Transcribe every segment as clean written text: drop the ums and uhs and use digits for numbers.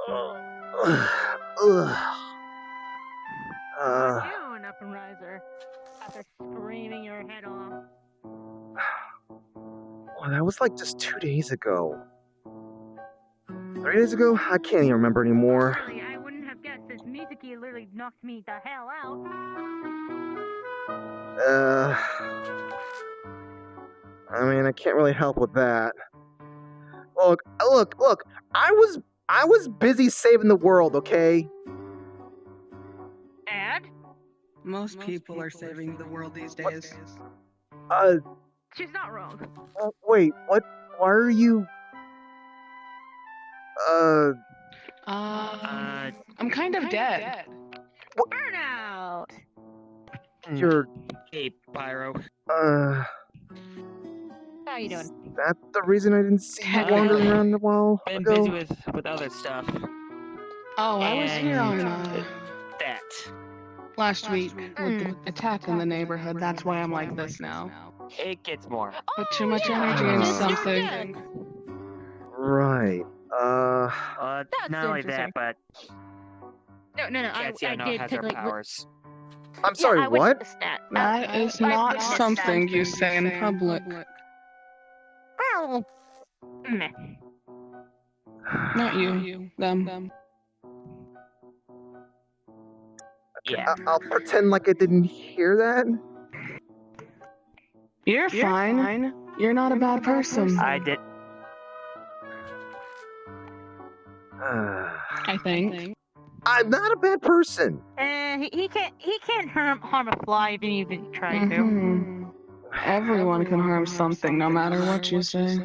Ugh. What you doing up and riser after screaming your head off? Well, that was like just 2 days ago. 3 days ago? I can't even remember anymore. Really, I wouldn't have guessed this musicy literally knocked me the hell out. I mean, I can't really help with that. Look! I was busy saving the world, okay? Dad? Most people are saving the world these days. She's not wrong. Wait, what? Why are you? I'm kind of dead. Burnout! You're. Hey, Pyro. How you doing? Is that the reason I didn't see you wandering around a while Been ago? busy with other stuff. Oh, I was here on That. last week with the attack in the neighborhood. That's why I'm like this now. It gets more. Put too much energy into something. Right. Not only that, but No, I Cassiano did has take her like. powers. I'm sorry, I what? witnessed that. That is I not witnessed something that. you say in public. Well, meh. Not you. Them. Yeah. I'll pretend like I didn't hear that. You're fine. You're not a bad person. I did. I think. I'm not a bad person. He can't harm a fly if he even tried to. Mhm. Everyone can harm something, no matter what you say.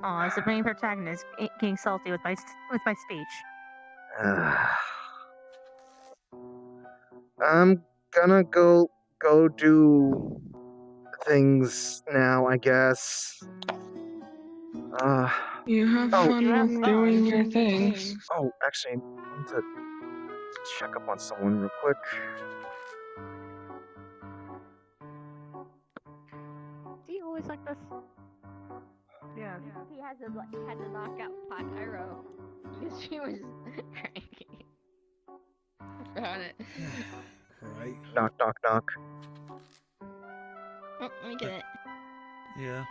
Oh, it's the main protagonist getting salty with my speech. I'm gonna go do things now, I guess. You have fun with doing your things. Oh, actually, I need to check up on someone real quick. Do you always like this? Yeah. He had to knock out Pyro because she was cranky. About it. Right. Knock, knock, knock. Oh, let me get it. Yeah.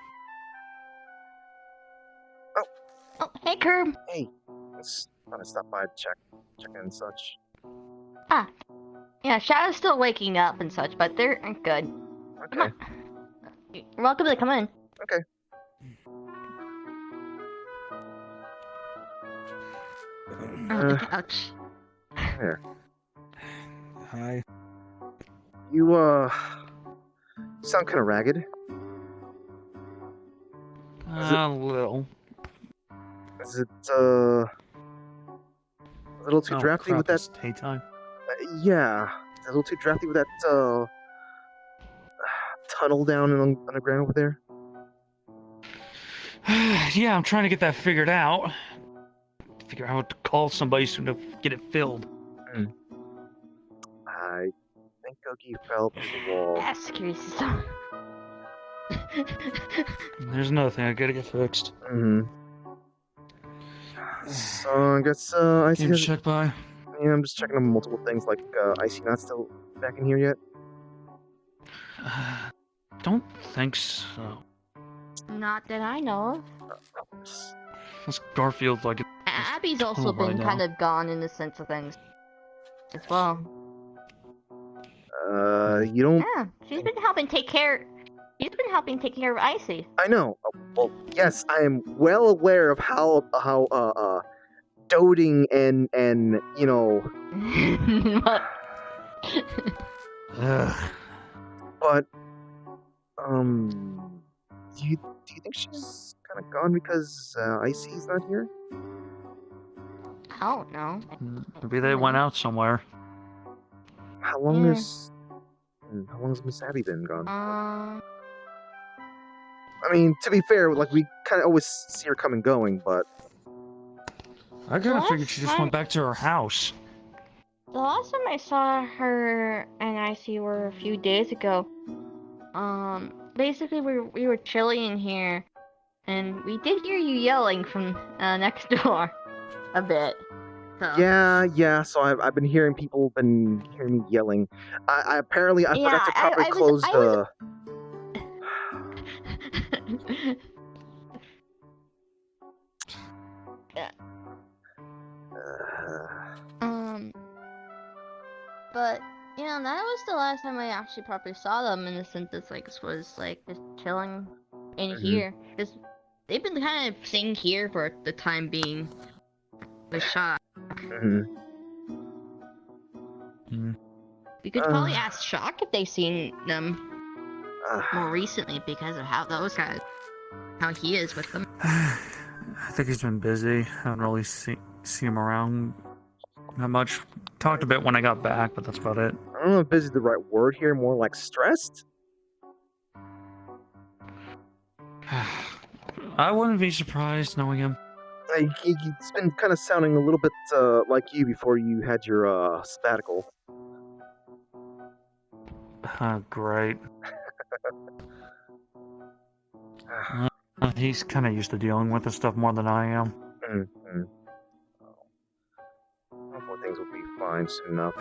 Oh, hey, Curb. Hey, let's gonna stop by to check in and such. Ah, yeah. Shadow's still waking up and such, but they're good. Okay. You're welcome to come in. Okay. Oh, the couch. There. Hi. You sound kind of ragged. A little. Is it a little too drafty with that? Daytime. Yeah, a little too drafty with that tunnel down on the ground over there. Yeah, I'm trying to get that figured out. Figure out how to call somebody soon to get it filled. I think Goki fell through the wall. Ask yourself. There's another thing I gotta get fixed. So I guess I see. Can you check by? Yeah, I'm just checking on multiple things. Like, Icy not still back in here yet? Don't think so. Not that I know of. This Garfield's like. Abby's also tunnel by been now. kind of gone in the sense of things as well. You don't. Yeah, she's been helping take care. She's been helping take care of Icy. I know. Well, yes, I am well aware of how doting and you know. But do you think she's kind of gone because Icy's not here? I don't know. Maybe they went out somewhere. How long has Miss Abby been gone? I mean, to be fair, like we kind of always see her come and going, but I kind of Last figured she just time- went back to her house. The last time I saw her and Icy were a few days ago. Basically we were chilling in here, And we did hear you yelling from next door a bit. So. Yeah. So I've been hearing people been hearing me yelling. I apparently I forgot to properly close the. But that was the last time I actually properly saw them in the sense that was just chilling in here. Because they've been kind of staying here for the time being. With Shock. We could probably ask Shock if they've seen them more recently because of how he is with them. I think he's been busy. I haven't really seen him around that much. Talked a bit when I got back, but that's about it. I don't know if busy is the right word here. More like stressed. I wouldn't be surprised knowing him. It's been kind of sounding a little bit like you before you had your sabbatical. Great. He's kind of used to dealing with this stuff more than I am. Hopefully things will be fine soon enough.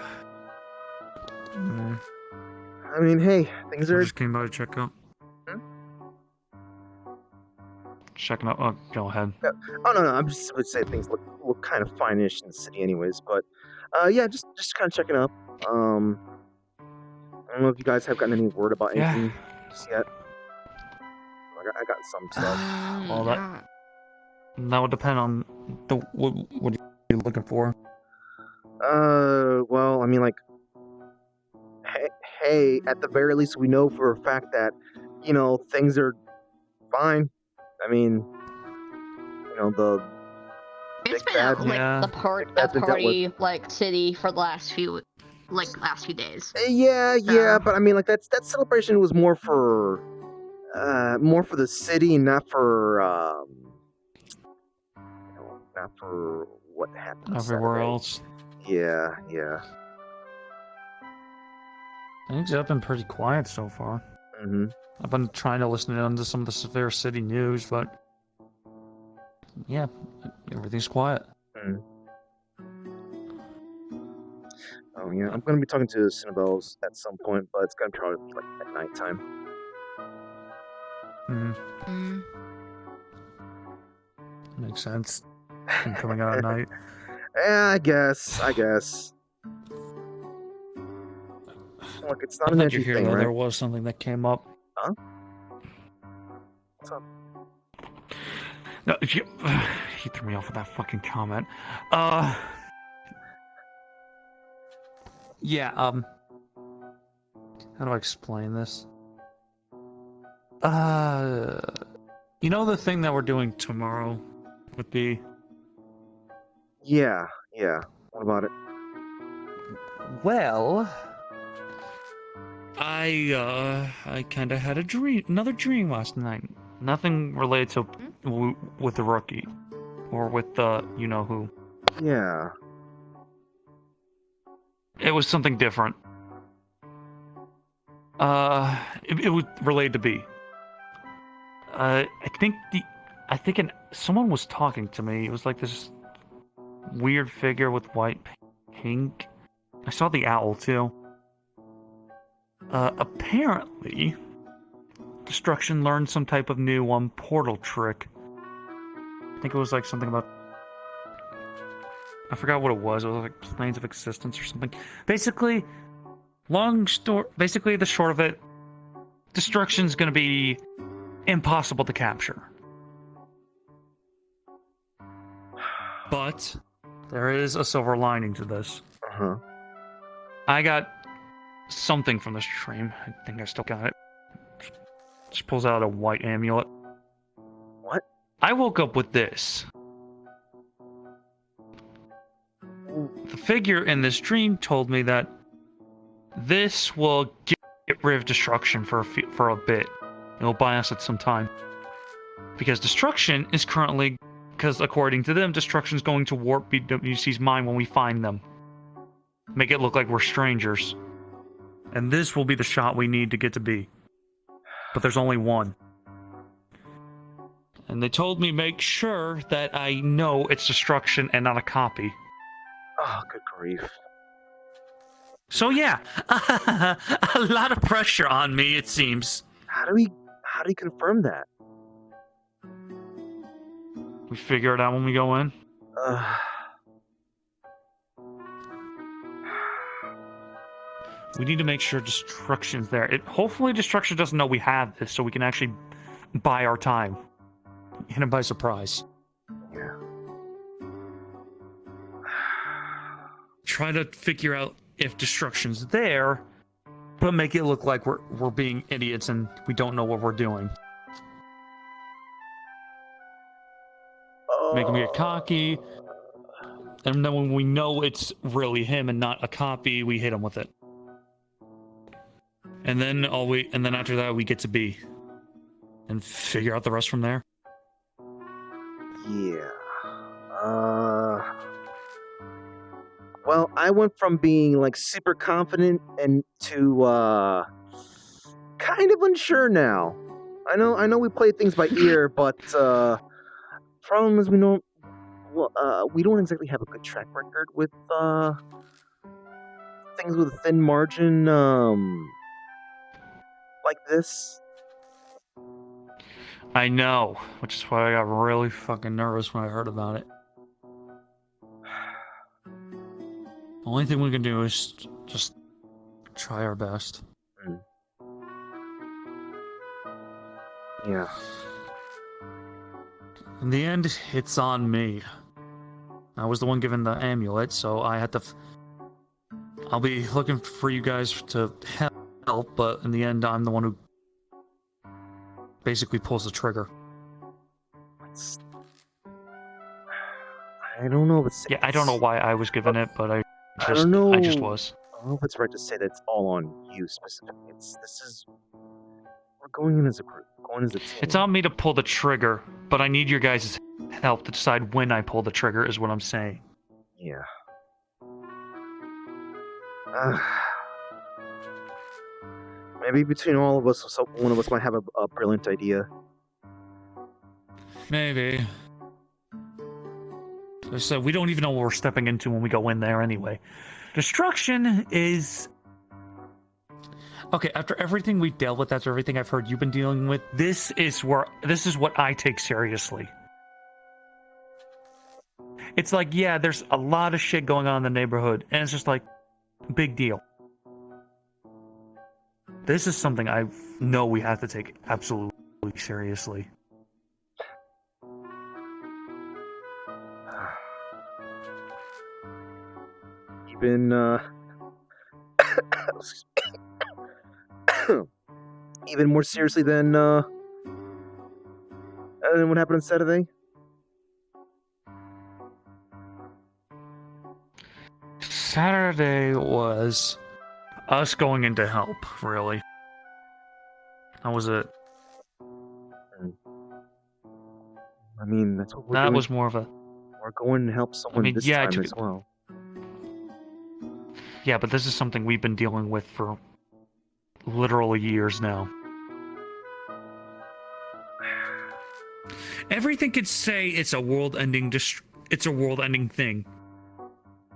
I mean, hey, things are... just came by to check up. Checking up. Oh, go ahead. Oh, no, I'm just would say things look kind of fine-ish in the city anyways, but yeah, just kind of checking up. I don't know if you guys have gotten any word about anything just yet. I got some stuff. Well, that would depend on what you're looking for. Well, I mean, like, hey, at the very least, we know for a fact that, things are fine. I mean, the it's big been bad, a party city for the last few days. Yeah, but I mean, like that celebration was more for the city, not for not for what happened everywhere Saturday. else. Yeah. Things have been pretty quiet so far. I've been trying to listen in to some of the severe city news, but yeah, everything's quiet. Oh yeah, I'm gonna be talking to Cinnabels at some point, but it's gonna probably be at nighttime. Makes sense. I'm coming out at night. Yeah, I guess. Look, it's not an edgy thing, right? There was something that came up. Huh? What's up? No, he threw me off with that fucking comment. Yeah, how do I explain this? The thing that we're doing tomorrow with the... Yeah. What about it? Well, I kind of had another dream last night. Nothing related to with the rookie or with the you-know-who. Yeah. It was something different. It was related to B. I think someone was talking to me. It was like this weird figure with white pink. I saw the owl too. Apparently, Destruction learned some type of new portal trick. I think it was like something about... I forgot what it was. It was like planes of existence or something. Basically, the short of it, Destruction's gonna be impossible to capture. But there is a silver lining to this. I got something from this stream. I think I still got it. Just pulls out a white amulet. What? I woke up with this. The figure in this dream told me that this will get rid of Destruction for a bit. It'll buy us at some time. Because Destruction is currently... Because according to them, Destruction's going to warp BWC's mind when we find them. Make it look like we're strangers. And this will be the shot we need to get to B. But there's only one. And they told me make sure that I know it's destruction and not a copy. Oh, good grief. So yeah, a lot of pressure on me, it seems. How do we confirm that? We figure it out when we go in. We need to make sure destruction's there. Hopefully destruction doesn't know we have this, so we can actually buy our time. Hit him by surprise. Yeah. Try to figure out if destruction's there, but make it look like we're being idiots and we don't know what we're doing. Make him get cocky, and then when we know it's really him and not a copy, we hit him with it. And then after that we get to B. And figure out the rest from there. Yeah. Well, I went from being like super confident and to kind of unsure now. I know we play things by ear, but problem is we don't exactly have a good track record with things with a thin margin like this. I know, which is why I got really fucking nervous when I heard about it. Only thing we can do is just try our best. Yeah. In the end, it's on me. I was the one given the amulet, so I had to... I'll be looking for you guys to help, but in the end, I'm the one who basically pulls the trigger. I don't know if it's... Yeah, I don't know why I was given it, but I just was. I don't know if it's right to say that it's all on you specifically. We're going in as a group, going as a team. It's on me to pull the trigger, but I need your guys' help to decide when I pull the trigger, is what I'm saying. Yeah. Maybe between all of us, one of us might have a brilliant idea. Maybe. Like I said, we don't even know what we're stepping into when we go in there anyway. Destruction is... Okay, after everything we've dealt with, after everything I've heard you've been dealing with, this is what I take seriously. It's like, yeah, there's a lot of shit going on in the neighborhood, and it's just like, big deal. This is something I know we have to take absolutely seriously. You've been, even more seriously than what happened on Saturday? Saturday was us going in to help, really. That was it. I mean, that's what we're doing. That was more of a... We're going to help someone this time as well. Yeah, but this is something we've been dealing with for literal years now. Everything could say it's a world-ending thing.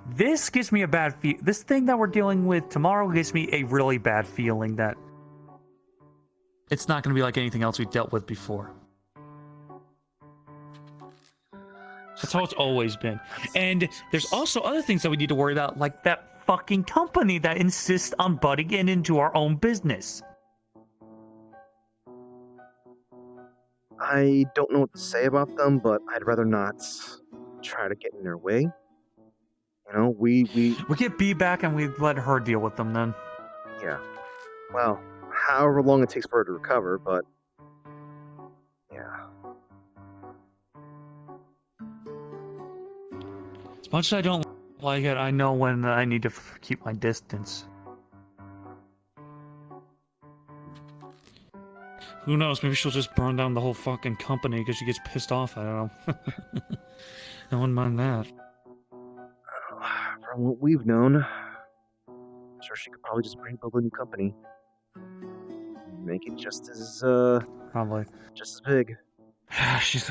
This gives me a bad feel. This thing that we're dealing with tomorrow gives me a really bad feeling that it's not going to be like anything else we've dealt with before. That's how it's always been. And there's also other things that we need to worry about, like that fucking company that insists on butting into our own business. I don't know what to say about them, but I'd rather not try to get in their way. You know, we get B back and we let her deal with them then. Yeah. Well, however long it takes for her to recover, but yeah. As much as I don't like it, I know when I need to keep my distance. Who knows? Maybe she'll just burn down the whole fucking company because she gets pissed off. I don't know. I wouldn't mind that. From what we've known, I'm sure she could probably just build a new company. Make it just as Probably. just as big. She's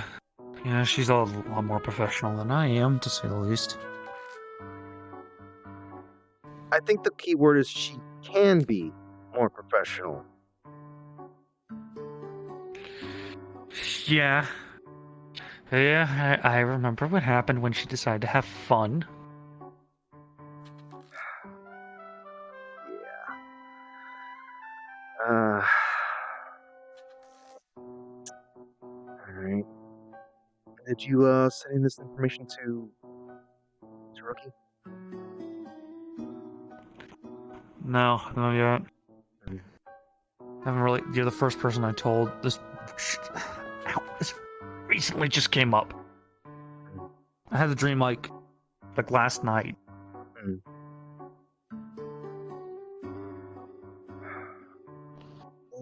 a lot more professional than I am, to say the least. I think the key word is she can be more professional. Yeah. Yeah, I remember what happened when she decided to have fun. Yeah. Alright. Did you send in this information to Rookie? No, not yet. Mm. Haven't really. You're the first person I told. This recently just came up. I had the dream like last night.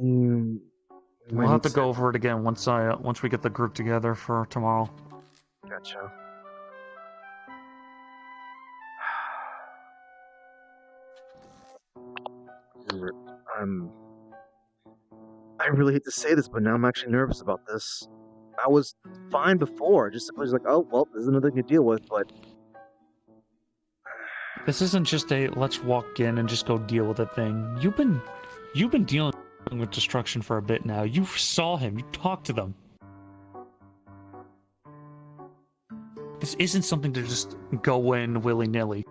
We'll have to go over it again once we get the group together for tomorrow. Gotcha. I really hate to say this, but now I'm actually nervous about this. I was fine before, just was like, oh well, there's another thing to deal with, but this isn't just a let's walk in and just go deal with a thing. You've been dealing with destruction for a bit now. You saw him. You talked to them. This isn't something to just go in willy-nilly.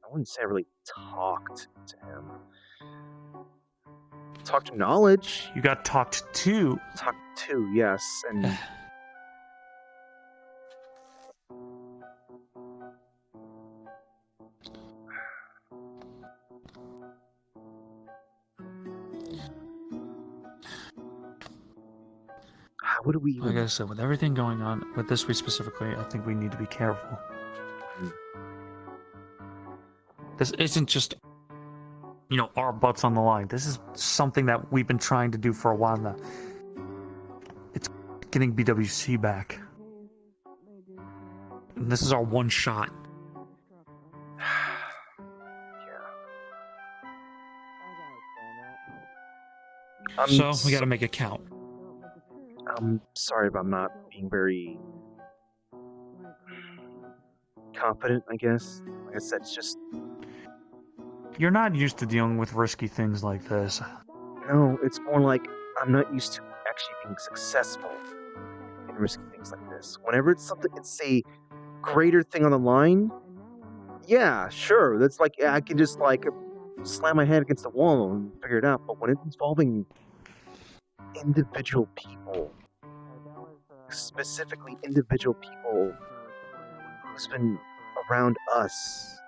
I wouldn't say I really talked to him. Talked to knowledge. You got talked to. Talked to, yes, and how would we even... Like I said, with everything going on, with this week specifically, I think we need to be careful. This isn't just, our butts on the line. This is something that we've been trying to do for a while now. It's getting BWC back. And this is our one shot. So, we gotta make it count. I'm sorry if I'm not being very confident, I guess. Like I said, it's just... You're not used to dealing with risky things like this. No, it's more like I'm not used to actually being successful in risky things like this. Whenever it's a greater thing on the line, yeah, sure. That's like, I can just slam my head against the wall and figure it out. But when it's involving individual people, specifically individual people who's been around us,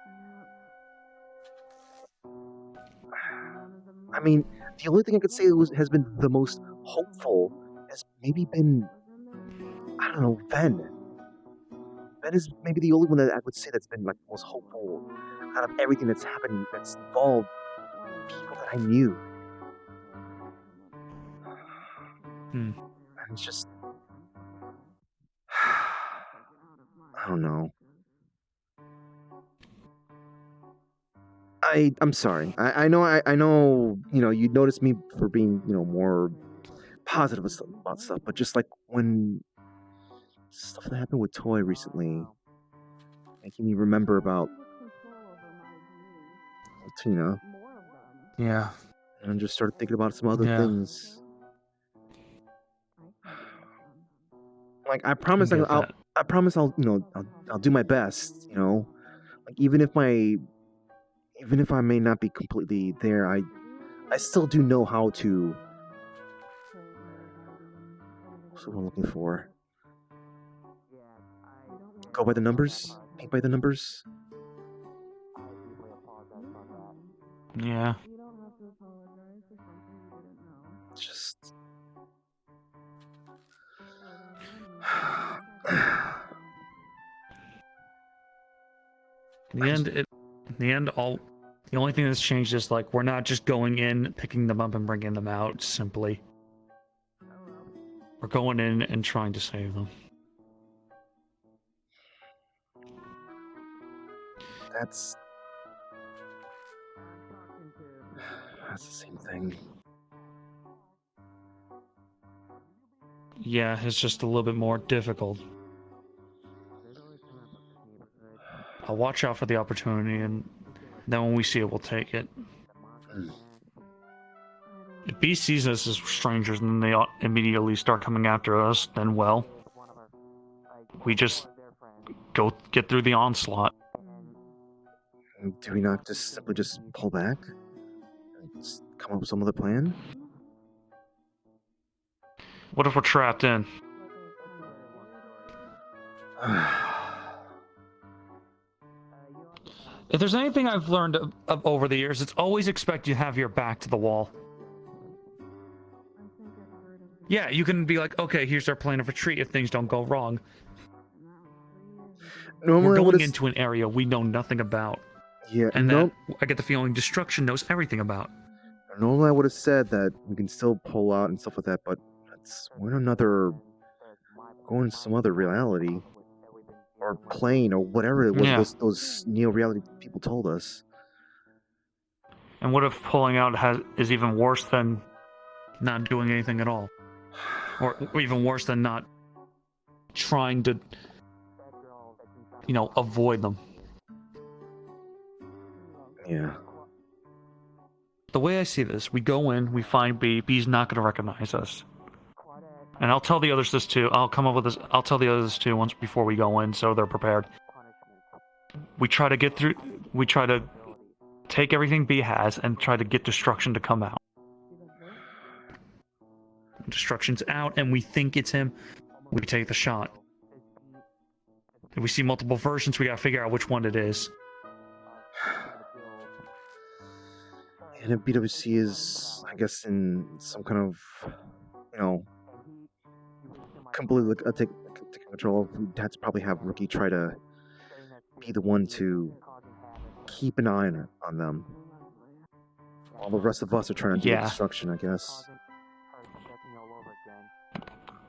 I mean, the only thing I could say has been the most hopeful has maybe been, I don't know, Ven. Ven is maybe the only one that I would say that's been the most hopeful out of everything that's happened that's involved people that I knew. And it's just, I don't know. I'm sorry. I know, you noticed me for being, more positive about stuff, but just when stuff that happened with Toy recently, making me remember about Tina. Yeah. And just started thinking about some other things. I promise I promise I'll do my best, even if I may not be completely there, I still do know how to... What's what I'm looking for? Go by the numbers? Paint by the numbers? Yeah. Just... In the end, the only thing that's changed is we're not just going in, picking them up, and bringing them out. Simply, we're going in and trying to save them. That's the same thing. Yeah, it's just a little bit more difficult. I'll watch out for the opportunity, and then when we see it, we'll take it. If B sees us as strangers and they immediately start coming after us, then well, we just go get through the onslaught. Do we not just simply just pull back? And just come up with some other plan? What if we're trapped in? If there's anything I've learned of over the years, it's always expect you to have your back to the wall. Yeah, you can be like, okay, here's our plan of retreat if things don't go wrong. Normally, We're going into an area we know nothing about. Yeah, And that I get the feeling destruction knows everything about. normally I would have said that we can still pull out and stuff like that, but we're in another, going to some other reality, or plane, or whatever it was those neo-reality people told us. And what if pulling out is even worse than not doing anything at all? Or even worse than not trying to, avoid them. Yeah. The way I see this, we go in, we find B. B's not going to recognize us. And I'll tell the others this too. I'll come up with this. I'll tell the others too once before we go in, so they're prepared. We try to get through. We try to take everything B has and try to get destruction to come out. Destruction's out, and we think it's him. We take the shot. If we see multiple versions, we gotta figure out which one it is. And if BWC is, I guess, in some kind of, completely take control, we'd have to probably have Rookie try to be the one to keep an eye on them. While the rest of us are trying to do the destruction, I guess.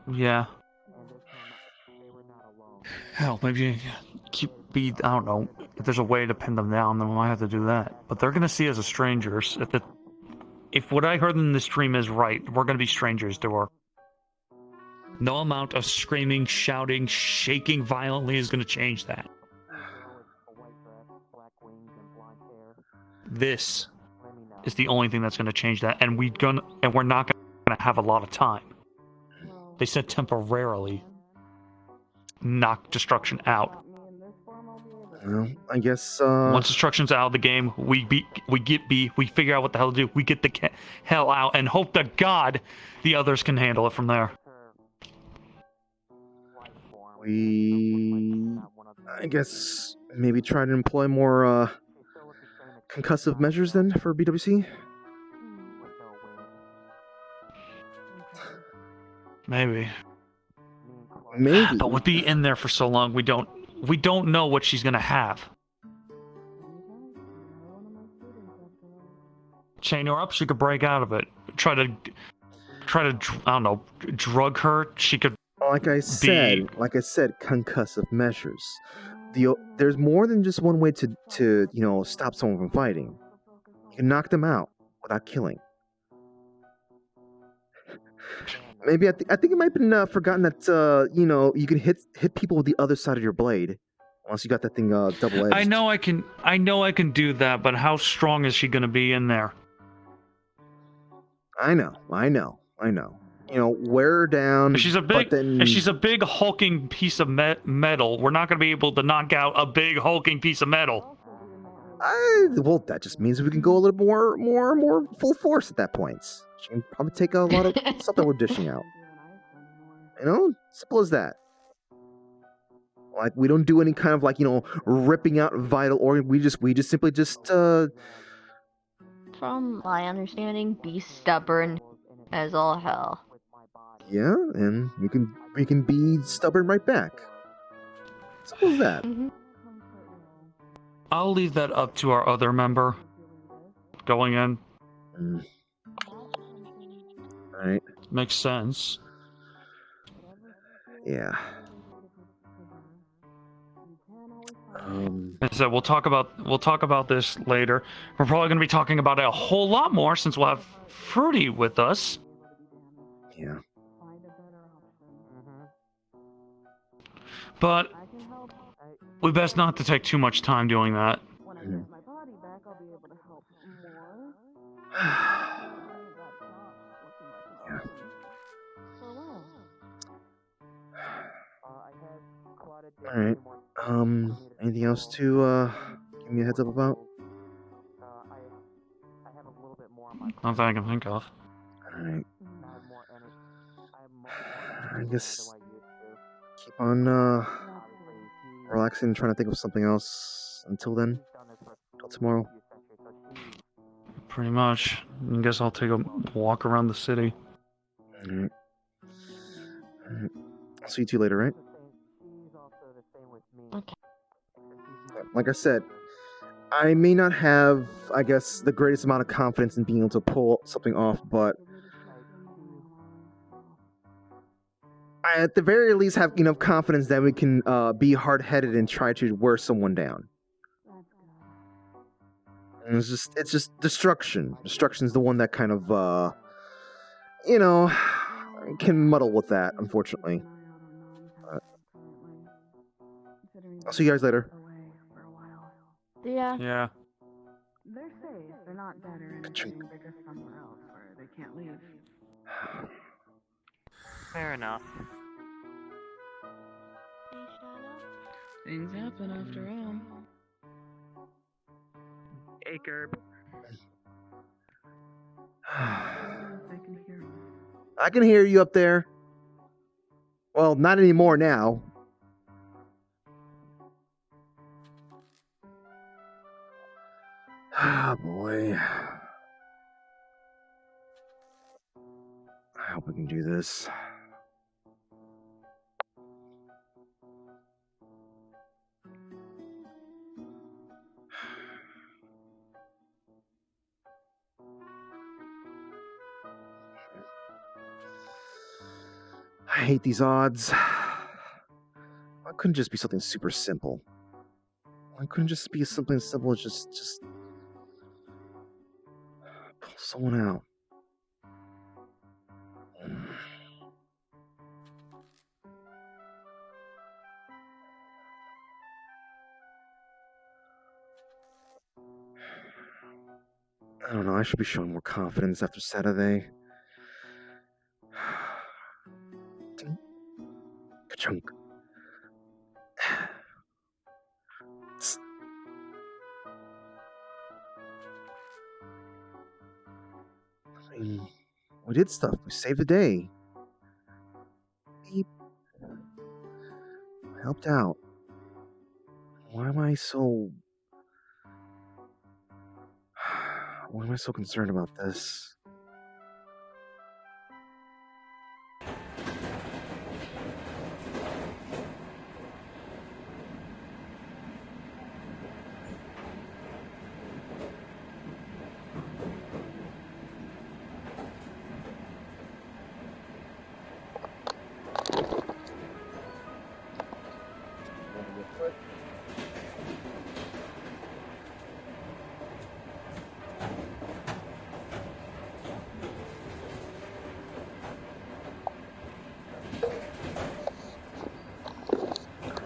Yeah. Hell, maybe I don't know. If there's a way to pin them down, then we might have to do that. But they're gonna see us as strangers. If what I heard in the stream is right, we're gonna be strangers to her. No amount of screaming, shouting, shaking violently is gonna change that. This is the only thing that's gonna change that, and we're not gonna have a lot of time. They said temporarily knock destruction out. Well, I guess once destruction's out of the game, we get B, we figure out what the hell to do, we get the hell out, and hope to God the others can handle it from there. I guess maybe try to employ more concussive measures then for BWC. Maybe. Maybe. But with B in there for so long, we don't know what she's gonna have. Chain her up, she could break out of it. Try to I don't know, drug her. She could. Like I said, concussive measures. There's more than just one way to stop someone from fighting. You can knock them out without killing. Maybe I think it might have been forgotten that you can hit people with the other side of your blade once you got that thing double-edged. I know I can do that, but how strong is she gonna be in there? I know. Wear her down. If she's a big hulking piece of metal, we're not gonna be able to knock out a big hulking piece of metal. Well, that just means we can go a little more full force at that point. She can probably take a lot of stuff that we're dishing out. Simple as that. Like, we don't do any kind of ripping out vital organ. We just simply From my understanding, be stubborn as all hell. Yeah, and we can be stubborn right back. Simple as that. Mm-hmm. I'll leave that up to our other member going in. Alright. Makes sense. Yeah. As I said, we'll talk about this later. We're probably going to be talking about it a whole lot more since we'll have Fruity with us. Yeah. But we best not to take too much time doing that. Mhm. Yeah. Alright. Anything else to give me a heads up about? Not that I can think of. Alright. I guess keep on relaxing, trying to think of something else until then. Till tomorrow. Pretty much. I guess I'll take a walk around the city. Alright. I'll see you two later, right? Okay. Like I said, I may not have, I guess, the greatest amount of confidence in being able to pull something off, but I, at the very least, have enough confidence that we can be hard-headed and try to wear someone down. And it's just destruction. Destruction's the one that kind of, you know, can muddle with that, unfortunately. I'll see you guys later. Yeah. Yeah. They're safe. They're not dead or anything. They're just somewhere else where they can't leave. Fair enough. Things happen after all. Hey, Gerb. I can hear them. I can hear you up there. Well, not anymore now. Ah, boy. I hope we can do this. I hate these odds. Why couldn't it just be something super simple? Why couldn't it just be something simple as just pull someone out? I don't know, I should be showing more confidence after Saturday. Ka-chunk. I mean, we did stuff. We saved the day. Beep. I helped out. Why am I so... Why am I so concerned about this?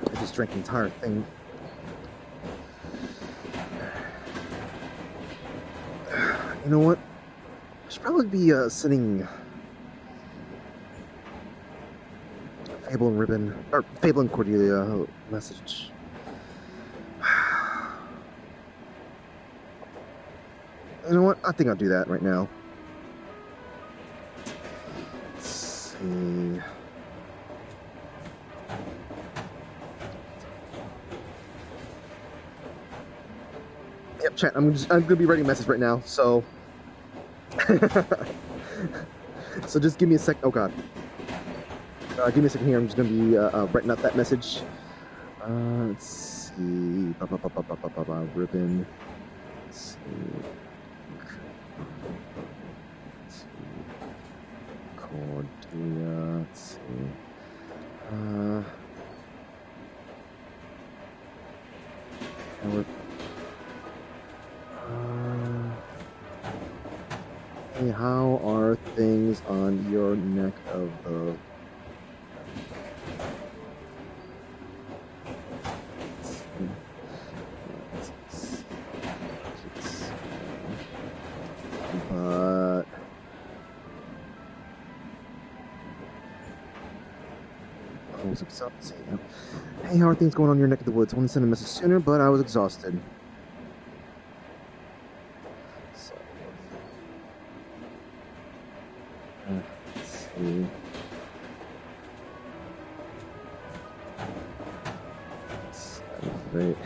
I just drank the entire thing. You know what? I should probably be sending Fable and Ribbon, or Fable and Cordelia a message. You know what? I think I'll do that right now. Let's see. Yep, chat. I'm gonna be writing a message right now. So, so just give me a sec. Oh God. Give me a second here. I'm just gonna be writing out that message. Let's see. Ribbon. Let's see. Cordelia. Let's see. Hey, how are things on your neck of the... was exhausted. Hey, how are things going on in your neck of the woods? I wanted to send a message sooner, but I was exhausted. So, let's see. Right.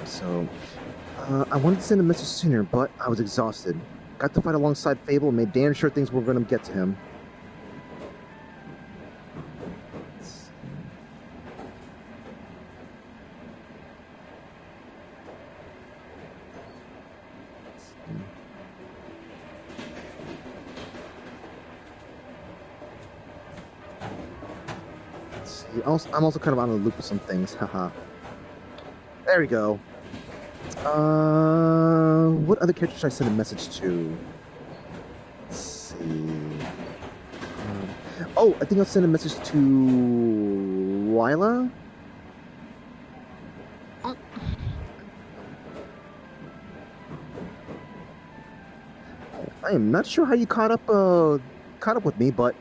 So, I wanted to send a message sooner, but I was exhausted. Got to fight alongside Fable and made damn sure things were going to get to him. I'm also kind of out of the loop with some things, haha. There we go. What other character should I send a message to? Let's see. Oh, I think I'll send a message to Lila. I am not sure how you caught up with me, but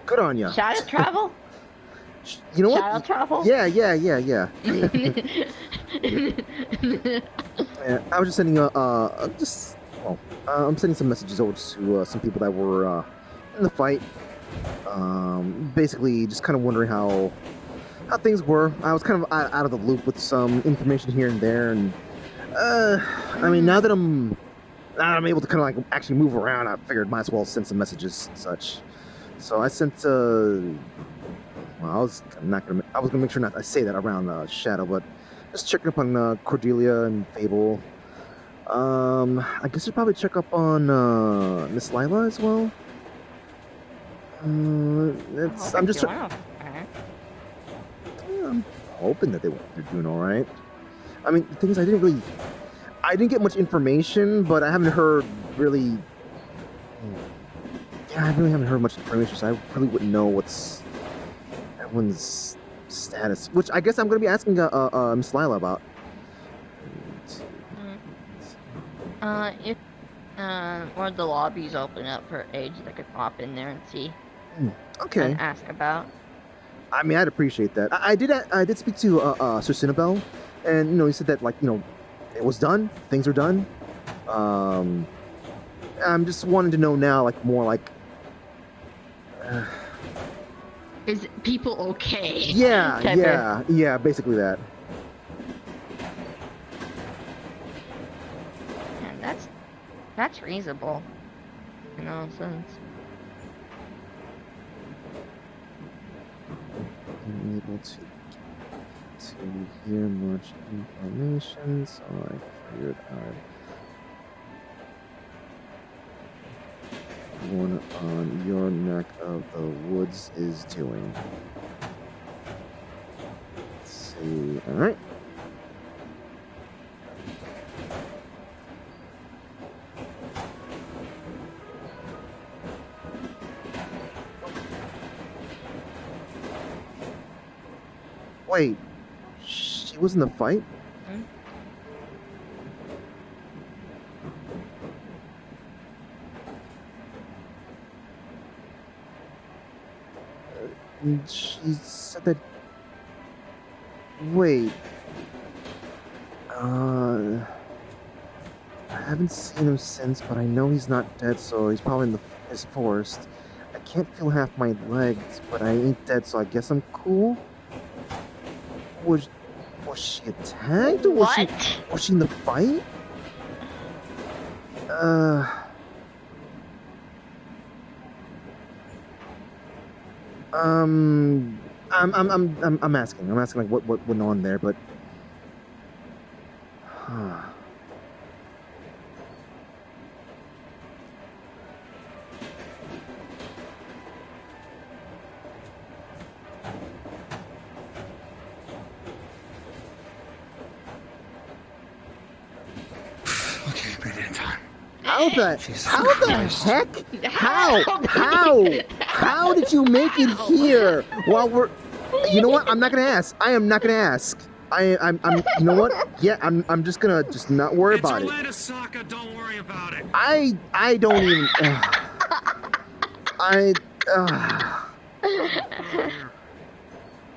good on ya. Shadow travel? You know what? Shadow travel? Yeah. I was just sending I'm sending some messages over to some people that were in the fight. Basically, just kind of wondering how things were. I was kind of out of the loop with some information here and there, and I mean, now that I'm able to kind of like actually move around, I figured might as well send some messages and such. So I sent well, I was gonna make sure not I say that around Shadow, but just checking up on Cordelia and Fable. I guess I'd probably check up on Miss Lila as well. I'm just I'm hoping that they're doing all right. I mean, the thing is, I didn't get much information, but I haven't heard really. Yeah, I really haven't heard much information, so I really wouldn't know what's everyone's status. Which I guess I'm going to be asking Miss Lila about. If one of the lobbies open up for age, I could pop in there and see. Okay. And ask about. I mean, I'd appreciate that. I did speak to Sir Cinnabelle, and he said that it was done. Things are done. I'm just wanting to know now, more is people okay? Yeah, basically that. Man, that's reasonable. In all sense. I'm able to hear much information, so I figured one on your neck of the woods is doing. Let's see. All right. Wait, she was in the fight? She said that. Wait. I haven't seen him since, but I know he's not dead, so he's probably in his forest. I can't feel half my legs, but I ain't dead, so I guess I'm cool. Was she attacked? Or was she in the fight? I'm asking what went on there, but Okay, made it in time. How the heck? How did you make it here? While we're, you know what? I'm not gonna ask. I am not gonna ask. I'm. You know what? Yeah, I'm just gonna just not worry about it. Orlandosaka, don't worry about it. I don't even. I.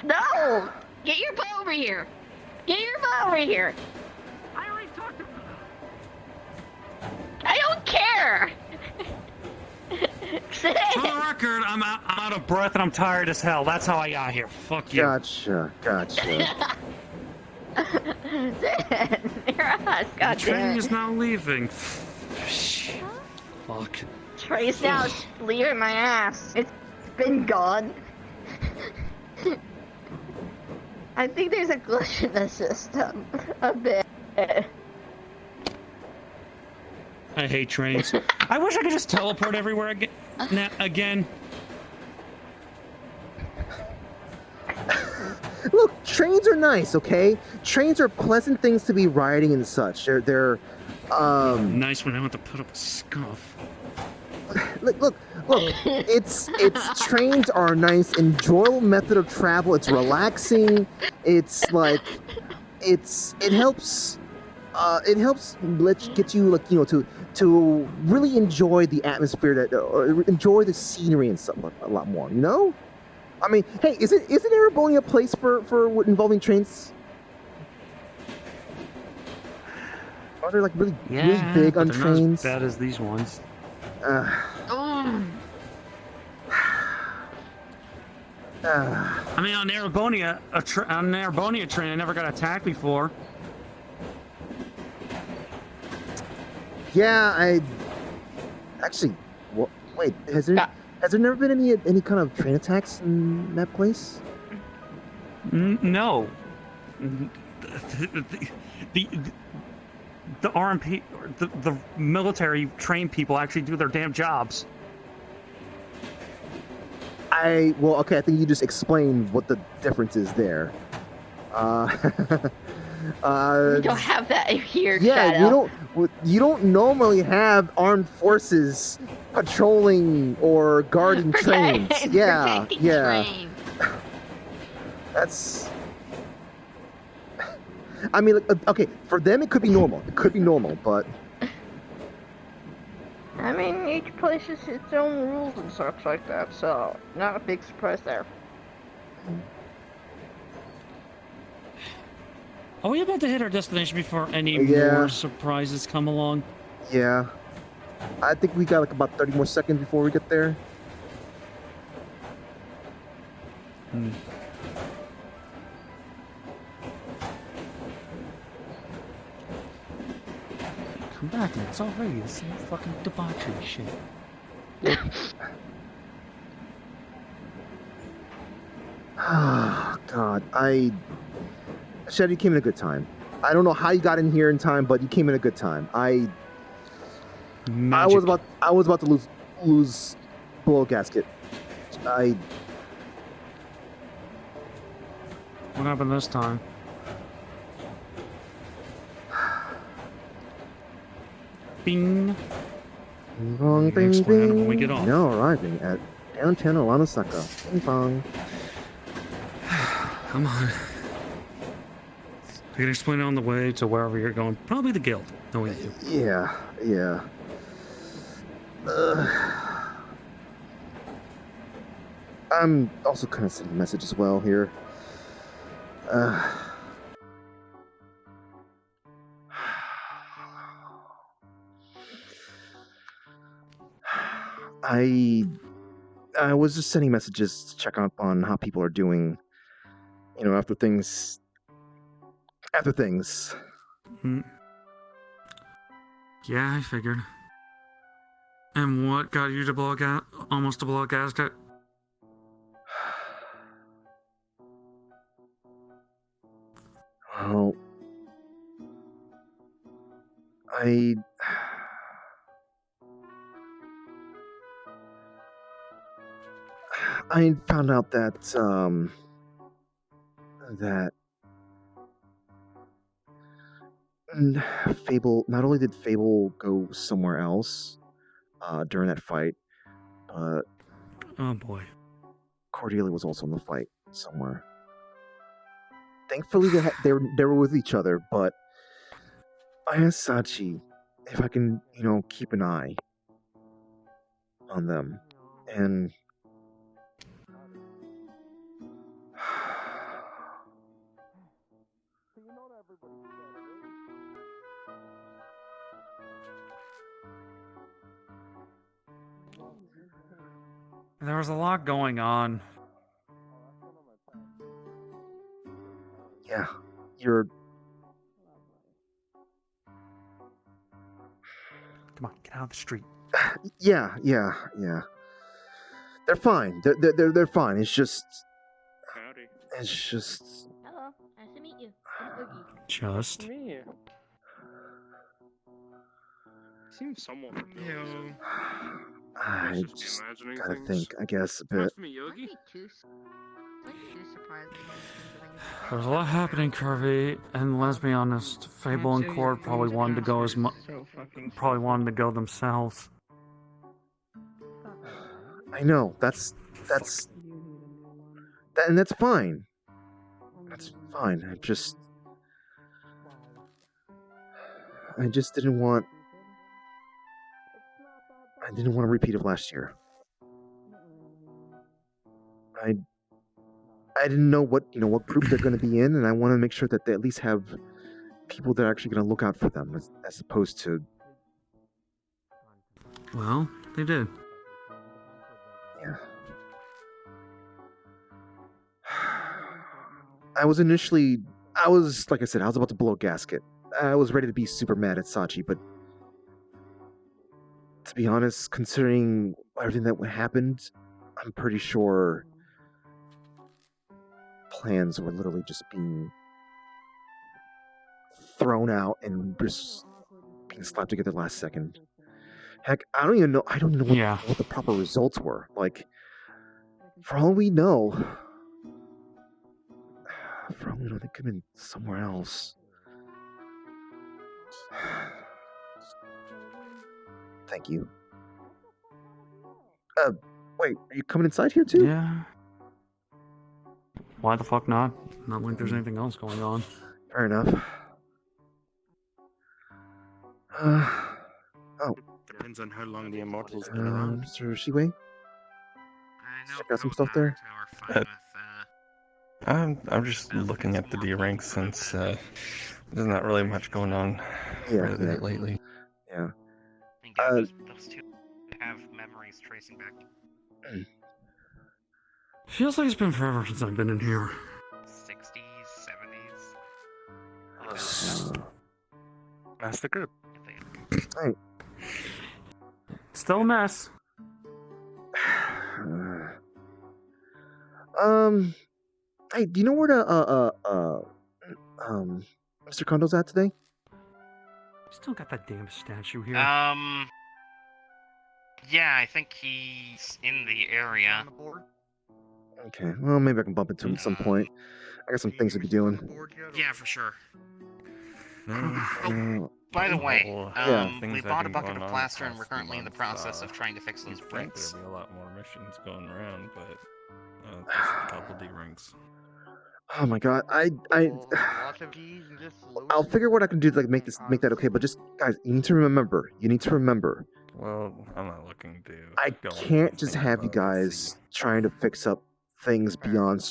No! Get your butt over here! Get your butt over here! I already talked to. I don't care! Sit. For the record, I'm out of breath and I'm tired as hell. That's how I got here. Fuck you. Gotcha. Your ass, The god train damn is it. now leaving. Fuck. Trace now leaving my ass. It's been gone. I think there's a glitch in the system. A bit. I hate trains. I wish I could just teleport everywhere again. Look, trains are nice, okay? Trains are pleasant things to be riding and such. They're Nice when I want to put up a scuff. look. It's trains are a nice, enjoyable method of travel. It's relaxing. It's like it helps get you like to really enjoy the atmosphere or enjoy the scenery and stuff a lot more. You know, I mean, hey, isn't Erebonia a place for involving trains? Are they like really big on but they're trains? not as bad as these ones. I mean, on Erebonia, on an Erebonia train, I never got attacked before. Yeah, I actually. Wait, has there never been any kind of train attacks in that place? No. The RMP, the military trained people actually do their damn jobs. Okay, I think you just explained what the difference is there. You don't have that here, yeah, Shadow. you don't normally have armed forces patrolling or guarding trains. Yeah. Train. That's. I mean, okay, for them it could be normal. It could be normal, but. I mean, each place has its own rules and such like that, so not a big surprise there. Are we about to hit our destination before any Yeah. more surprises come along? Yeah. I think we got like about 30 more seconds before we get there. Come back and it's already the same fucking debauchery shit. Oh, God. Shed, you came in a good time. I don't know how you got in here in time, but you came in a good time. I was about to lose blow gasket. What happened this time? Bing. Bing, bing, Explain it when we bing. get off. Now arriving at downtown Orlandosaka. Bing bong. Come on. I can explain it on the way to wherever you're going. Probably the guild, knowing you. Yeah. I'm also kind of sending a message as well here. I was just sending messages to check up on how people are doing. You know, after things. Yeah, I figured. And what got you to almost to blow a gasket? Well, I found out that Fable, not only did Fable go somewhere else during that fight, but Oh boy. Cordelia was also in the fight somewhere. thankfully they were with each other, but I asked Sachi if I can, keep an eye on them, and There was a lot going on. yeah, you're. Come on, get out of the street. Yeah. They're fine. They're fine. It's just. Howdy. It's just. Hello, nice to meet you. I'm Oogie. Just. Me. Seems somewhat familiar. I Just just imagining gotta things. think. I guess a bit. Nice to meet Yogi. Might be too surprising. There's a lot happening, Kirby, and let's be honest, Fable and Cord probably wanted to go as much. Probably wanted to go themselves. I know. That's and that's fine. That's fine. I just didn't want. I didn't want to repeat of last year. I didn't know what group they're going to be in, and I want to make sure that they at least have people that are actually going to look out for them, as opposed to. Well, they did. Yeah. I was like I said, I was about to blow a gasket. I was ready to be super mad at Sachi, but to be honest, considering everything that happened, I'm pretty sure plans were literally just being thrown out and just being slapped together last second. Heck, I don't even know. I don't know what the proper results were. Like, for all we know, they could have been somewhere else. Thank you. Wait, are you coming inside here too? Yeah. Why the fuck not? Not like there's anything else going on. Fair enough. Depends on how long the Immortal's been around. Mr. Shiwei? Check out some stuff there. I'm just looking at the D ranks since there's not really much going on lately. Yeah. Those two have memories tracing back to Feels like it's been forever since I've been in here. 60s, 70s. That's the group. Hey. Still a mess. Hey, do you know where Mr. Kondo's at today? Still got that damn statue here. Yeah, I think he's in the area. Okay, well, maybe I can bump into him at some point. I got some things to be doing. Yeah, for sure. No, By the way, things we have bought a been bucket going of on plaster and we're past currently in the months, process of trying to fix those you'd think bricks. there'd be a lot more missions going around, but just a couple D rings. Oh my god, I'll figure what I can do to make that okay. But just guys, you need to remember. Well, I'm not looking to. I go on can't just anything have you above guys C. trying to fix up things beyond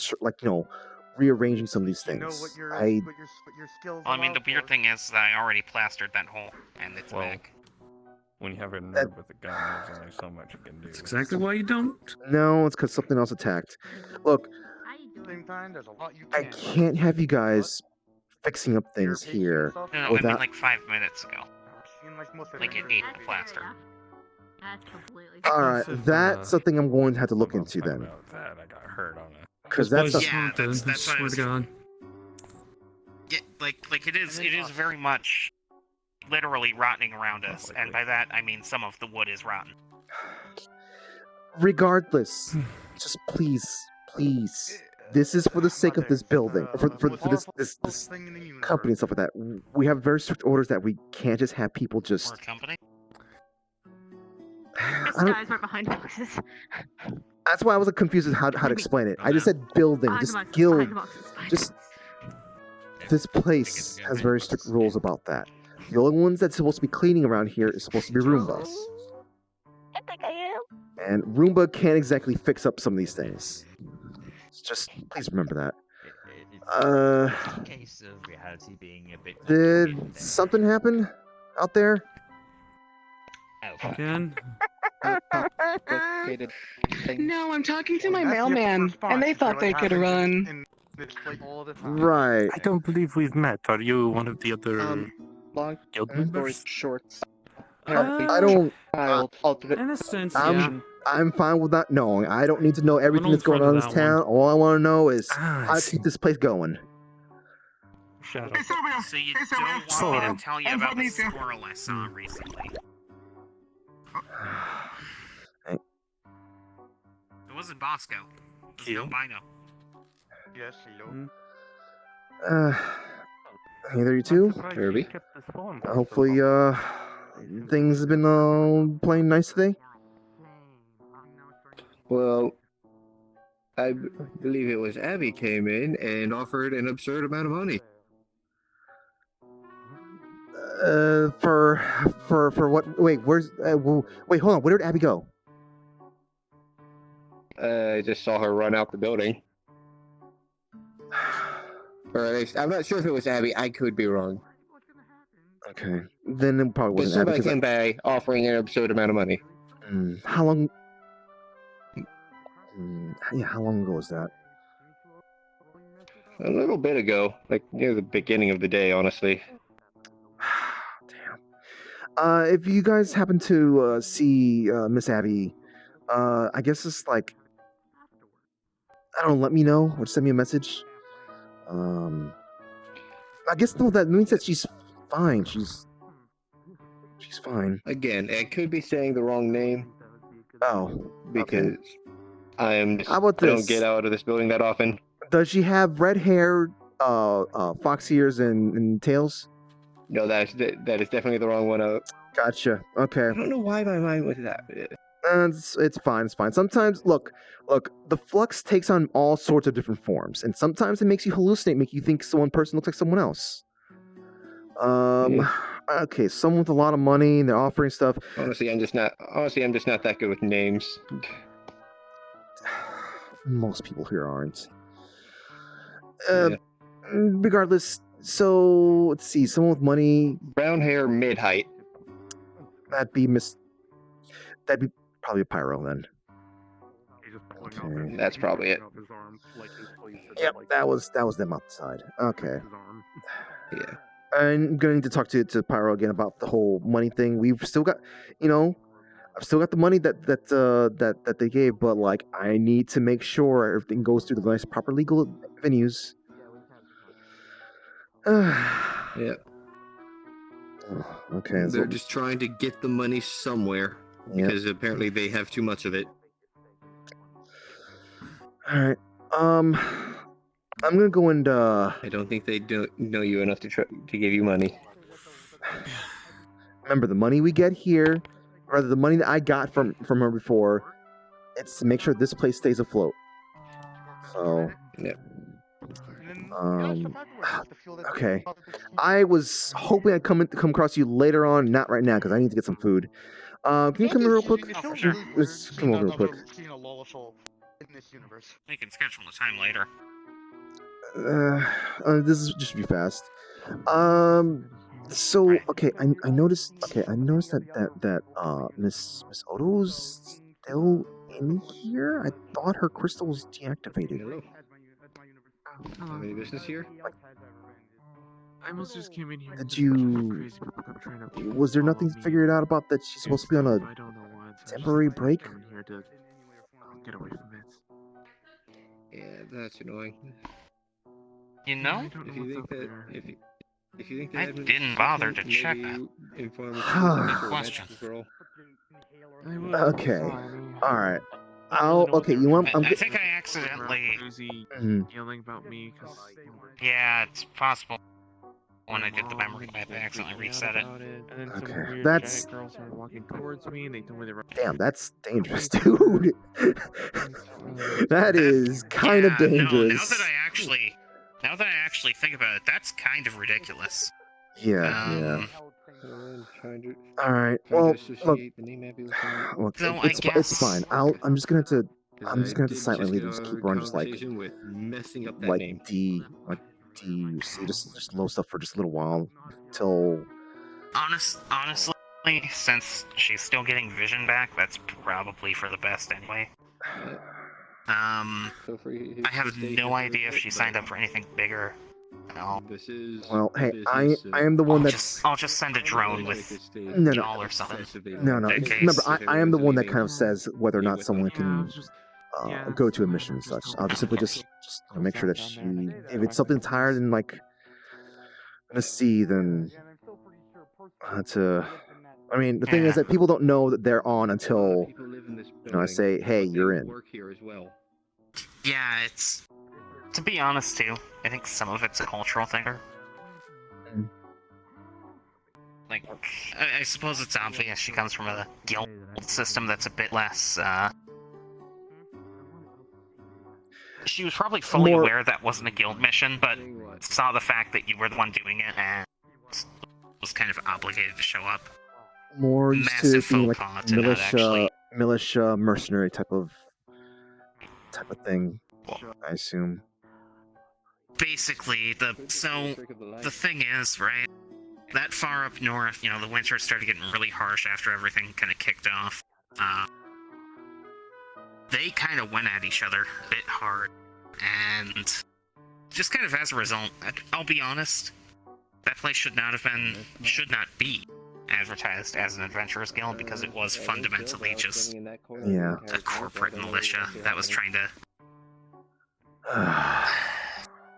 rearranging some of these things. I mean, the weird thing is that I already plastered that hole, and it's Well, back. When you have a nerd with a gun, there's only so much you can do. That's exactly why you don't. No, it's because something else attacked. Look, I can't have you guys fixing up things here No, I mean without. like 5 minutes ago. Like it ate the plaster. That's completely. All right, that's something I'm going to have to look into Talk then, about that, I got hurt on it. because that's Yeah, that's I what I swear was- to God. Yeah, like it is very much literally rotting around us, and by that I mean some of the wood is rotten. regardless. Just please. This is for the sake of this building, for this company and stuff like that. We have very strict orders that we can't just have people We're just. a company. This I don't- guy's right behind us. That's why I was confused as how to explain it. I just said building, Behind just the boxes, guild, behind the boxes, behind the just boxes. this place has very strict rules about that. The only ones that's supposed to be cleaning around here is supposed to be Roombas. I think I am. And Roomba can't exactly fix up some of these things. Just please remember that. It's a case of reality being a bit. Did something happen out there? Again? No, I'm talking to my mailman, and they thought they could run. Right. I don't believe we've met. Are you one of the other Long guild story members? short. I don't. In a sense, I'm yeah. I'm fine with not knowing. I don't need to know everything old that's going friend on of in this that one. town. All I want to know is Ah, how I to see. keep this place going. Shadow. So you don't want me to tell you about the squirrel I saw recently? Hey, It wasn't Bosco. It was You? albino. Yes, hello. hey there, you two. Kirby. Hopefully, things have been playing nice today. Well, I believe it was Abby came in and offered an absurd amount of money. For what? Wait, where's? Wait, hold on. Where did Abby go? I just saw her run out the building. Or at least, I'm not sure if it was Abby. I could be wrong. Okay, then it probably But wasn't Abby. somebody came by offering an absurd amount of money. How long? Yeah, how long ago was that? A little bit ago, like near the beginning of the day, honestly. Damn. If you guys happen to see Miss Abby, I guess it's like, I don't know, let me know or send me a message. I guess no, that means that she's fine. She's fine. Again, I could be saying the wrong name Oh, because I am. How about I don't this? get out of this building that often. Does she have red hair, fox ears, and tails? No, that is definitely the wrong one. Gotcha. Okay. I don't know why my mind was that. It's fine. It's fine. Sometimes, look, the flux takes on all sorts of different forms, and sometimes it makes you hallucinate, make you think one person looks like someone else. Okay, someone with a lot of money, and they're offering stuff. Honestly, I'm just not that good with names. Most people here aren't. Yeah. Regardless, so let's see, someone with money. Brown hair, mid height. That'd be probably a pyro then. Okay. That's probably it. Yep, that was them outside. Okay. Yeah. I'm going to talk to Pyro again about the whole money thing. We've still got, I've still got the money that they gave, but like I need to make sure everything goes through the nice, proper legal venues. Yeah. Okay. They're just trying to get the money somewhere because apparently they have too much of it. All right. I'm gonna go and. I don't think they don't know you enough to give you money. Remember, the money we get here, or the money that I got from her before, it's to make sure this place stays afloat. So. Yeah. Okay. I was hoping I'd come across you later on, not right now, because I need to get some food. Can you come in real quick? Oh, for sure. Just come over real quick. We can schedule a time later. This is just be fast. So okay, I noticed. Okay, I noticed that Miss Oto's still in here. I thought her crystal was deactivated. Hello. Have any business here? I almost just came in here. Did you? Was there nothing figured out about that she's supposed to be on a I don't know why. temporary break? Here to get away from it. Yeah, that's annoying. You know? If you think that, if you think that I didn't bother to check that. Inform Question. Okay. All right. Okay. You want? I think I accidentally. Yelling about me because. Yeah, it's possible. When I did the memory map, I accidentally reset it. And then some Okay, weird that's- giant girls started walking towards me, and they told me they were. Damn, that's dangerous, dude. That is kind of Yeah, no, now dangerous. that I actually Now that I actually think about it, that's kind of ridiculous. Yeah. All right. Well, look, So it's fine. I'm just gonna have to silently just keep on just like DUC, just low stuff for just a little while till. Honestly, since she's still getting vision back, that's probably for the best anyway. I have no idea if she signed up for anything bigger. No. Well, hey, I am the one I'll just send a drone with No. y'all or something. No. Remember, I am the one that kind of says whether or not someone can go to a mission and such. I'll just simply just make sure that if it's something higher than like a C, then I mean, the thing is that people don't know that they're on until I say, "Hey, you're in." Yeah, it's. To be honest, too, I think some of it's a cultural thing. Like, I suppose it's obvious she comes from a guild system that's a bit less. She was probably fully aware that wasn't a guild mission, but saw the fact that you were the one doing it and was kind of obligated to show up. More used to being like militia, mercenary type of thing, I assume. Basically, the thing is, right, that far up north, the winter started getting really harsh after everything kind of kicked off. They kind of went at each other a bit hard, and just kind of as a result, I'll be honest, that place should not be advertised as an adventurers guild, because it was fundamentally just a corporate militia that was trying to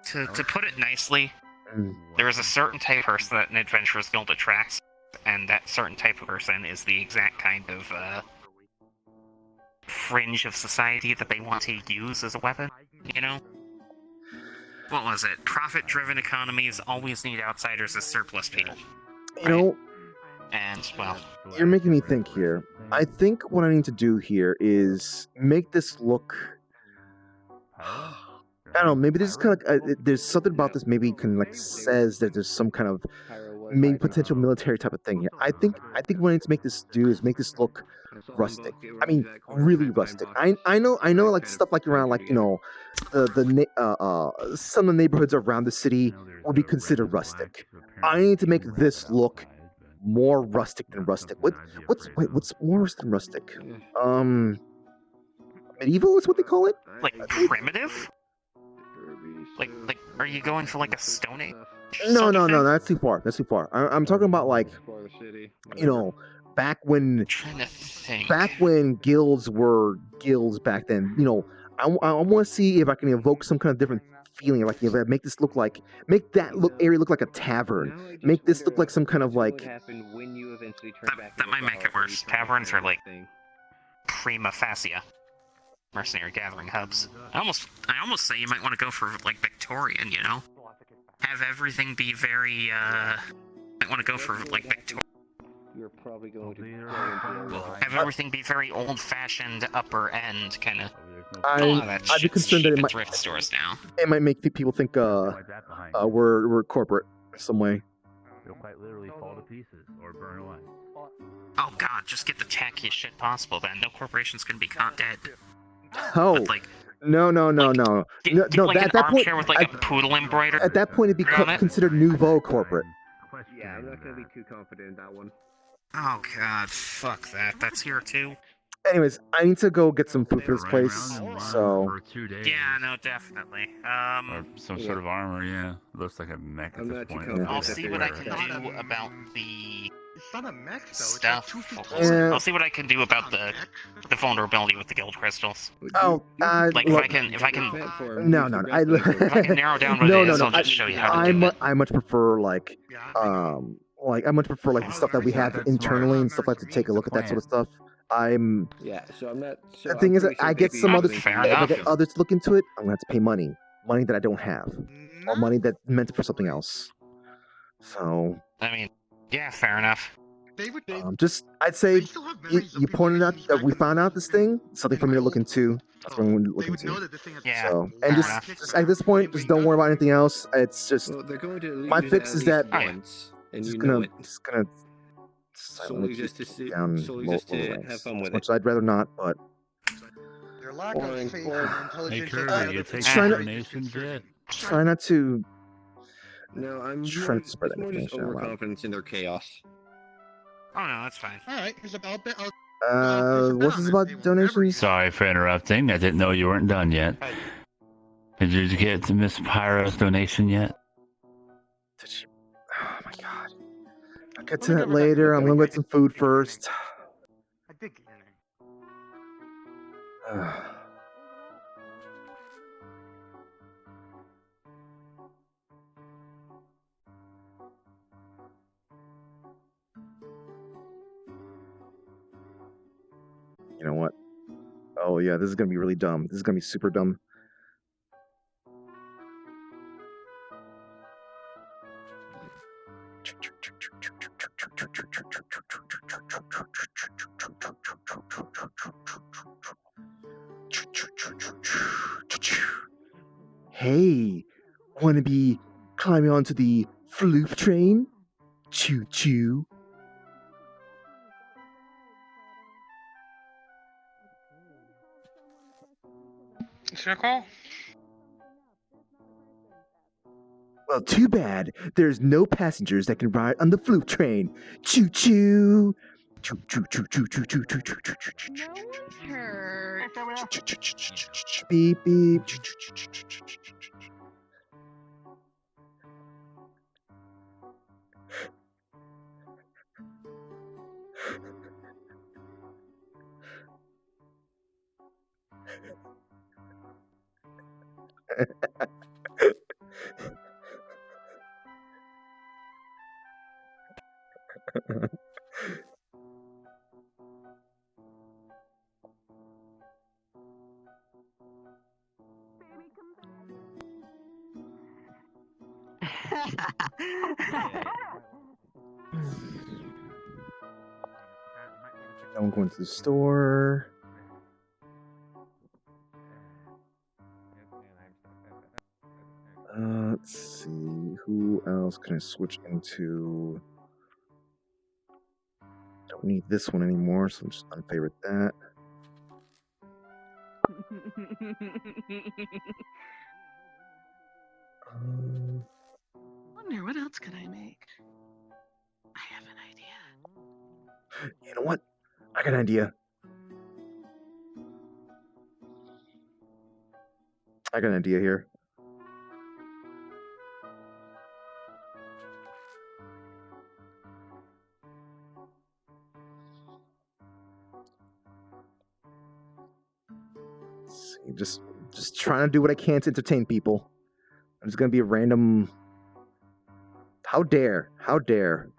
to put it nicely, there is a certain type of person that an adventurers guild attracts, and that certain type of person is the exact kind of fringe of society that they want to use as a weapon, What was it? Profit-driven economies always need outsiders as surplus people. And, well... You're making me think here. I think what I need to do here is make this look... I don't know, maybe this is kind of there's something about this maybe can says that there's some kind of maybe potential military type of thing here. I think what I need to make this look rustic. I mean, really rustic. I know like stuff like around like some of the neighborhoods around the city would be considered rustic. I need to make this look more rustic than rustic. What's more rustic than rustic? Medieval is what they call it? Like primitive? Like, are you going for like a Stone Age? No, that's too far. I'm talking about like, back when guilds were guilds back then. I want to see if I can evoke some kind of different feeling. Like, make this look like, make that area look like a tavern. Make this look like some kind of like. That might make it worse. Taverns are like prima facie mercenary gathering hubs. I almost say you might want to go for like Victorian, have everything be very might want to go for like Victorian. You're probably going to have everything be very old-fashioned upper end kind of. I'd be concerned that it might thrift stores now. It might make people think we're corporate some way. They'll quite literally fall to pieces or burn away. Oh god, just get the tackiest shit possible then. No corporation's gonna be caught dead. Oh, but, like, no. Get like an armchair with like a poodle embroidered. At that point, it'd be considered nouveau corporate. Yeah, I'm not gonna be too confident in that one. Oh god, fuck that. That's here too. Anyways, I need to go get some food for this place. So. Yeah, no, definitely. Or some sort of armor, yeah. Looks like a mech at this point. I'll see what I can do about the. It's not a mech though. Stuff. I'll see what I can do about the vulnerability with the guild crystals. Oh, like look, if I can. No. If I can narrow down what it is, I'll just show you how to do it. I much prefer like the stuff that we have internally and stuff like to take a look at that sort of stuff. So I'm not. So the thing is, I get some others. If I get others to look into it, I'm gonna have to pay money that I don't have, or money that's meant for something else. So. I mean, yeah, fair enough. I'd say you pointed out that we found out this thing, something for me to look into. That's what I'm going to look into. Yeah. So, and just at this point, just don't worry about anything else. It's just They're going to my use fix it is at that least once, and you know it. just gonna silently Solely just keep to down solely low just to ranks. have fun As with much it. as I'd rather not, but Your lack of Boring, faith boring. and Hey, intelligence. Kirby, you take Trying to- donations yet? try not to. No, I'm Trying more, to spread it's that more just information out loud. overconfidence in their chaos. Oh no, that's fine. All right, here's about bit. What's this about donations? Sorry for interrupting. I didn't know you weren't done yet. Did you get to Miss Pyro's donation yet? Did she? Oh my god. I'll get to that later. I'm gonna get some food first. I did get your name. You know what? Oh yeah, this is gonna be really dumb. This is gonna be super dumb. Hey, wanna be climbing onto the floof train? Choo choo. It's your call. Well, too bad. There's no passengers that can ride on the floof train. Choo choo. Choo choo choo choo choo choo choo choo choo choo choo choo. Beep beep. Now I'm going to the store. Let's see, who else can I switch into? Don't need this one anymore, so I'm just unfavorite that. Wonder what else could I make? I have an idea. You know what? I got an idea. I got an idea here. Let's see, just trying to do what I can to entertain people. I'm just gonna be a random. How dare? How dare?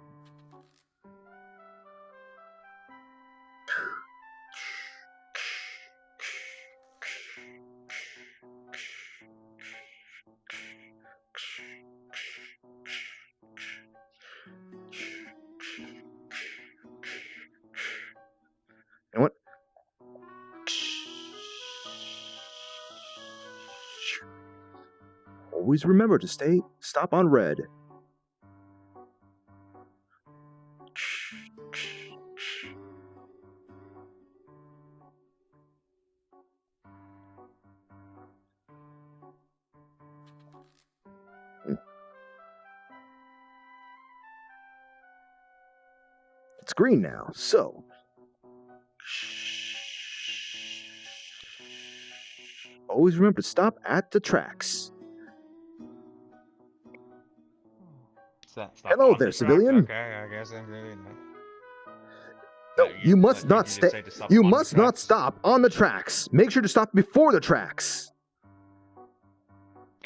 You know what? Always remember to stop on red. It's green now, so always remember to stop at the tracks. Hello there, civilian. Okay, I guess I'm doing that. No, you must not stay. You must not stop on the tracks. Make sure to stop before the tracks.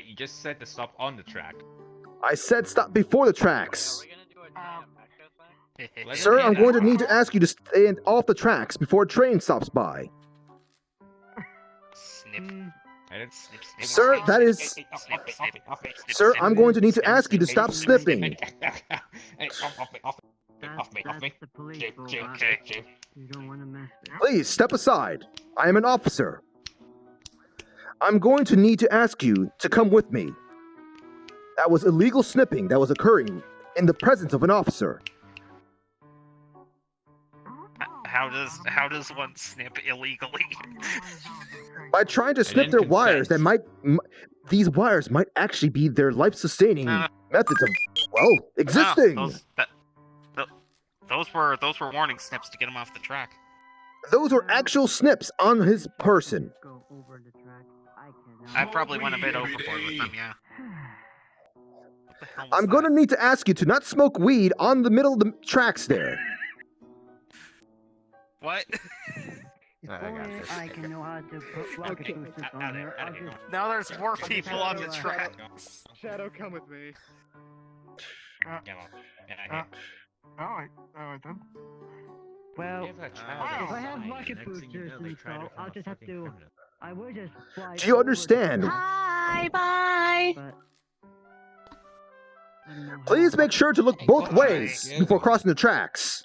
You just said to stop on the track. I said stop before the tracks. Sir, I'm going to need to ask you to stand off the tracks before a train stops by. Sir, that is... Sir, I'm going to need to ask you to stop sniffing. Off me, off me. Okay. You don't want to mess with. Please step aside. I am an officer. I'm going to need to ask you to come with me. That was illegal snipping that was occurring in the presence of an officer. How does one snip illegally? By trying to snip their wires that these wires might actually be their life-sustaining methods of, well, existing. Those were warning snips to get him off the track. Those were actual snips on his person. Go over the track. I probably went a bit overboard with them, yeah. What the hell was I'm going to need to ask you to not smoke weed on the middle of the tracks there. What? I can know how to put rocket boosters on here. I'll just... Now there's more people on the track. Shadow, come with me. Alright then. Well, If if I have rocket boosters installed, I'll just have to... I will just fly. Do you understand? Bye, bye. But... Please make sure to look both ways before crossing the tracks.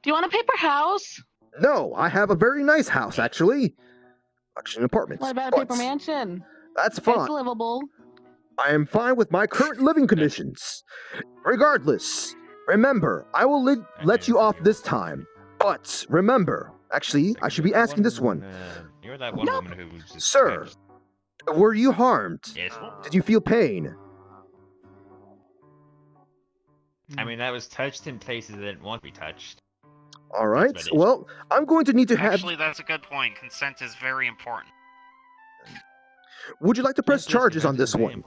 Do you want a paper house? No, I have a very nice house, actually. Actually, an apartment. What about a But paper mansion? That's It's fine. livable. I am fine with my current living conditions. Regardless, remember, I will let you off this time. But remember, actually, I should be asking this one. You're that one woman who was just Sir, were you harmed? Yes. Did you feel pain? I mean, that was touched in places that didn't want to be touched. All right. Well, I'm going to need to have. Actually, that's a good point. Consent is very important. Would you like to press charges on this one?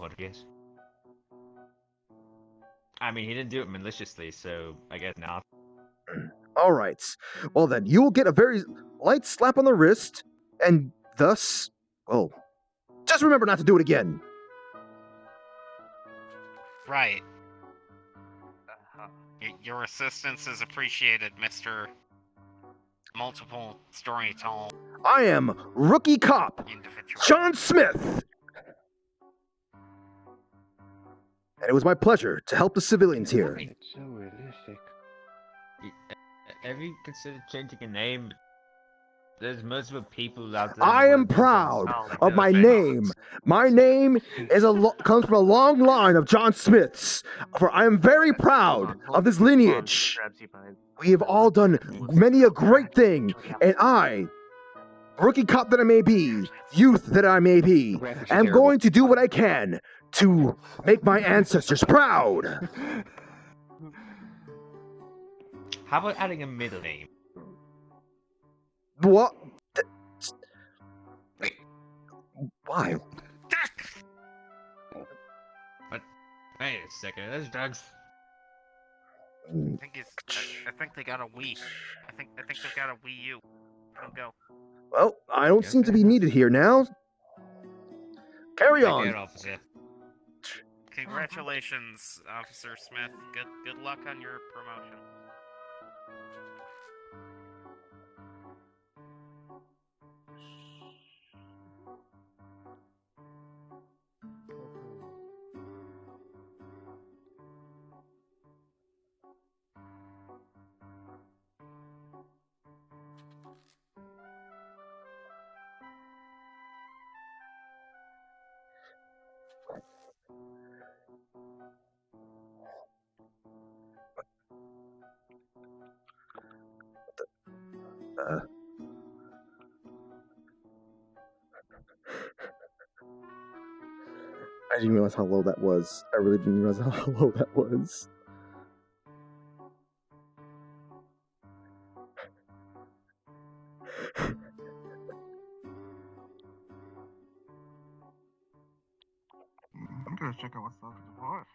I mean, he didn't do it maliciously, so I guess not. All right. Well, then, you will get a very light slap on the wrist, and thus, well, just remember not to do it again. Right. Your assistance is appreciated, Mr. Multiple Story Tall. I am Rookie Cop John Smith. And it was my pleasure to help the civilians here. It's so realistic. Have you considered changing a name? There's multiple people out there. I am proud of my name. My name is comes from a long line of John Smiths. For I am very proud of this lineage. We have all done many a great thing, and I, rookie cop that I may be, youth that I may be, am going to do what I can to make my ancestors proud. How about adding a middle name? What? Why? What? Wait a second, there's drugs. I think they got a Wii. I think they've got a Wii U. Let go. Well, I don't seem to be needed here now. Carry on. Again, officer. Congratulations, Officer Smith. Good luck on your promotion. I didn't realize how low that was. I really didn't realize how low that was. I'm gonna check out what's up with the bar.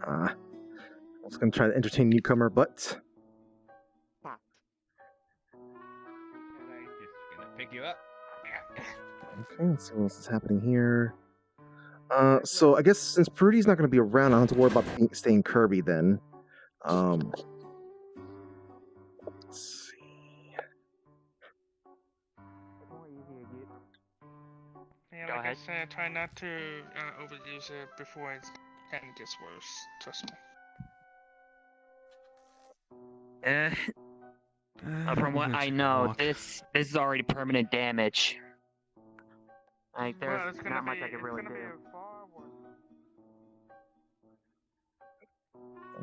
I was gonna try to entertain a newcomer, but Just gonna pick you up. okay. Let's see what else is happening here. So I guess since Prudy's not going to be around, I don't have to worry about staying Kirby then. Let's see. Yeah, like I said, try not to overuse it before it kind of gets worse. Trust me. From what I know, this is already permanent damage. Like, there's not much I can really do.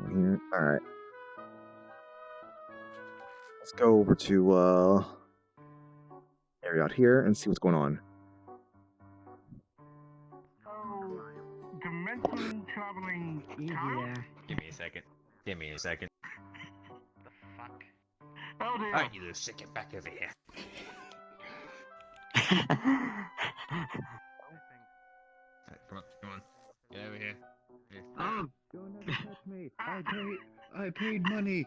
Here. All right. Let's go over to area out here and see what's going on. So, dimension traveling Yeah. Give me a second. Give me a second. The fuck? Oh dear. Alright, you little shit, get back over here. Alright, come on. Get over here. Oh, don't ever touch me. I paid money.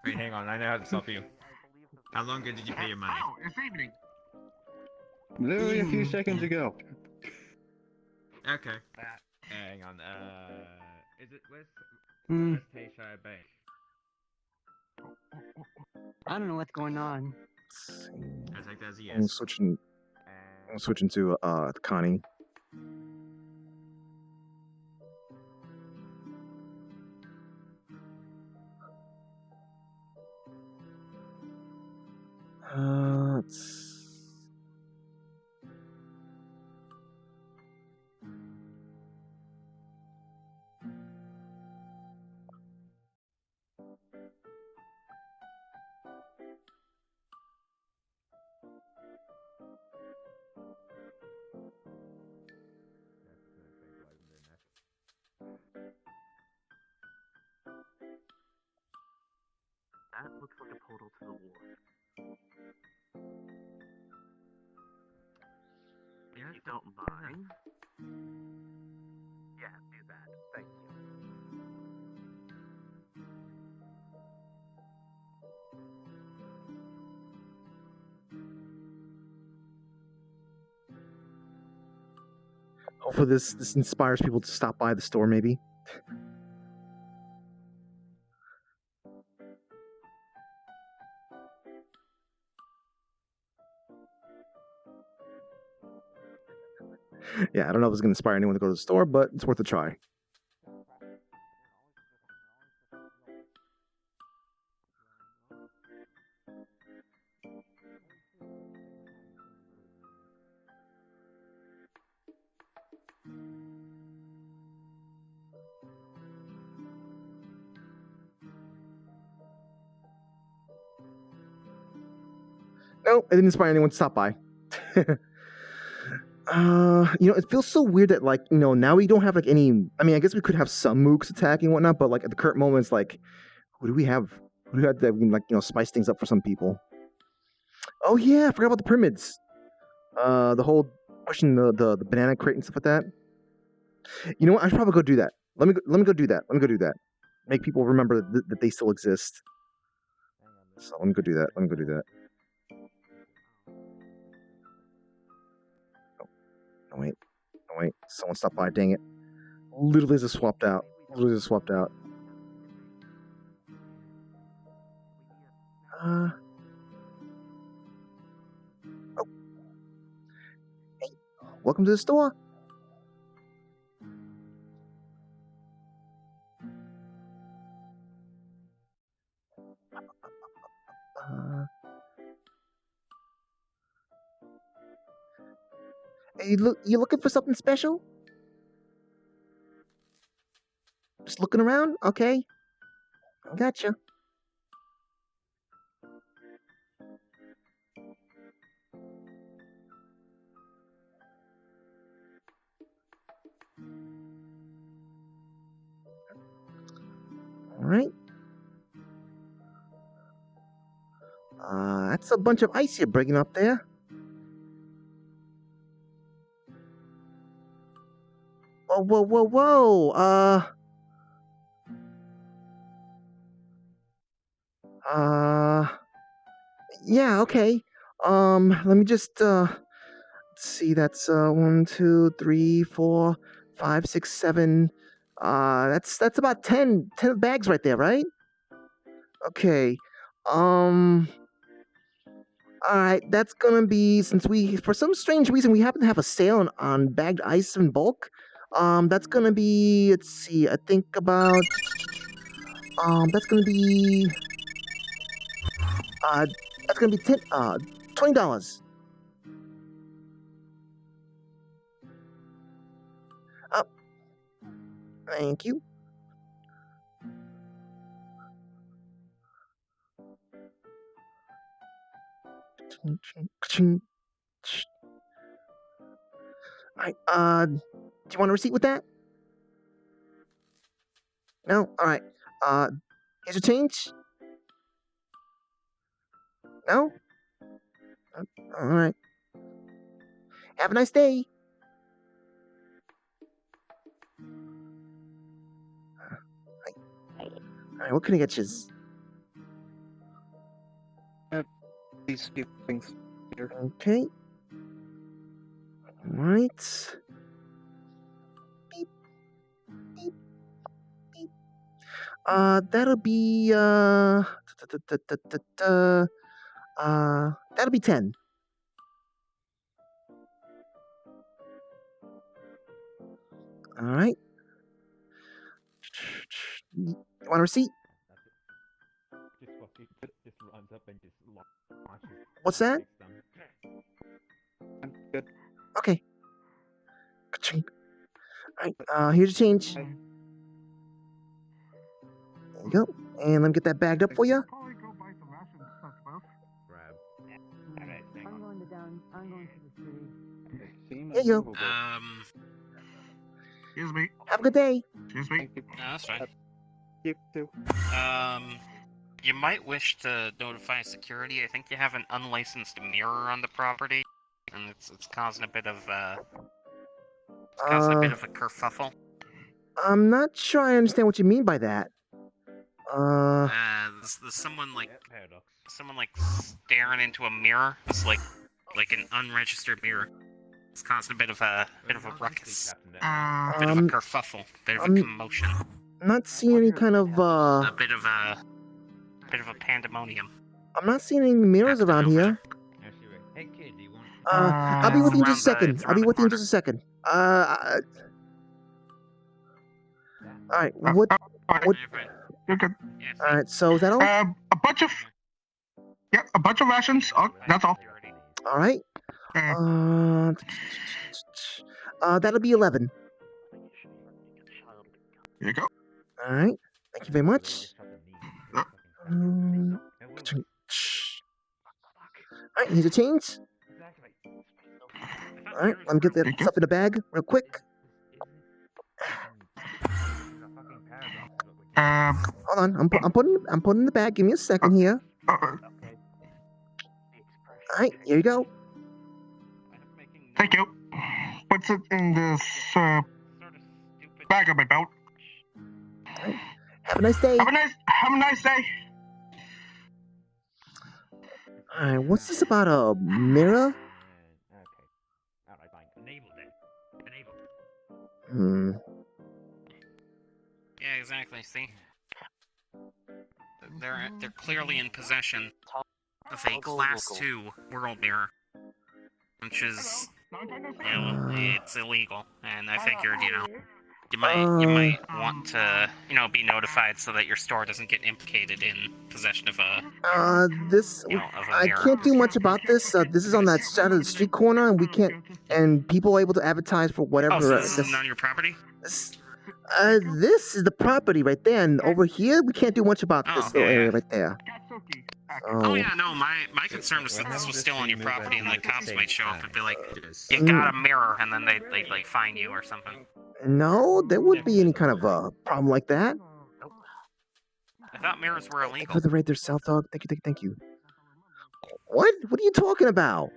Wait, hang on, I know how to stop you. How long ago did you pay your money? Oh, it's evening. Literally a few seconds ago. Okay. Hang on, is it, where's Tayshire Bank? I don't know what's going on. I think that's a yes. I'm switching to Connie. That looks like a portal to the ward. If you don't mind. Yeah, do that. Thank you. Hopefully this inspires people to stop by the store, maybe. Yeah, I don't know if it's going to inspire anyone to go to the store, but it's worth a try. No, it didn't inspire anyone to stop by. It feels so weird that, like, now we don't have, like, any... I mean, I guess we could have some mooks attacking and whatnot, but, like, at the current moment, it's like, who do we have? Who do we have that we can, like, spice things up for some people? Oh, yeah, I forgot about the pyramids. The whole pushing the banana crate and stuff like that. You know what? I should probably go do that. Let me go do that. Let me go do that. Make people remember that they still exist. So let me go do that. Let me go do that. No, wait. Someone stopped by. Dang it. Literally just swapped out. Oh. Hey. Welcome to the store. Hey, you looking for something special? Just looking around? Okay. I gotcha. Alright. That's a bunch of ice you're bringing up there. Whoa. Yeah, okay. Let me just, let's let's see. That's 1, 2, 3, 4, 5, 6, 7. That's about 10 bags right there, right? Okay. All right, that's gonna be, since we, for some strange reason, we happen to have a sale on bagged ice in bulk. That's gonna be, let's see, I think about, that's gonna be, $20. Oh, thank you. Alright, do you want a receipt with that? No? Alright. Here's your change? No? Alright. Have a nice day. Alright, what can I get you? These few things here. Okay. Alright. Beep. Beep. Beep. That'll be, that'll be 10. Alright. You want a receipt? Just runs up and just launches. What's that? I'm good. Okay. Alright, here's your change. There you go. And let me get that bagged up for you. Probably go buy some rations, I suppose. Grab. I'm going to down. I'm going to the city. There you go. Excuse me. Have a good day. Excuse me. That's fine. You too. You might wish to notify security. I think you have an unlicensed mirror on the property, and it's causing a bit of a kerfuffle. I'm not sure I understand what you mean by that. There's someone like staring into a mirror. It's like an unregistered mirror. It's causing a bit of a ruckus, a bit of a kerfuffle, bit of a commotion. I'm not seeing any kind of A bit of a pandemonium. I'm not seeing any mirrors around here. Hey kid, do you want? I'll be with you in just a second. I'll be with you in just a second. Alright, what? You're good. Alright, so is that all? A bunch of rations. Oh, that's all. Alright. That'll be 11. Here you go. Alright, thank you very much. Alright, here's your change. Alright, let me get that stuff in the bag real quick. Hold on, I'm putting in the bag. Give me a second here. Alright, here you go. Thank you. What's it in this bag on my belt? Alright, have a nice day. Have a nice day. Alright, what's this about a mirror? Alright, fine. Enable then. Enable. Yeah, exactly. See, they're clearly in possession of a Class 2 world mirror, which is, it's illegal. And I figured, you might want to, be notified so that your store doesn't get implicated in possession of a. This of a I mirror. can't do much about this. This is on that side of the street corner, and we can't. And people are able to advertise for whatever. Oh, so this isn't on your property? This is the property right there, and over here we can't do much about this little area right there. Oh yeah, no. My concern was that this was still on your property, and the cops might show up and be like, "You got a mirror," and then they like fine you or something. No, there wouldn't be any kind of problem like that. I thought mirrors were illegal. For the raid, their self dog. Thank you. What? What are you talking about?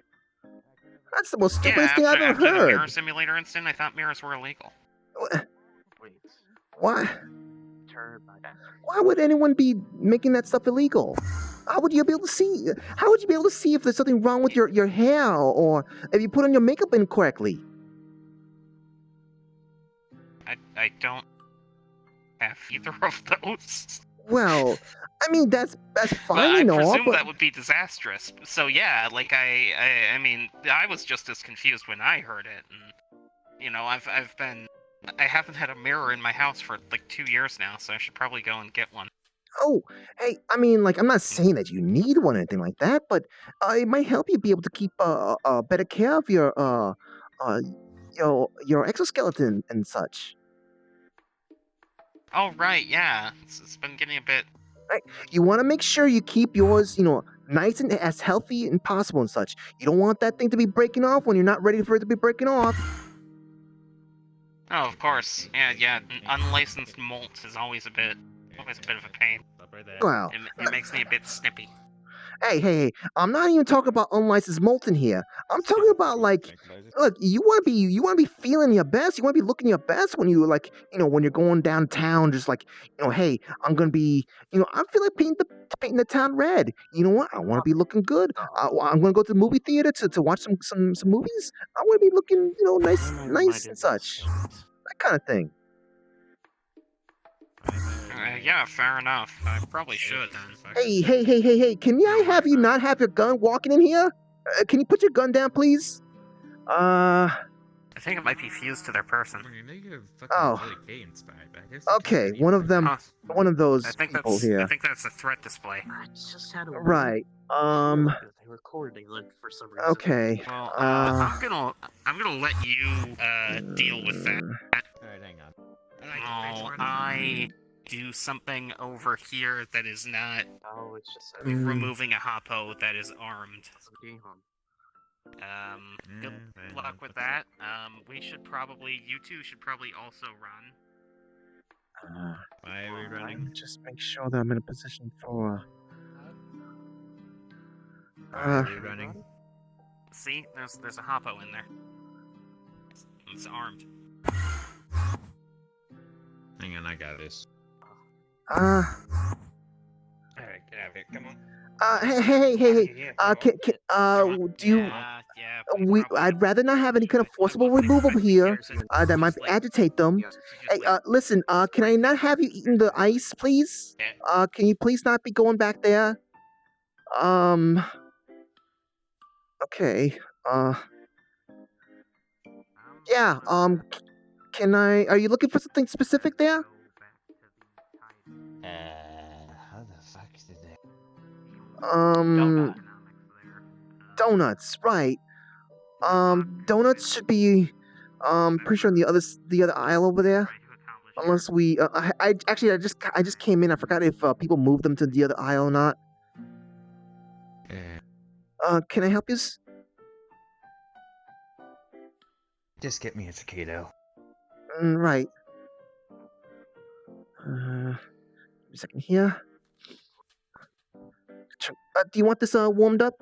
That's the most stupidest thing I've ever after the heard. mirror simulator incident, I thought mirrors were illegal. Why? Why would anyone be making that stuff illegal? How would you be able to see? How would you be able to see if there's something wrong with your hair or if you put on your makeup incorrectly? I don't have either of those. Well, I mean that's But fine I and all, presume but that would be disastrous. So yeah, like I mean, I was just as confused when I heard it, and you know, I haven't had a mirror in my house for like 2 years now, so I should probably go and get one. oh, hey, I mean, like, I'm not saying that you need one or anything like that, but it might help you be able to keep better care of uh, your exoskeleton and such. Oh right, yeah, it's been getting a bit. Right? You want to make sure you keep yours, nice and as healthy and possible and such. You don't want that thing to be breaking off when you're not ready for it to be breaking off. Oh, of course, yeah. Unlicensed molt is always a bit of a pain. Well, It makes me a bit snippy. Hey, I'm not even talking about unlicensed molten here. I'm talking about like, look, you want to be feeling your best. You want to be looking your best when you when you're going downtown. Just like, hey, I'm gonna be, I feel like painting the town red. You know what? I want to be looking good. I'm gonna go to the movie theater to watch some movies. I want to be looking, nice and such. That kind of thing. Yeah, fair enough. I probably should then. Hey! Can I have you not have your gun walking in here? Can you put your gun down, please? I think it might be fused to their person. Oh. Okay, one of those people here. I think that's a threat display. Right. They recording for some reason. Okay. Well, I'm gonna let you deal with that. Alright, hang on. Oh, I do something over here that is not It's just removing a hoppo that is armed. Good luck with that. You two should probably also run. Why are we running? Just make sure that I'm in a position for. Why are we running? See, there's a hoppo in there. It's armed. Hang on, I got this. Alright, get out of here. Come on. Hey. Do you? I'd rather not have any kind of forcible removal here. That might agitate them. Hey, listen. Can I not have you eating the ice, please? Can you please not be going back there? Okay. Yeah. Can I? Are you looking for something specific there? How the fuck did they? Donuts, right? Donuts should be, pretty sure in the other aisle over there. Unless we, I just came in. I forgot if people moved them to the other aisle or not. Can I help you? Just get me a taquito. Right. A second here. Do you want this warmed up?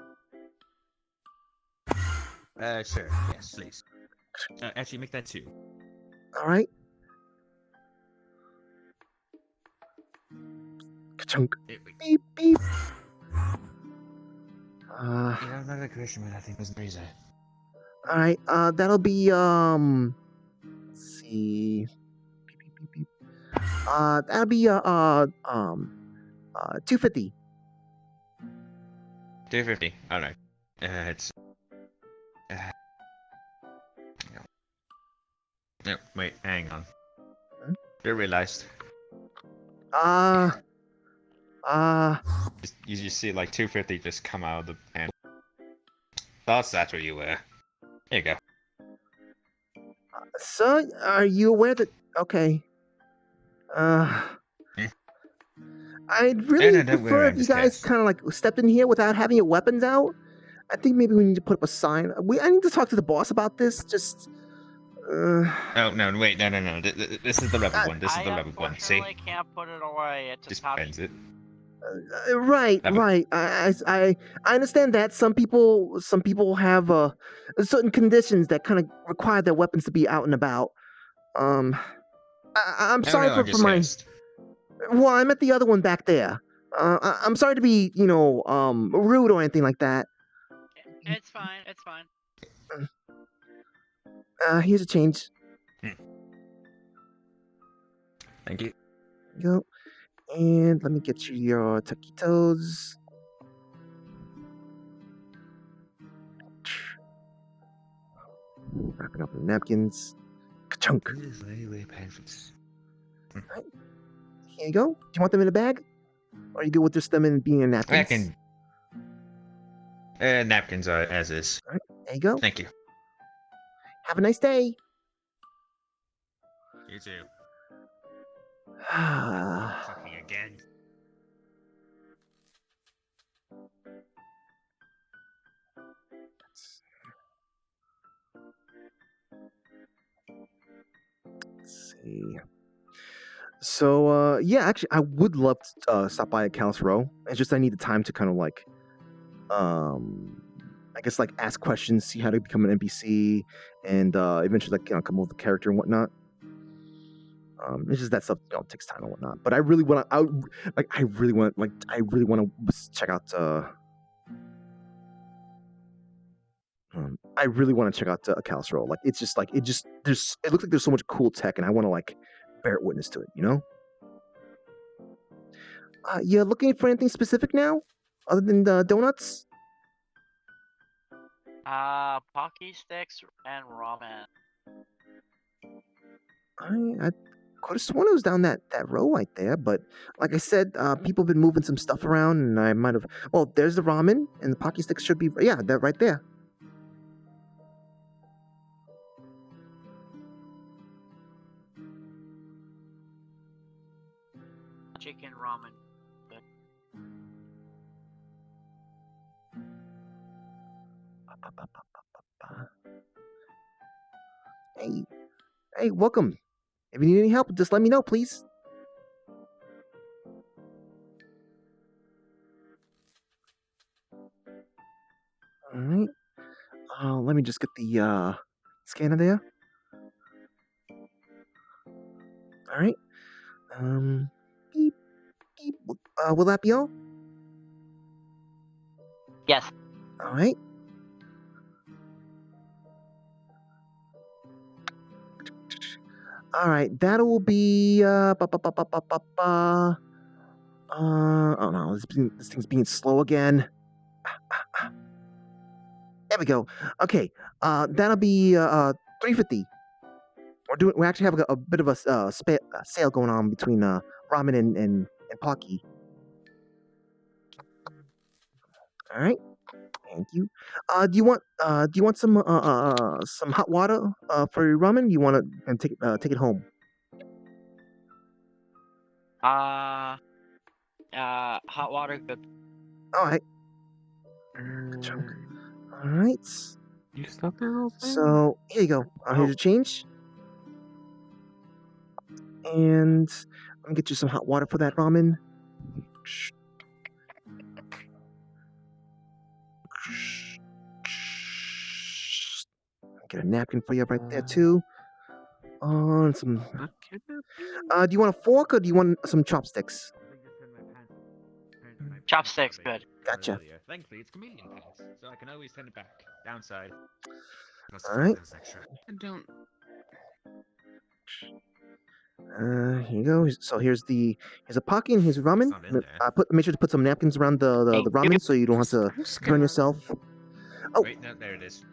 Sure. Yes, please. Actually, make that 2. All right. Ka-chunk. Beep beep. I'm not a Christian, but I think there's reason. All right. That'll be let's see. Beep. That'll be 250. 250. All right. It's. No, wait. Hang on. You realized. You just see like 250 just come out of the pan. Thoughts that's where you were. Here you go. Sir, are you aware that? Okay. I'd really prefer if you guys kind of like stepped in here without having your weapons out. I think maybe we need to put up a sign. I need to talk to the boss about this. Just. Oh no! Wait, no! This is the rebel one. This is the rebel one. See? I can't put it away. It's just bends it. Right. I understand that some people have certain conditions that kind of require their weapons to be out and about. I'm sorry for my. Well, I'm at the other one back there. I'm sorry to be, rude or anything like that. It's fine. It's fine. Here's a change. Thank you. Go. And let me get you your taquitos. Wrapping up the napkins. Ka-chunk. Alright. Here you go. Do you want them in a bag? Or are you good with just them in being in napkins? Napkins are as is. Alright, there you go. Thank you. Have a nice day. You too. Ah. Fucking again. Let's see. So, yeah, actually, I would love to stop by at Cal's Row. It's just I need the time to kind of like, I guess like ask questions, see how to become an NPC, and eventually like come up with a character and whatnot. It's just that stuff takes time and whatnot. But I really want to, I really want to check out. I really want to check out Cal's Row. Like it's just like it looks like there's so much cool tech, and I want to like bear witness to it. You looking for anything specific now, other than the donuts? Pocky sticks and ramen. I could have sworn it was down that row right there, but like I said, people have been moving some stuff around, and I might have. Well, there's the ramen, and the pocky sticks should be that right there. Chicken ramen. Hey, welcome. If you need any help, just let me know, please. All right. Let me just get the scanner there. All right. Beep, beep. Will that be all? Yes. All right. All right, that will be oh no, this thing's being slow again. There we go. Okay, that'll be $3.50. We actually have a bit of a sale going on between ramen and Pocky. All right. Thank you. Do you want some hot water for your ramen? You want to take it home? Hot water good. All right. All right. You stop there real fast? So here you go. Here's your change. And let me get you some hot water for that ramen. Get a napkin for you right there too. Some. Do you want a fork or do you want some chopsticks? Chopsticks, good. Gotcha. Thankfully, it's chameleon pants, so I can always send it back. Downside. All right. I don't. Here you go. So here's a pocky and here's ramen. Make sure to put some napkins around the ramen so you don't have to burn yourself. Oh. Wait, no, there it is.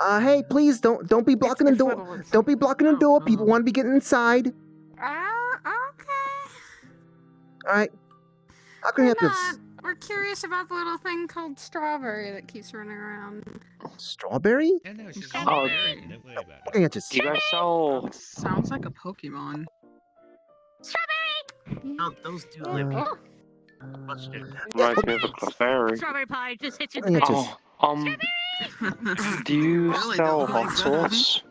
Hey, please don't be blocking the door. Don't be blocking the door. People want to be getting inside. Okay. All right. How can I help you? We're curious about the little thing called strawberry that keeps running around. Strawberry? Yeah, no, it's just Oh, strawberry. Don't worry about it. Okay, gotcha. You guys sell Sounds like a Pokemon. strawberry. No, those do live here. Much different. Reminds me of a Strawberry pie just hit you in the face. Do you sell hot sauce?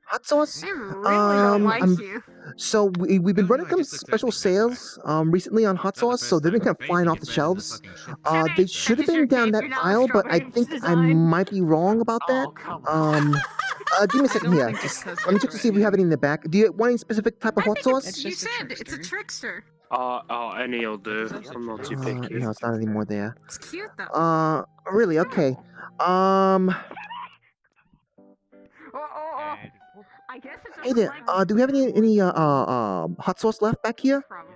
Hot sauce? I really don't like you. So we've been running some special sales recently on hot sauce, so they've been kind of flying off the shelves. They should have been down that aisle, but I think I might be wrong about that. Give me a second here. Let me check to see if we have any in the back. Do you want any specific type of hot sauce? You said it's a trickster. Any will do. I'm not too picky. No, it's not anymore there. It's cute though. Really? Okay. I guess it Hey there. Do we have any hot sauce left back here? Probably.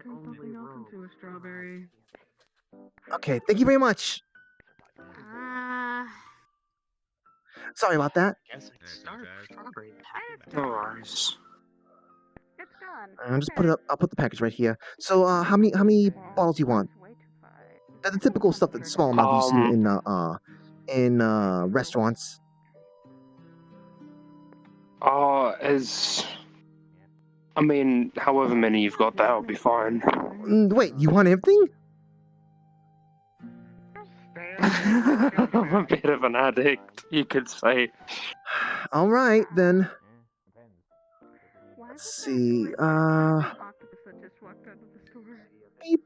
Something else into a strawberry. Okay. Thank you very much. Sorry about that. Strawberry. No worries. It's done. Just put it up. I'll put the package right here. So, how many bottles do you want? The typical stuff, the small amount you see in restaurants. I mean, however many you've got, that'll be fine. Wait, you want everything? I'm a bit of an addict, you could say. All right then. Let's see. Beep.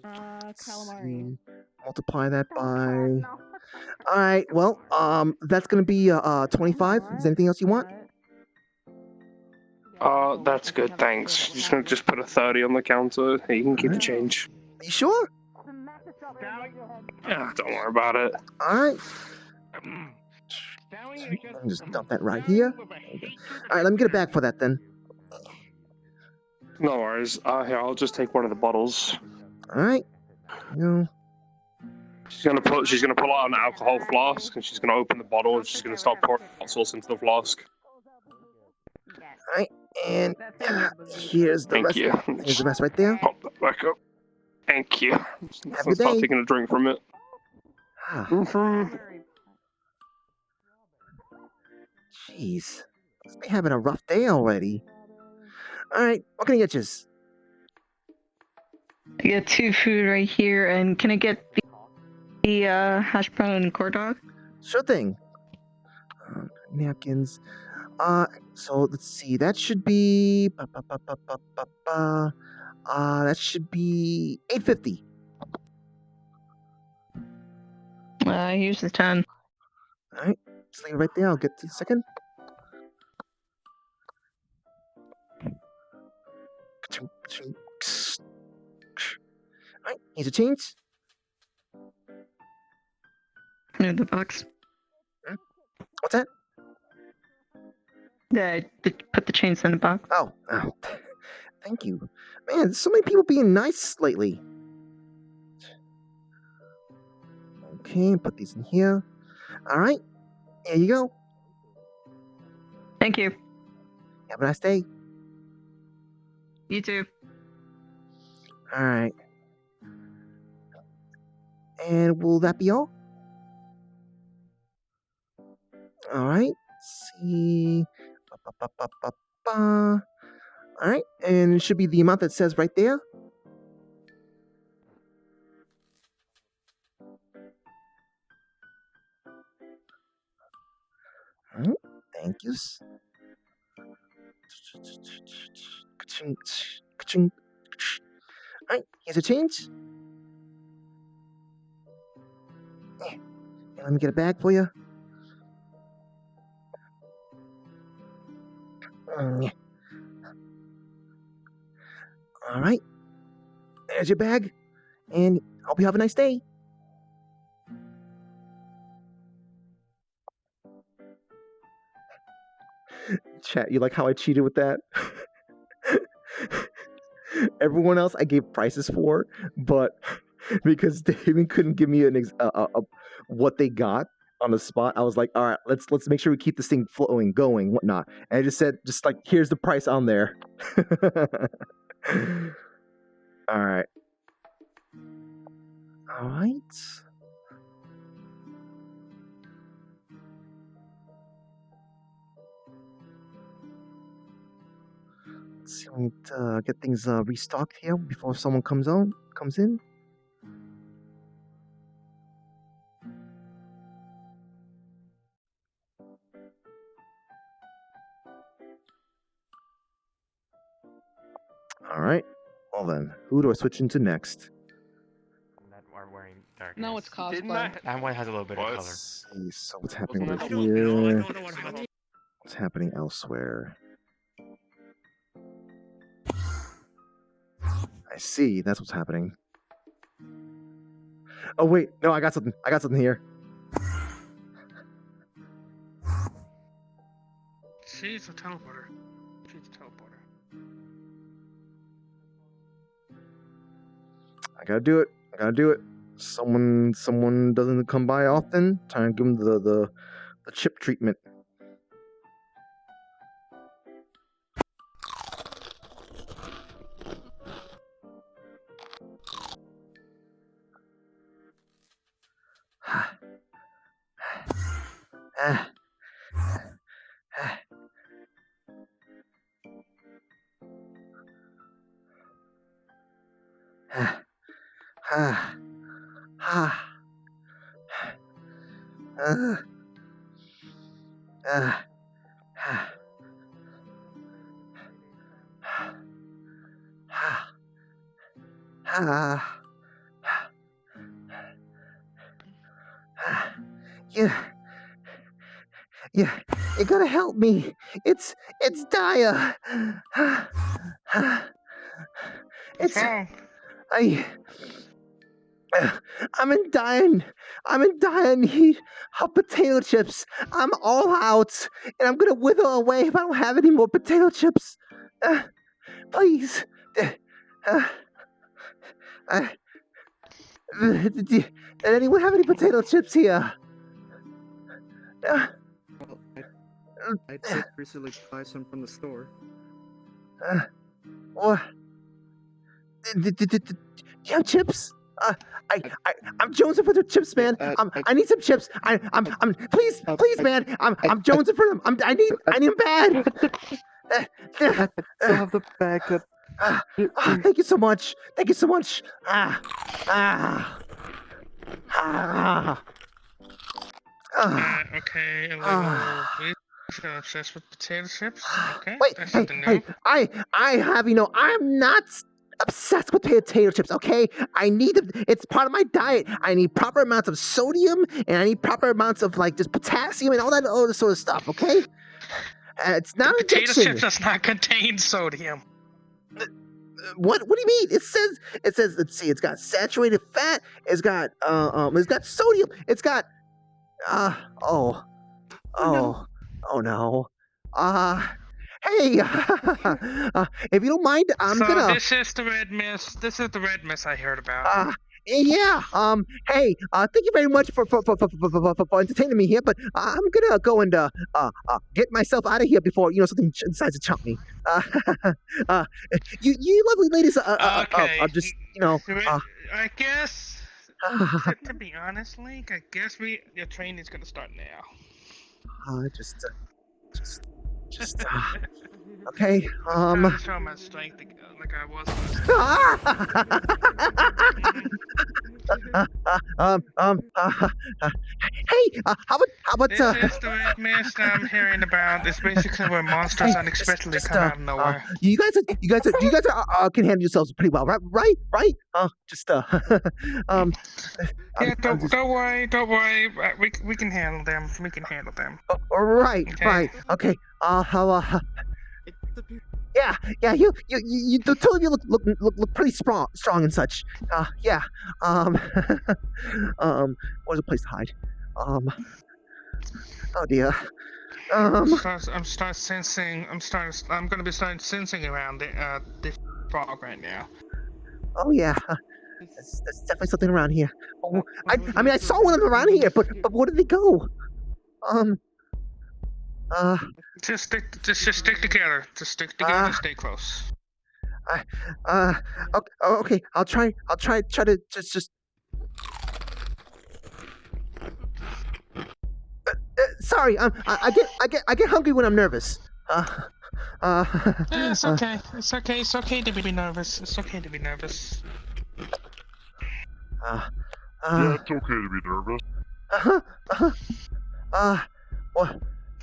Calamari. Multiply that by. All right. Well, that's gonna be 25. Is there anything else you want? That's good, thanks. Just gonna put a 30 on the counter. You can keep the change. You sure? Yeah, don't worry about it. All right. Just dump that right here. All right, let me get a bag for that then. No worries. Here, I'll just take one of the bottles. All right. No. She's gonna pull out an alcohol flask and she's gonna open the bottle and she's gonna start pouring hot sauce into the flask. All right, and here's the rest. Here's the rest right there. Pop that back up. Thank you. Have a good Start day. taking a drink from it. Jeez, must be having a rough day already. All right, what can I get you? I get 2 food right here, and can I get the hash brown and corn dog? Sure thing. Napkins. So let's see. That should be. That should be $8.50. Here's the 10. All right, just leave it right there. I'll get to the second. All right, here's a change. Near the box. What's that? Put the chains in the box. Oh, thank you. Man, so many people being nice lately. Okay, put these in here. All right, here you go. Thank you. Have a nice day. You too. All right. And will that be all? All right. Let's see. All right, and it should be the amount that says right there. All right, thank you. All right, here's a change. Yeah. Let me get a bag for you. Yeah. All right, there's your bag, and hope you have a nice day. Chat, you like how I cheated with that? Everyone else I gave prices for, but because Damon couldn't give me what they got on the spot, I was like, all right, let's make sure we keep this thing flowing, going, whatnot. And I just said, here's the price on there. All right. All right. Let's see, we need to get things restocked here before someone comes in. All right. Well then, who do I switch into next? That are wearing dark. No, it's cosplay. That one has a little bit of color. Let's see, so what's happening over here? What's happening elsewhere? I see. That's what's happening. Oh wait, no, I got something. I got something here. She's a teleporter. She's a teleporter. I gotta do it. I gotta do it. Someone doesn't come by often. Time to give him the chip treatment. Yeah, you gotta help me. It's dire. It's I'm in dire need of potato chips. I'm all out, and I'm gonna wither away if I don't have any more potato chips. Please. Did anyone have any potato chips here? I did recently buy some from the store. What? Do you have chips? I'm jonesing for the chips, man. I need some chips. Please, man. I'm jonesing for them. I need them bad. I still have the bag that. Thank you so much. Thank you so much. Okay, a little weird. You're obsessed with potato chips? Okay. Wait, that's hey, I have, I'm not obsessed with potato chips, okay? I need them. It's part of my diet. I need proper amounts of sodium, and I need proper amounts of, just potassium and all that other sort of stuff, okay? It's not an potato addiction. chips does not contain sodium. What do you mean? It says, let's see, it's got saturated fat, it's got sodium, it's got, oh no. Hey, if you don't mind, I'm gonna. This is the red mist. This is the red mist I heard about. Yeah. Hey, thank you very much for entertaining me here, but I'm gonna go and get myself out of here before something decides to chomp me. You lovely ladies are just I guess. To be honest, Link, I guess your training's gonna start now. Okay. I'm trying to show my strength like I was. Hey, how about This is the red mist I'm hearing about. It's basically where monsters unexpectedly come out of nowhere. You guys can handle yourselves pretty well, right? Yeah, don't worry. We can handle them. We can handle them. Right. Okay. Yeah. You the two of you look pretty strong and such. Yeah. Where's a place to hide? Oh dear. I'm gonna be starting sensing around this frog right now. Oh yeah. There's definitely something around here. Oh, I saw one of them around here, but where did they go? Just stick together. Just stick together and stay close. Okay. I'll try to just. Sorry. I get hungry when I'm nervous. It's okay. It's okay to be nervous. It's okay to be nervous. Yeah, it's okay to be nervous.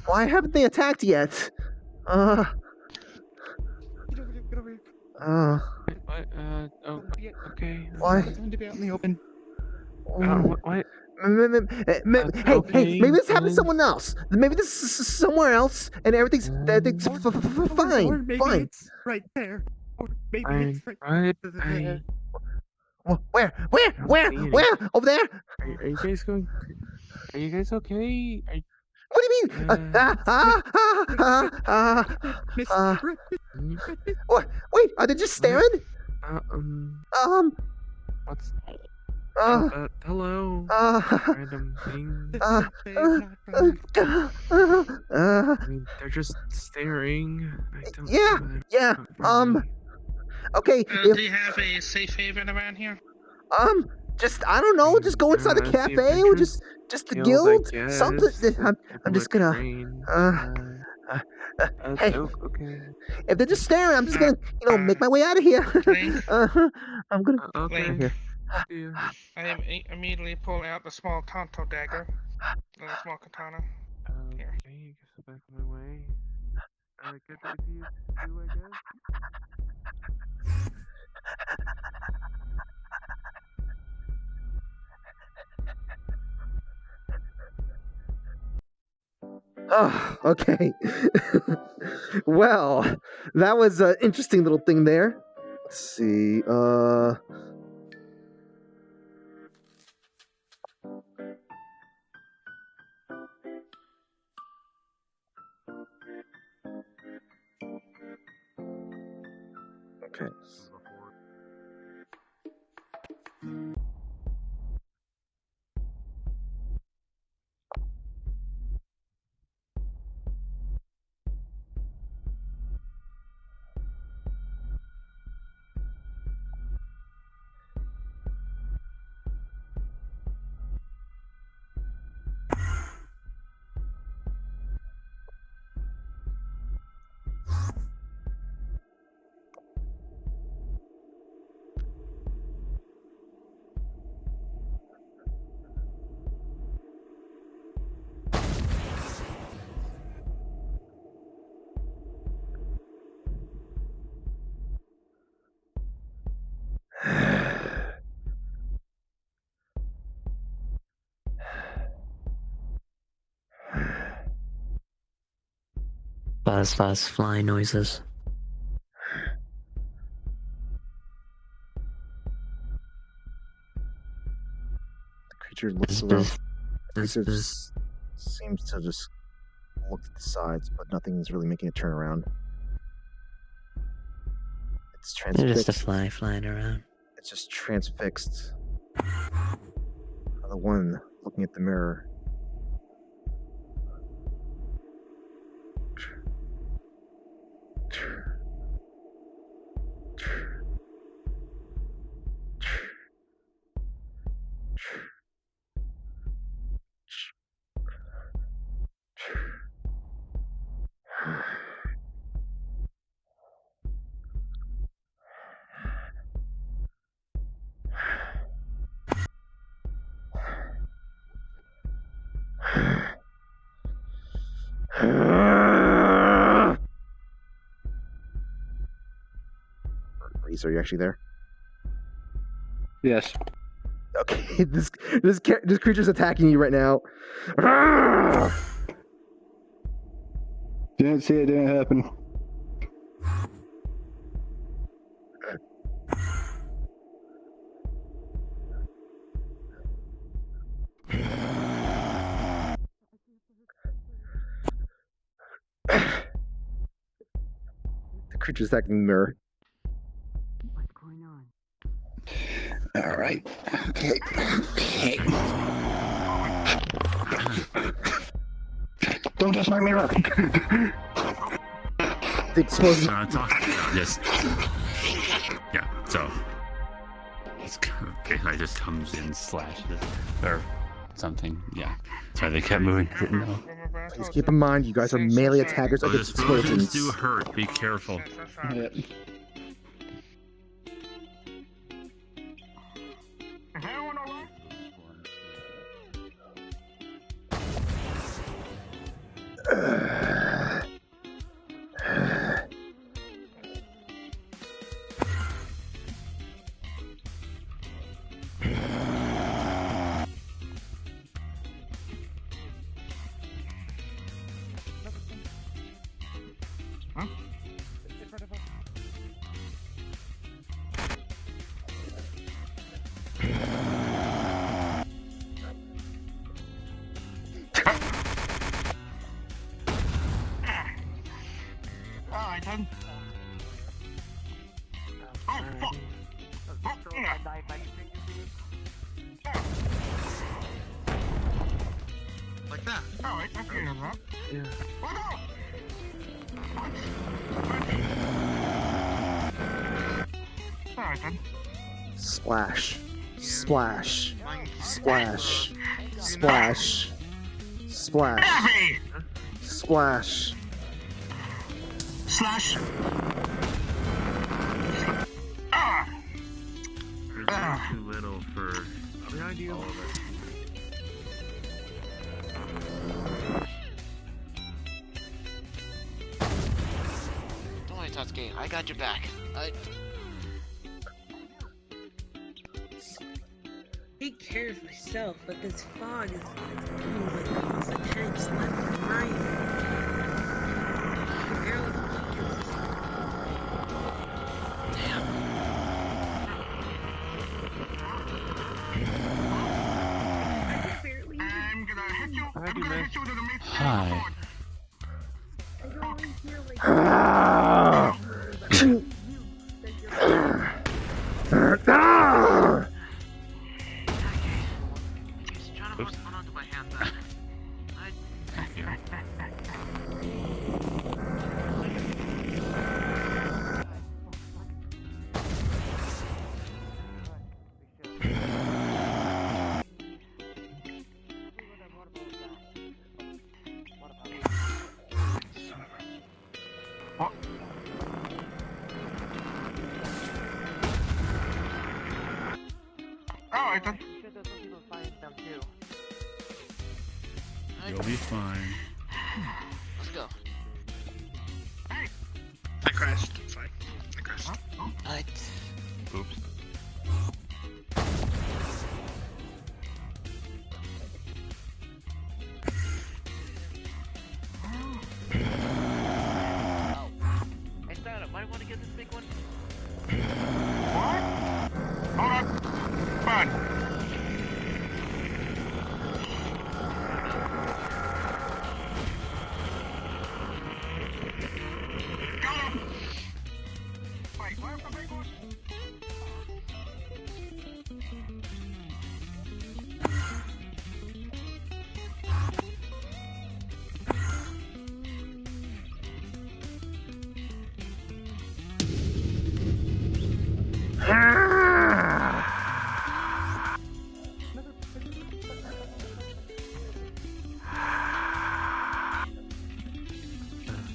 Why haven't they attacked yet? Get over here. Okay. Why? It's going to be out in the open. What? Hey, maybe this happened to someone else. Maybe this is somewhere else, and everything's fine. Or maybe Fine. it's right there. Maybe I'm it's right. Where? Seeing Where? it. Over there? Are you guys going? Are you guys okay? What do you mean? What? Wait, are they just staring? What's hello? Uh, Random thing. uh, I mean, they're just staring. I don't see yeah, why they're yeah. not friendly. Okay. Do you have a safe haven around here? Just I don't know. Just go inside the The cafe or Adventurers just the Guild, I guild. Something. guess. I'm just gonna. Hey, Okay. if they're just staring, I'm just gonna, make my way out of here. I'm gonna. Okay. Here. I immediately pull out the small Tonto dagger, the small katana. Here. Okay, I guess I'm back on my way. Good luck to you too, I guess. Oh, okay. Well, that was an interesting little thing there. Let's see. Okay. Buzz, fly noises. The creature looks around. The creature just seems to just look at the sides, but nothing's really making it turn around. It's transfixed. They're just a fly flying around. It's just transfixed. The one looking at the mirror. Reese, are you actually there? Yes. Okay, this creature's attacking you right now. Didn't see it, didn't happen. The creature's attacking the mirror. What's going on? All right. Okay. Don't touch my mirror. The explosion. Yeah. So it's okay. I just comes in slashes it or something. Yeah. Sorry, they kept moving. Didn't know. Please keep in mind, you guys are melee attackers Those against explosions explosions. do hurt. Be careful. Yep. then. Oh, fuck. Oh, yeah. Like that. Alright, I figured that. Yeah. What up? Alright then. Splash. Splash. Splash. Splash. Splash. Splash. Slash. Ah. There's too little for Behind you. all of it. Don't worry, Tatsuki. I got your back. Take care of myself, but this fog is doing like constant tanks left and right. I barely can I'm gonna hit you. I'm gonna hit you to the mid. Hi. Oops. Thank you. What? Alright then. You'll be fine. Let's go. I crashed. It's fine. I crashed. Alright. Oops. Hey, Startup, might want to get this big one? What? Hold on. Fine. Got him. Wait, where's the big one?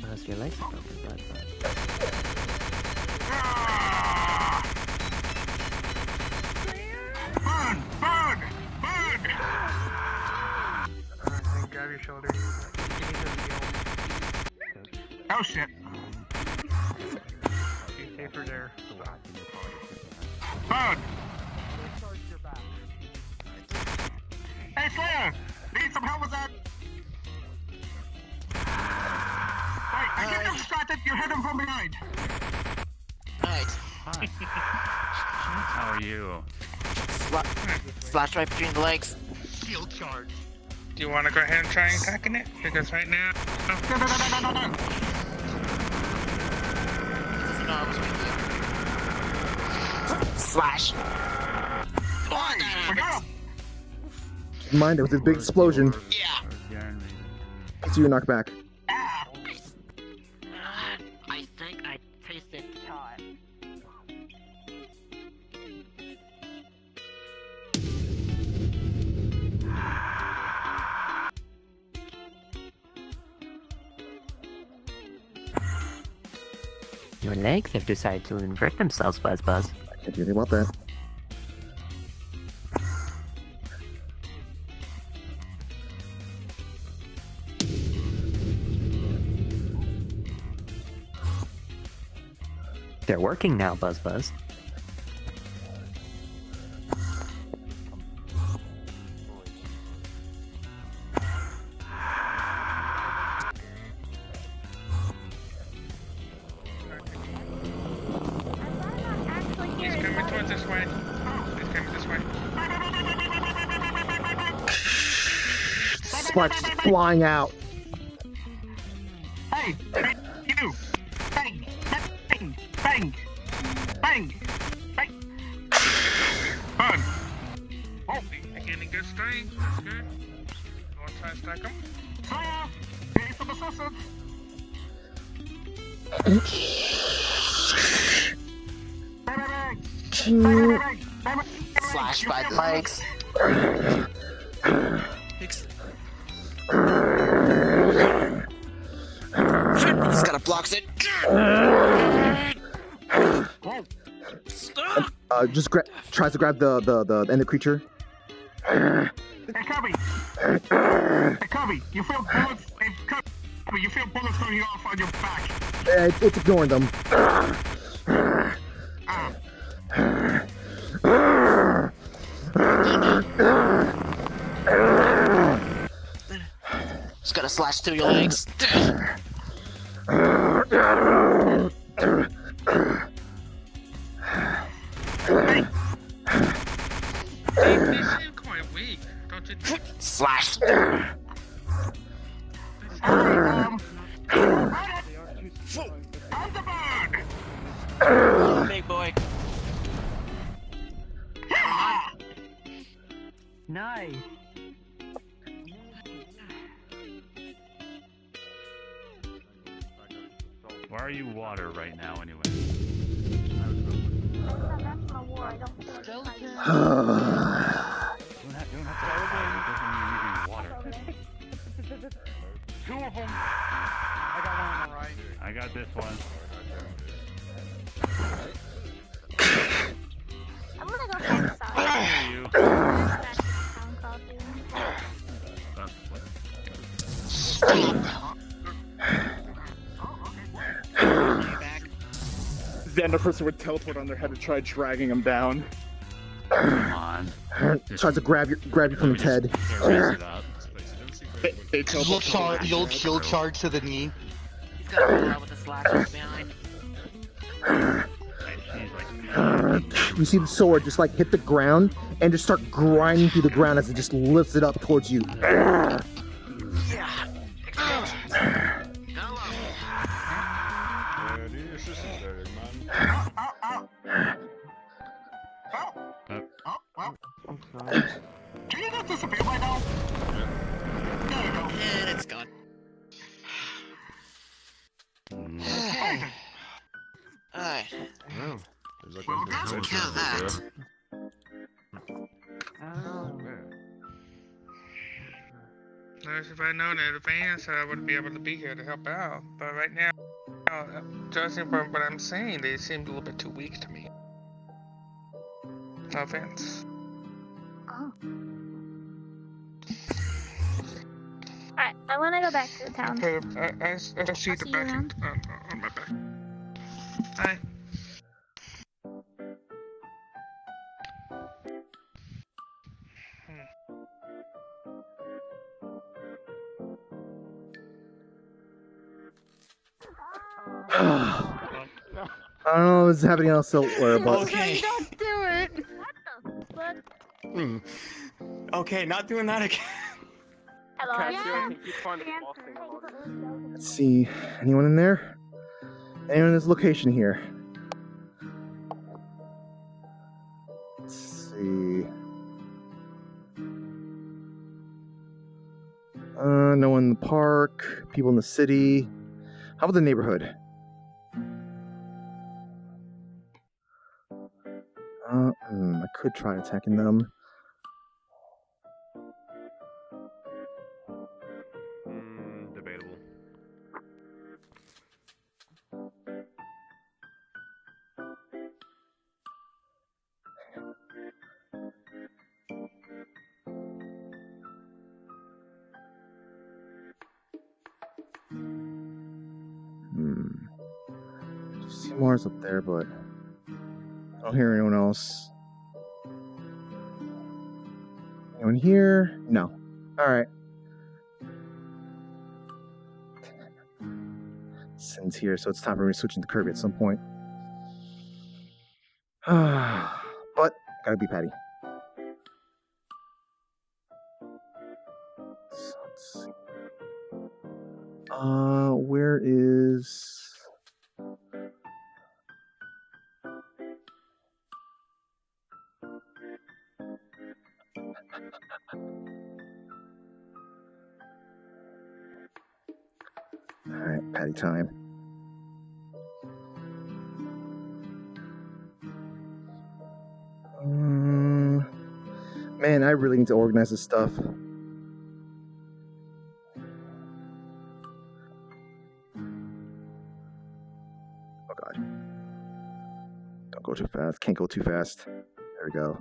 Buzz, your legs are broken, Buzz. Burn! Burn! Burn! Alright, grab your shoulder. Oh shit. Be safer there. Burn! Hey Slayer! Need some help with that? Wait, I get distracted, you hit him from behind. Alright. Hi. How are you? Slash right between the legs. Shield charge. Do you want to go ahead and try attacking it? Because right now... Slash. Keep in mind, there was this big explosion. Yeah. So you're knocked back. I think I tasted time. Your legs have decided to invert themselves, Buzz. I can't do anything about that. They're working now, Buzz. He's coming towards this way. He's coming this way. Sparks just flying out. Hey! You! Hey! good strength. That's good. You want to try and stack them? Fire! Ready for the sausage! Slash by the legs. Shit, he's got a block it. Tries to grab the end of creature. Hey, Cubby! Hey, Cubby, you feel bullets? Hey, Cubby, you feel bullets going off on your back? It's ignoring them. It's gonna slash through your legs. They seem quite weak, don't you think? Slash. Big boy. Nice. Why are you water right now, anyway? Two of them. I got one on the right. I got this one. I'm gonna go find the Where you? Xander person would teleport on their head and try dragging him down. Come on. Tries to grab you from his head. They teleport. You'll shield charge to the knee. He's got a lot with the slashers behind. You see the sword just like hit the ground and just start grinding through the ground as it just lifts it up towards you. Can you just disappear right now? There you go. And it's gone. Alright. Oh, Let's kill that. If I'd known in advance, I wouldn't be able to be here to help out. But right now, judging from what I'm saying, they seemed a little bit too weak to me. No offense. Oh. Alright, I wanna go back to the town. I see the back on my back. Hi. I don't know what's happening else elsewhere, but Okay. Don't do it. What? Okay, not doing that again. Hello. let's see. Anyone in there? Anyone in this location here? Let's see. No one in the park. People in the city. How about the neighborhood? I could try attacking them. Debatable. Mars up there, but I don't hear anyone else. Anyone here? No. Alright. Sin's here, so it's time for me to switch into Kirby at some point. But, gotta be Patty. So, let's see. Where is... Patty time. Man, I really need to organize this stuff. Oh god. Don't go too fast. Can't go too fast. There we go.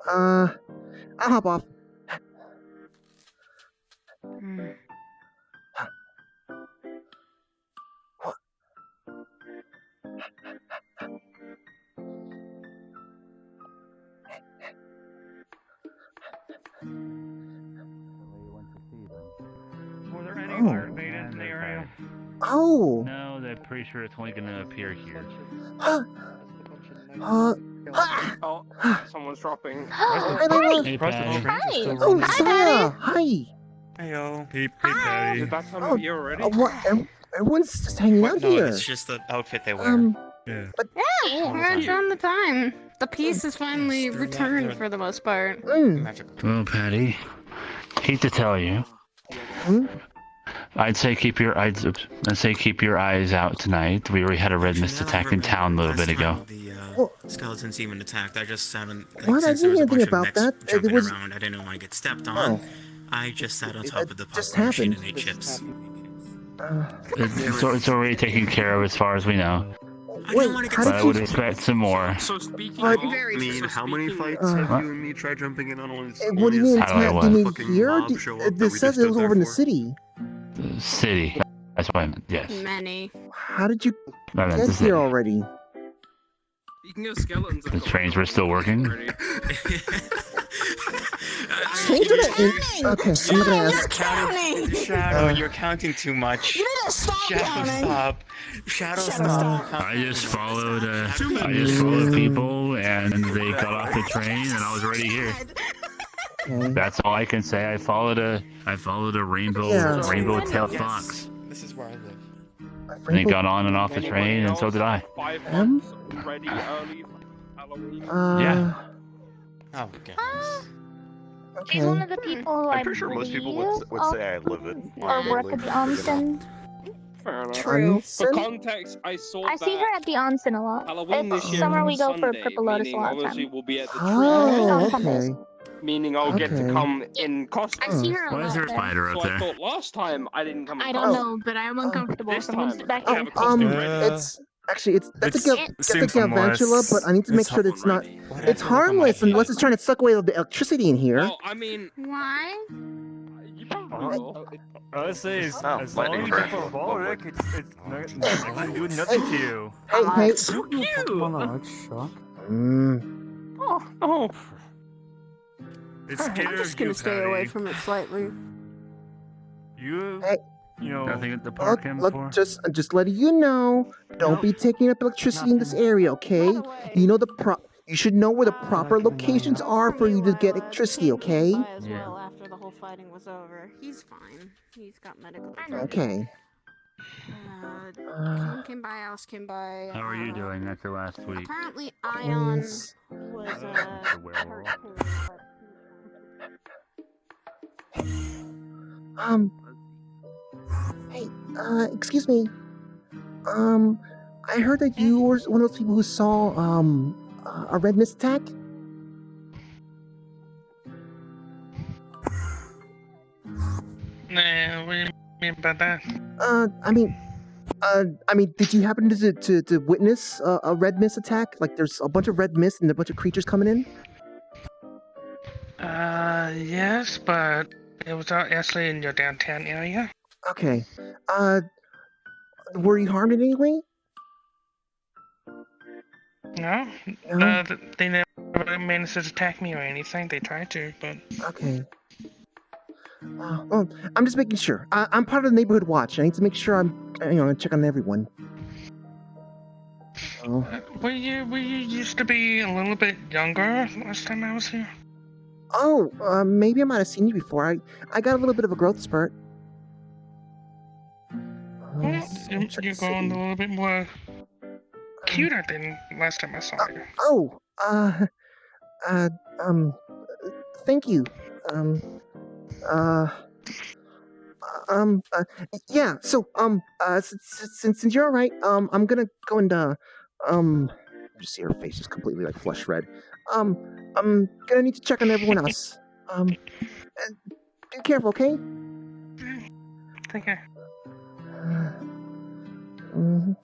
Oh, I'll hop off. Were there any fire invaders in the area? Oh! No, they're pretty sure it's only gonna appear here. Oh, someone's dropping. Hi, Layla. Hey, Patty. Oh, Saya. Hi. Heyo. Hey, Patty. Is it that time of year already? What? Everyone's just hanging out No, here. it's just the outfit they wear. Yeah. But Yeah, we're on the time. The peace is finally returned for the most part. Well, Patty, hate to tell you, I'd say keep your eyes out tonight. We already had a red mist attack in town a little bit ago. The skeletons even attacked. I just haven't. What? I didn't even think about that. It was. Around, I didn't want to get stepped on. I just sat on top of the just popcorn machine happened. and ate chips. It's already taken care of as far as we know. Wait, But I would expect some more. So speaking What? of, I mean, how many fights have you and me tried jumping in on one of these? What do you mean? How do I what? You mean Fucking here? mob show up that This we says just it was stood over in the there for? city. The city. That's what I meant. Yes. Many. How did you I meant get the city. here already? speaking of skeletons, The trains were still working. Change it. Okay, I'm not gonna ask. Shadow, you're counting too much. Shadow, stop. I just followed people, and they got off the train, and I was already here. Okay. That's all I can say. I followed a rainbow-tailed fox. This is where I live. And they got on and off the train, and so did I. 5 months ready early for Halloween. Yeah. Oh, goodness. Okay. She's one of the people who I'm pretty sure most people would say I live it. or work at the onsen. Fair enough. True. For context, I saw I see her at the onsen a lot. Halloween this year Summer on we go for Sunday, Purple Lotus a meaning lot of obviously time. we'll be at the tree. Oh, Sundays. okay. Meaning I'll get to Okay. come in costume. I see her a Why lot is there a there. spider So up I there? thought last time I didn't come in I costume. don't know, but I'm uncomfortable. This Someone time, sit back I here. have a costume ready. It's actually that's It's- a it get seems the Gavantula, but I need to make sure that it's not. It's harmless unless it's trying to suck away the electricity in here. Well, I mean, Why? you probably will. Honestly, as Oh, long as lightning you crash. don't fall, Rick, it's not doing nothing to you. Hey. So cute. Oh. It's I'm scared just gonna you, stay away Patty. from it slightly. You, Hey. you know, Nothing at the park him for? Look, just letting you know. Don't be taking up electricity in this area, okay? You know you should know where the proper locations are for you to get electricity, okay? As well after the whole fighting was over. He's fine. He's got medical. Okay. Came by, Alice came by. How are you doing after last week? Apparently, Ion was The werewolf. Hey, excuse me. I heard that you were one of those people who saw, a red mist attack? Nah, what do you mean about that? I mean, did you happen to witness a red mist attack? Like, there's a bunch of red mist and a bunch of creatures coming in? Yes, but it was actually in your downtown area. Okay. Were you harmed in any way? No, No? they never managed to attack me or anything. They tried to, but Okay. Well, I'm just making sure. I'm part of the neighborhood watch. I need to make sure I check on everyone. Oh. we used to be a little bit younger last time I was here. Oh, maybe I might have seen you before. I got a little bit of a growth spurt. You're going a little bit more cuter than last time I saw you. Oh, thank you. Yeah. So, since you're all right, I'm gonna go and just see her face is completely like flush red. I'm gonna need to check on everyone else. Be careful, okay? Take care. Mhm.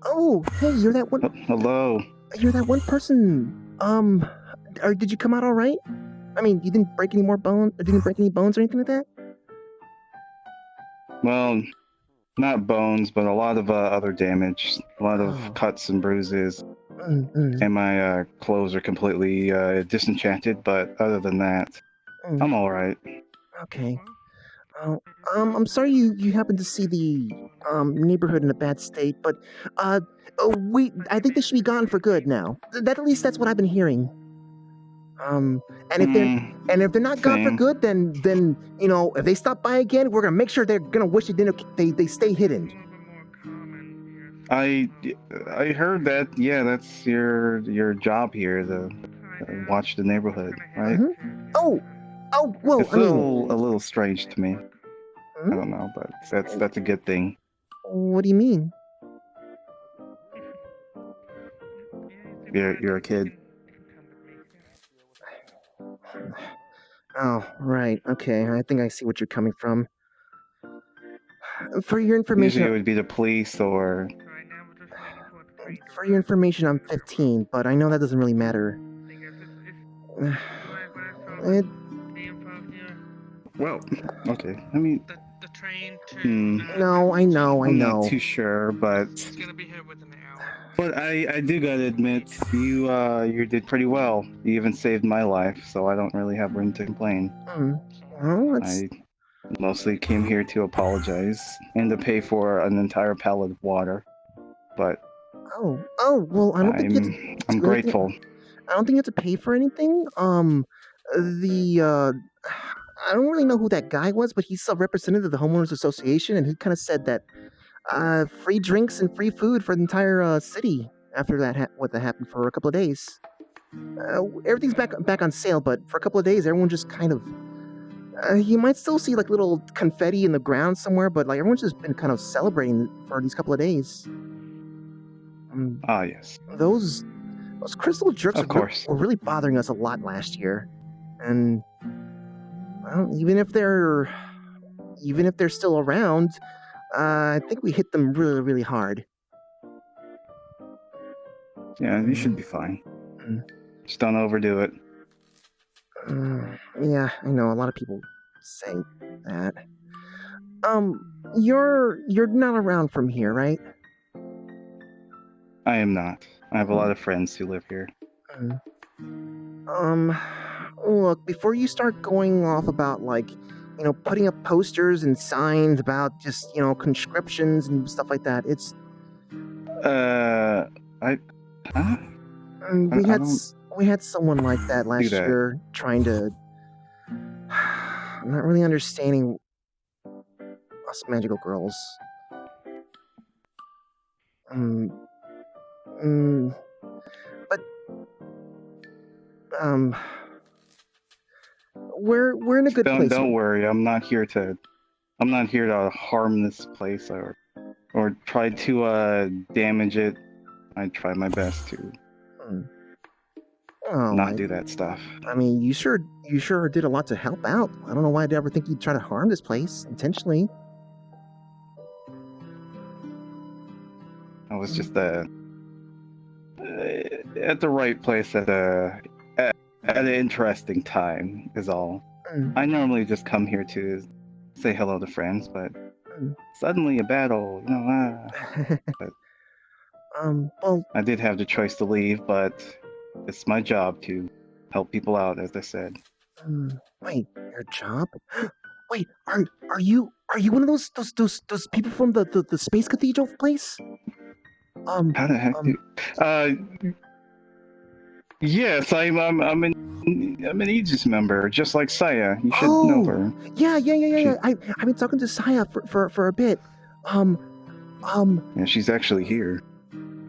Oh, hey, you're that one. Hello. You're that one person. Did you come out all right? I mean, you didn't break any more bones. Didn't break any bones or anything like that. Well, not bones, but a lot of other damage. A lot of cuts and bruises. And my clothes are completely disenchanted, but other than that, I'm all right. Okay. I'm sorry you happened to see the neighborhood in a bad state, but I think they should be gone for good now. At least that's what I've been hearing. And if they're not gone for same. good, then you know, if they stop by again, we're gonna make sure they're gonna wish they stay hidden. I heard that. Yeah, that's your job here, to watch the neighborhood, right? Oh, well, It's a little strange to me. I don't know, but that's a good thing. What do you mean? You're a kid. Oh, right. Okay, I think I see what you're coming from. For your information, Usually it would be the police or. For your information, I'm 15, but I know that doesn't really matter. Well, okay. I mean. The train to. No, I know. I'm not too sure, but. It's gonna be here within an hour. But I do gotta admit, you did pretty well. You even saved my life, so I don't really have room to complain. Well, I mostly came here to apologize and to pay for an entire pallet of water, but well, I don't think I'm grateful. I don't think you have to pay for anything. I don't really know who that guy was, but he's a representative of the homeowners association, and he kind of said that free drinks and free food for the entire city after that what that happened for a couple of days. Everything's back on sale, but for a couple of days, everyone just kind of. You might still see like little confetti in the ground somewhere, but like everyone's just been kind of celebrating for these couple of days. Yes. Those crystal jerks were really bothering us a lot last year, and well, even if they're still around, I think we hit them really, really hard. Yeah, you should be fine. Just don't overdo it. Yeah, I know. A lot of people say that. You're not around from here, right? I am not. I have a lot of friends who live here. Look, before you start going off about like, you know, putting up posters and signs about just, you know, conscriptions and stuff like that, it's. We had someone like that last year trying to. I'm not really understanding us magical girls. But we're in a good place. Don't worry, I'm not here to harm this place or try to damage it. I try my best to not do that stuff. I mean, you sure did a lot to help out. I don't know why I'd ever think you'd try to harm this place intentionally. I was just at the right place at an interesting time is all. I normally just come here to say hello to friends, but suddenly a battle, you know. But well, I did have the choice to leave, but it's my job to help people out, as I said. Wait, your job? Wait, are you one of those people from the Space Cathedral place? How the heck yes, I'm an Aegis member, just like Saya. You should know her. Yeah. I've been talking to Saya for a bit. Yeah, she's actually here.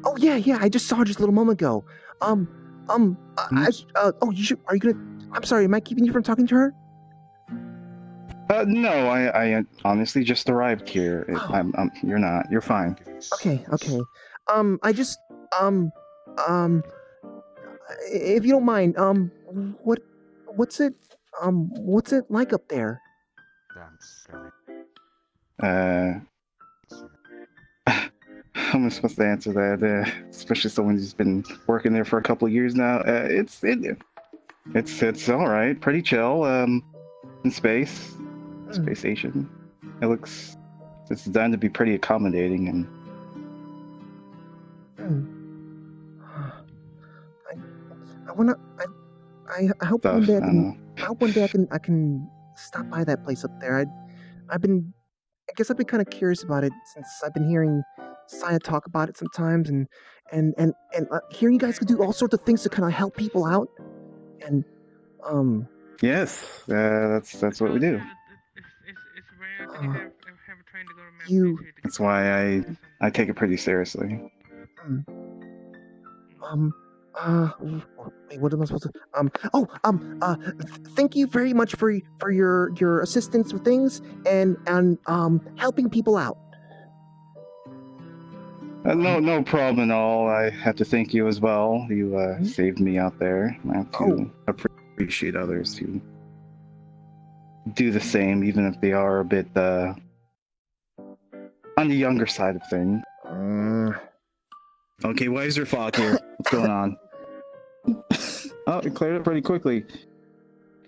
Oh yeah, I just saw her just a little moment ago. Are you gonna? I'm sorry, am I keeping you from talking to her? No, I honestly just arrived here. You're not. You're fine. Okay. I just, if you don't mind, what's it like up there? How am I supposed to answer that? Especially someone who's been working there for a couple of years now. It's all right. Pretty chill. In space station. It's designed to be pretty accommodating and. I hope Stuff, one day I don't know. I hope one day I can stop by that place up there. I guess I've been kind of curious about it since I've been hearing Saya talk about it sometimes, and hearing you guys could do all sorts of things to kind of help people out, and Yes, that's what we do. That's why I take it pretty seriously. Wait, what am I supposed to? Thank you very much for your assistance with things and helping people out. No problem at all. I have to thank you as well. You saved me out there. I have to appreciate others who do the same, even if they are a bit on the younger side of things. Okay, why is there fog here? What's going on? Oh, it cleared up pretty quickly.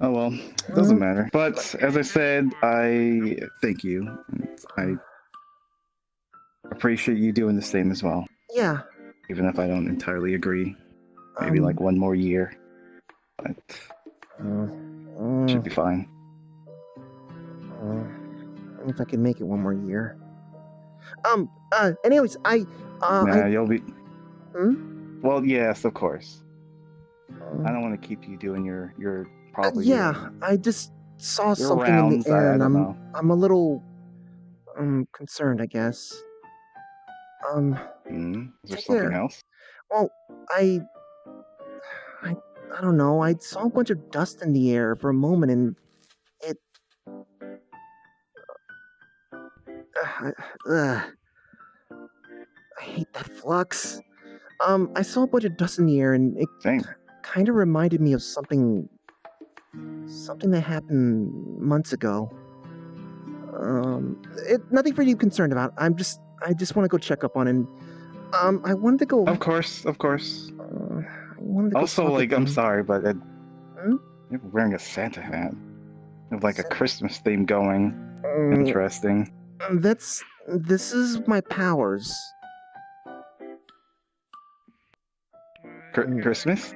Oh well, it doesn't matter. But as I said, I thank you. I appreciate you doing the same as well. Yeah. Even if I don't entirely agree. Maybe like one more year. But should be fine. If I can make it one more year. Anyways, You'll be. Well, yes, of course. I don't want to keep you doing your probably. I just saw your something rounds, in the air, I and don't know. I'm a little concerned, I guess. Is there something else? Well, I don't know. I saw a bunch of dust in the air for a moment, and it. I hate that flux. I saw a bunch of dust in the air, and it kind of reminded me of something that happened months ago. Nothing for you concerned about. I just want to go check up on it. I wanted to go. Of course. I wanted to go Also, talk like, with I'm you. sorry, but you're wearing a Santa hat. You have like a Christmas theme going. Interesting. This is my powers. Christmas?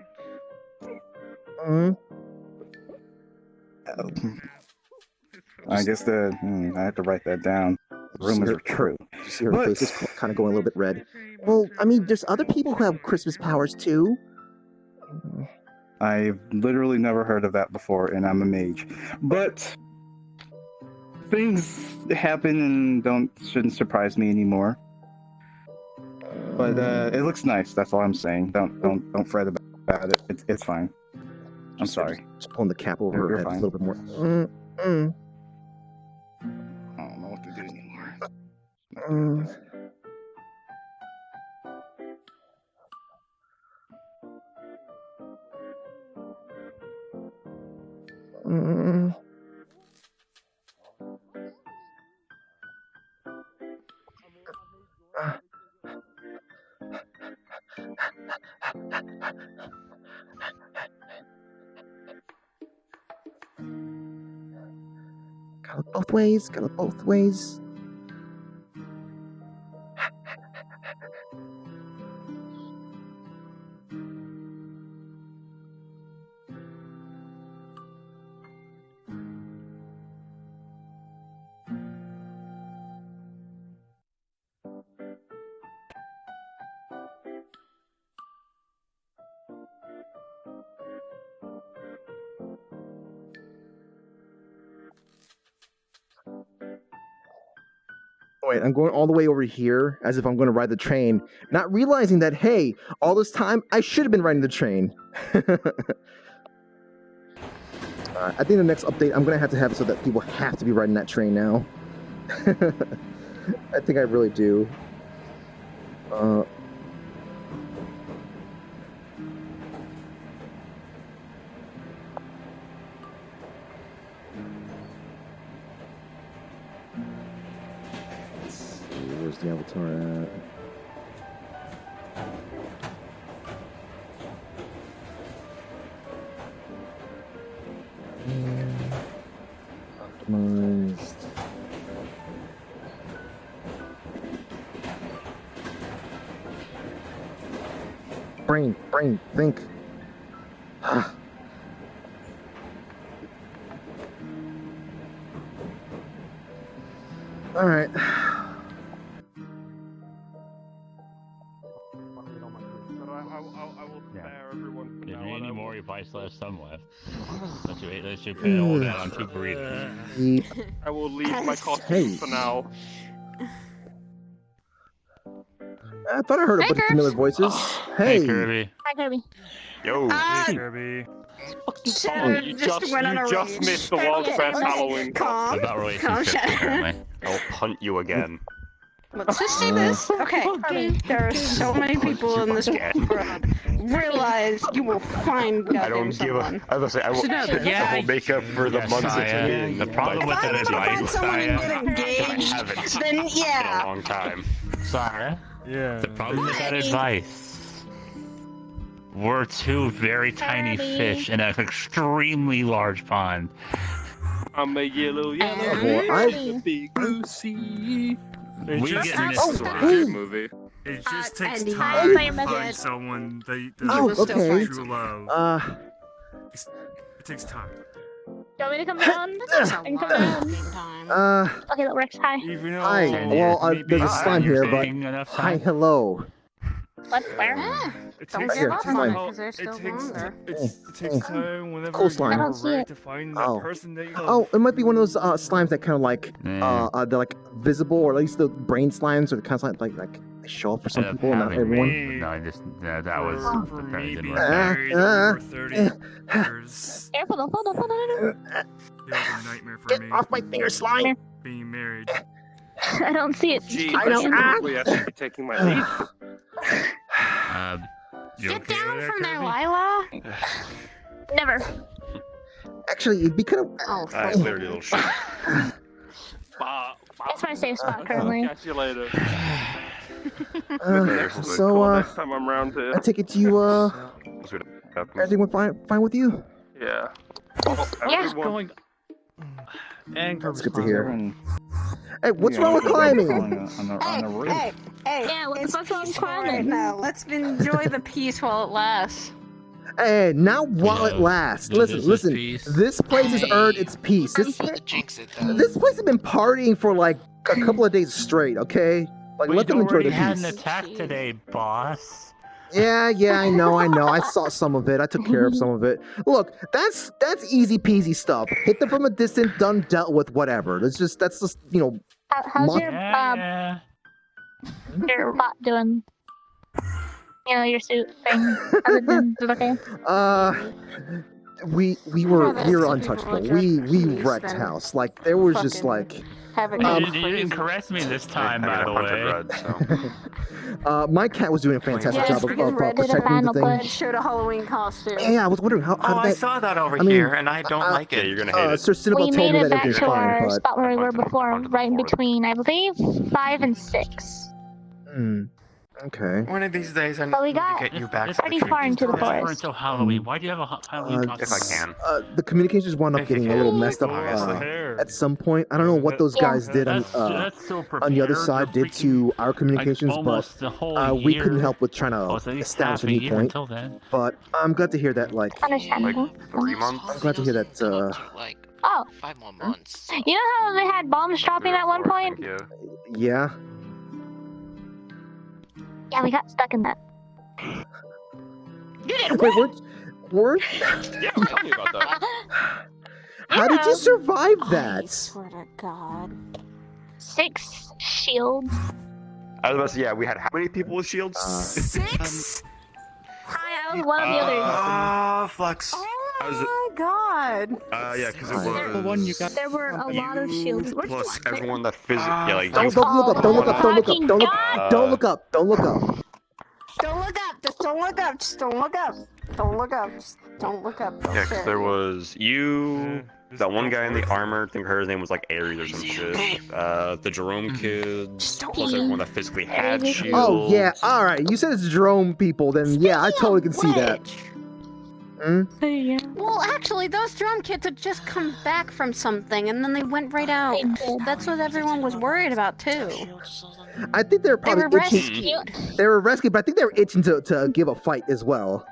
I guess I have to write that down. Rumors are true. You see her face is kind of going a little bit red. Well, I mean, there's other people who have Christmas powers too. I've literally never heard of that before, and I'm a mage. But things happen and shouldn't surprise me anymore. But it looks nice. That's all I'm saying. Don't fret about it. It's fine. I'm sorry. Just pulling the cap over her You're head fine. a little bit more. I don't know what to do anymore. Gotta look both ways. Gotta look both ways. Wait, I'm going all the way over here as if I'm going to ride the train, not realizing that, hey, all this time I should have been riding the train. I think the next update I'm going to have it so that people have to be riding that train now. I think I really do. Let's see, where's the avatar at? Optimized. Brain, think. All right. If you need any more, you probably still have some left. Let's you pay all that on 2 burritos. I will leave my costume for now. I thought I heard a bunch of familiar voices. Hey, Kirby. Hi, Kirby. Yo. Hey, Kirby. You just missed the world's best Halloween costume. About relationships, apparently. I'll punt you again. Let's just say this. Okay, there are so many people in this world. Realize you will find I don't give a. I was gonna say I will make up for the months it's been. The problem with the it is find someone and get engaged, then yeah. In a long time. Sorry. Yeah. The problem with that advice. We're 2 very tiny fish in an extremely large pond. I'm a yellow big blue sea. We get in this story. movie. It just takes Andy, time to find someone that okay. true love. It takes time. Do you want me to come down? I can come down. Okay, that works. Hi. Hi. Well, there's a slime here, but hi, hello. What? Where? It Don't takes give up on it, time. 'cause there's still longer. It takes time whenever Cool slime. you're I don't see ready it. to find the person that you love. Oh, it might be one of those slimes that kind of like they're like visible, or at least the brain slimes, or the kind of like they show up for some people, not everyone. No, that was. For me, being Ah, married over 30 years, Careful, don't fall, don't fall, don't fall. it was a nightmare for Get me. off my finger, slime! Being married. I don't see it. Gee, I know. probably I should be taking my leave. Get down from there, Lila. Never. Actually, it'd be kind of. Oh, I cleared little shit. It's my safe spot currently. Catch you later. So, next time I'm around here. I take it you, everything went fine with you? Yeah. Yeah. Going. And That's good to hear. Hey, what's wrong with climbing? On a roof. Hey, Yeah, what the it's fuck's wrong with peaceful right climbing? now. Let's enjoy the peace while it lasts. Hey, not while it lasts. Listen. This place has earned its peace. This place has been partying for like a couple of days straight. Okay, like let them enjoy the had an peace. attack today, boss. Yeah, I know. I saw some of it. I took care of some of it. Look, that's easy peasy stuff. Hit them from a distance, done, dealt with, whatever. That's just How's your bot doing? You know, your suit thing. How's it been? Is it okay? We were untouchable. We wrecked house. Like there was just like. You didn't caress me this time, by the way. My cat was doing a fantastic job of protecting the thing. Showed a Halloween costume. Yeah, I was wondering how. Oh, I saw that over here, and I don't like it. You're gonna hate it. Sir Cinnabon We told made me it that back everything's to fine, our but. spot where we were before, right in between, I believe, 5 and 6. Okay. One of these days, I need But we to got get you back. pretty far into the forest. Until Halloween. Why do you have a Halloween costume? If I can. The communications wound up getting a little messed up at some point. I don't know what those guys did on the other side did to our communications, but we couldn't help with trying to establish a new point. But I'm glad to hear that, like, Understandable. 3 months. I'm glad to hear that. Oh. 5 more months. You know how they had bombs dropping at one point? Yeah. Yeah, we got stuck in that. Wait, we're Yeah, tell me about that. How did you survive that? I swear to God. 6 shields. I was about to say, yeah, we had how many people with shields? 6? Hi, I was one of the others. Flex. Oh my god. Yeah, because it was There were a lot of shields. plus everyone that physically, like, Don't look up. Don't look up. Don't look up. Don't look up. Don't look up. Don't look up. Don't look up. Just don't look up. Just don't look up. Don't look up. Just don't look up. Yeah, because there was you, that one guy in the armor, I think his name was like Ares or some shit. The Jerome kids, plus everyone that physically had shields. Oh yeah. All right. You said it's Jerome people. Then yeah, I totally can see that. Well, actually, those drum kids had just come back from something, and then they went right out. That's what everyone was worried about too. I think they're probably were itching. rescued. They were rescued, but I think they were itching to give a fight as well.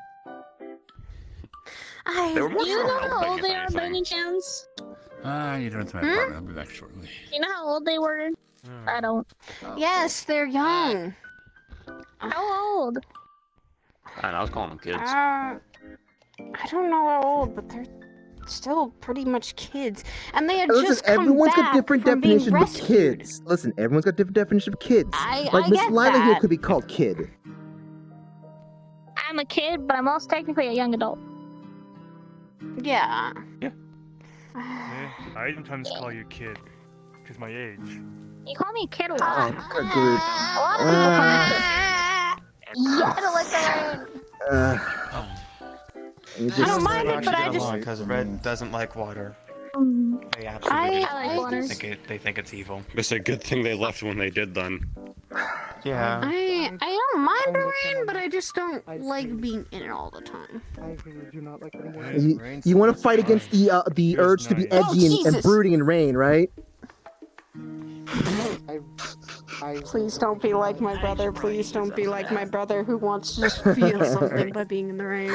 They were more Do you know for how helping, old they if are by anything. any chance? You don't have to my apartment. I'll be back shortly. Do you know how old they were? I don't. Yes, they're young. How old? I was calling them kids. I don't know how old, but they're still pretty much kids. And they had Listen, just come everyone's back got different from being definitions of rescued. kids. Listen, everyone's got different definitions of kids. I Like Miss get Lila here that. could be called kid. I'm a kid, but I'm also technically a young adult. Yeah. I sometimes call you kid, because my age. You call me a kid a lot. Oh, good grief. A lot of people call me a kid. Yeah, I don't like that. I don't mind it, but I just- because Red doesn't like water. They I absolutely like water. they think it's evil. It's a good thing they left when they did then. Yeah. I don't mind the rain, but I just don't like being in it all the time. I really do not like rain. You want to fight against the urge to be edgy and Jesus. brooding in rain, right? Please don't be like my brother. Please don't be like my brother who wants to just feel something by being in the rain.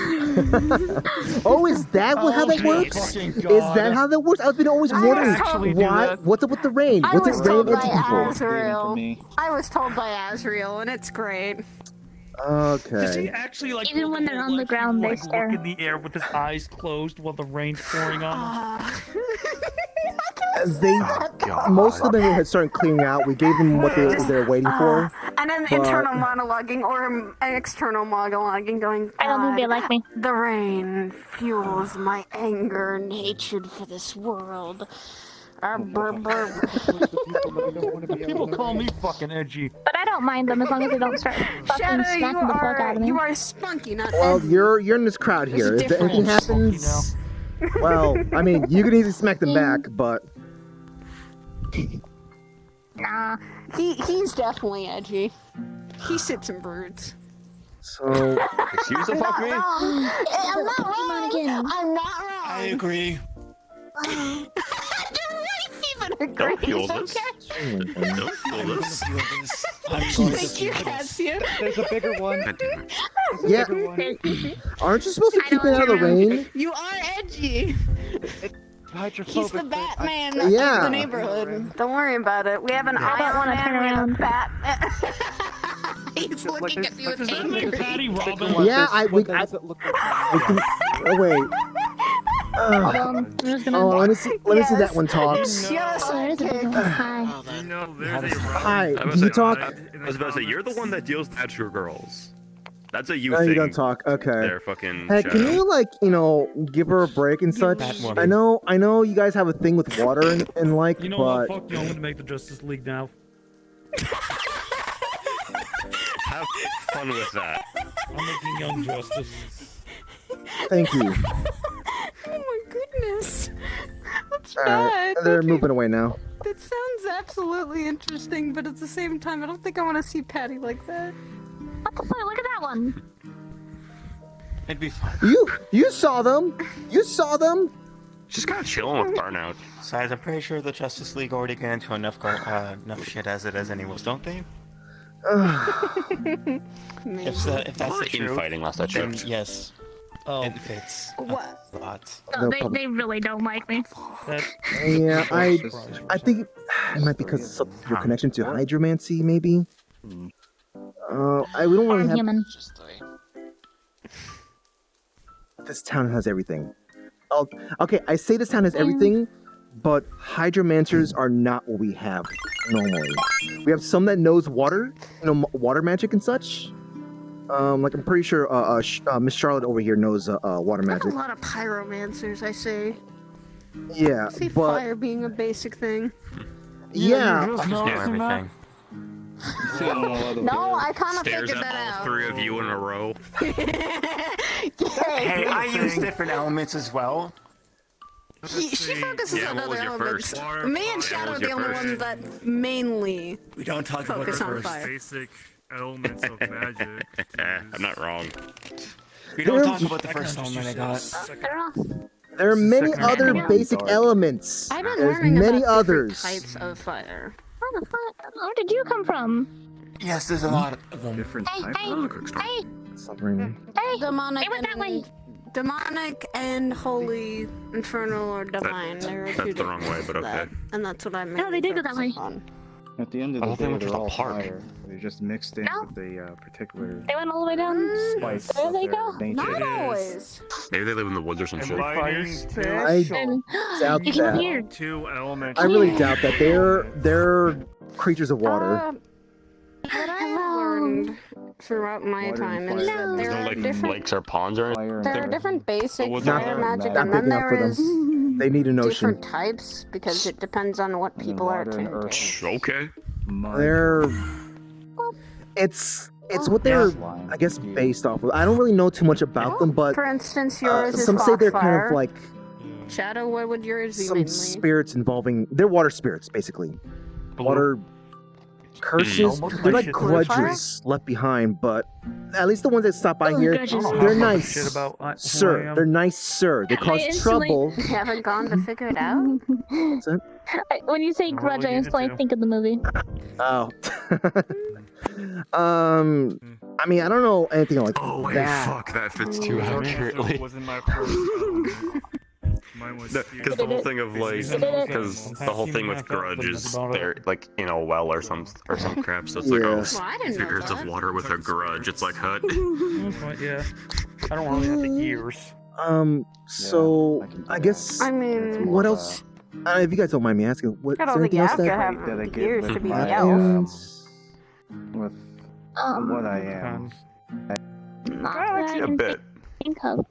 Oh, is that how that works? Is that how that works? I've been always wondering why. What's up with the rain? I What's was it rain told by edgy people? Azrael. I was told by Azrael, and it's great. Does he Okay. actually like Even when they're on the ground, they look stare. in the air with his eyes closed while the rain's pouring on him? They most of them had started clearing out. We gave them what they're waiting for. And then but- internal monologuing or external monologuing going, I don't think they like me. The rain fuels my anger and hatred for this world. People call me fucking edgy. But I don't mind them as long as they don't start fucking Shadow, smacking the fuck out of me. you are spunky, not Well, edgy. you're in this crowd here. There's a If anything difference. happens, well, I mean, you can easily smack them back, but Nah. He's definitely edgy. He sits and broods. so Excuse the fuck me? I'm not wrong. I'm not wrong. I agree. Don't fuel this. Okay. Don't fuel this. Thank you, Cassian. There's a bigger one. yeah. Aren't you supposed to keep it out of the rain? You are edgy. He's the Batman Yeah. of the neighborhood. Don't worry about it. We have an I don't Iron want to turn Man, we have a around. Batman. He's looking at me with anger. Patty Robin. Yeah, What does it look like? Oh wait. Hold on. I'm just gonna. Oh, let me see that one talks. Yes, Oh, there's a big one. Hi. You know, there's a Hi, I do you talk? was about to say, you're the one that deals with natural girls. That's a you No, thing. you don't talk. Okay. They're fucking Hey, Shadow. can you give her a break and such? I know you guys have a thing with water and like, You know what? but Fuck you. I'm gonna make the Justice League now. Have fun with that. I'm making Young Justice. thank you. Oh my goodness. That's Alright, bad. they're moving away now. That sounds absolutely interesting, but at the same time, I don't think I want to see Patty like that. What the fuck? Look at that one. It'd be fun. You saw them. You saw them. Just kind of chilling with Burnout. Besides, I'm pretty sure the Justice League already got into enough shit as it is anyways, don't they? If that's the truth, Infighting last I then checked. yes. Oh. It fits What? a lot. No, they really don't like me. Yeah, I think it might be because of your connection to hydromancy, maybe. We don't really I'm have. human. This town has everything. Oh, okay. I say this town has everything, but hydromancers are not what we have. normally. We have some that knows water, water magic and such. Like I'm pretty sure Miss Charlotte over here knows water There's magic. a lot of pyromancers, I see. Yeah, I see but fire being a basic thing. yeah. I just know everything. No, I kind of Stares figured at that all out. three of you in a row. Hey, I use different elements as well. She focuses Yeah, on what other was your elements. first? Me and Shadow are the only ones that mainly We don't talk about the focus on first. fire. Basic elements of magic. I'm not wrong. We don't talk about the first element I got. They're off. There are many Second other element. basic elements. I've been There's learning many about others. different types of fire. Where the fuck? Where did you come from? Yes, there's a lot of them. Different Hey, types. hey, hey, Suffering. hey! Demonic They went that way. Demonic and holy, infernal, or divine. There are That's two the wrong way, differences but to that, okay. and that's what I meant. No, they did go that way. At the end of I the thought they day, went to they're the all park. fire. They're just mixed in No. with the particular They went all the way down. spice There of they their go. nature. Not always. Maybe they live in the woods or some shit. I doubt You came up that. here. Two elements. I really doubt that. They're creatures of water. What I learned throughout my Water time and is fire. that There's there no are like different lakes or ponds or anything. Fire and there are earth. different basic what's fire that? magic, Not and then big enough for there them. is They need an ocean. different types because it depends on what people are water and attuned to. earth. Okay. Mud. They're it's what they're I guess based off of. I don't really know too much about them, but For instance, yours is some say they're kind foxfire. of like Shadow, what would yours be some mainly? spirits involving. They're water spirits, basically. Water curses. Almost They're my like shit. grudges left behind, but at least the ones that stop by here, grudges. they're Shit nice, about who I sir. am. They're nice, sir. They cause instantly- trouble. You haven't gone to figure it out? What's that? When you say grudge, I instantly think of the movie. Oh. I mean, I don't know anything like Oh wait, that. fuck, that fits too So accurately. wasn't my first. Mine was. Because the whole thing of like, because the whole thing with grudge is they're like in a well or some crap. So it's like, Yeah. oh, Well, I didn't know spirits of that. water with a grudge. It's like hut. Yeah. I don't really have the ears. So I guess I mean, what else? If you guys don't mind me asking, what I is don't there think anything you else have to that? have years to be the my elf. with what I am. Not Actually, a bit. think of.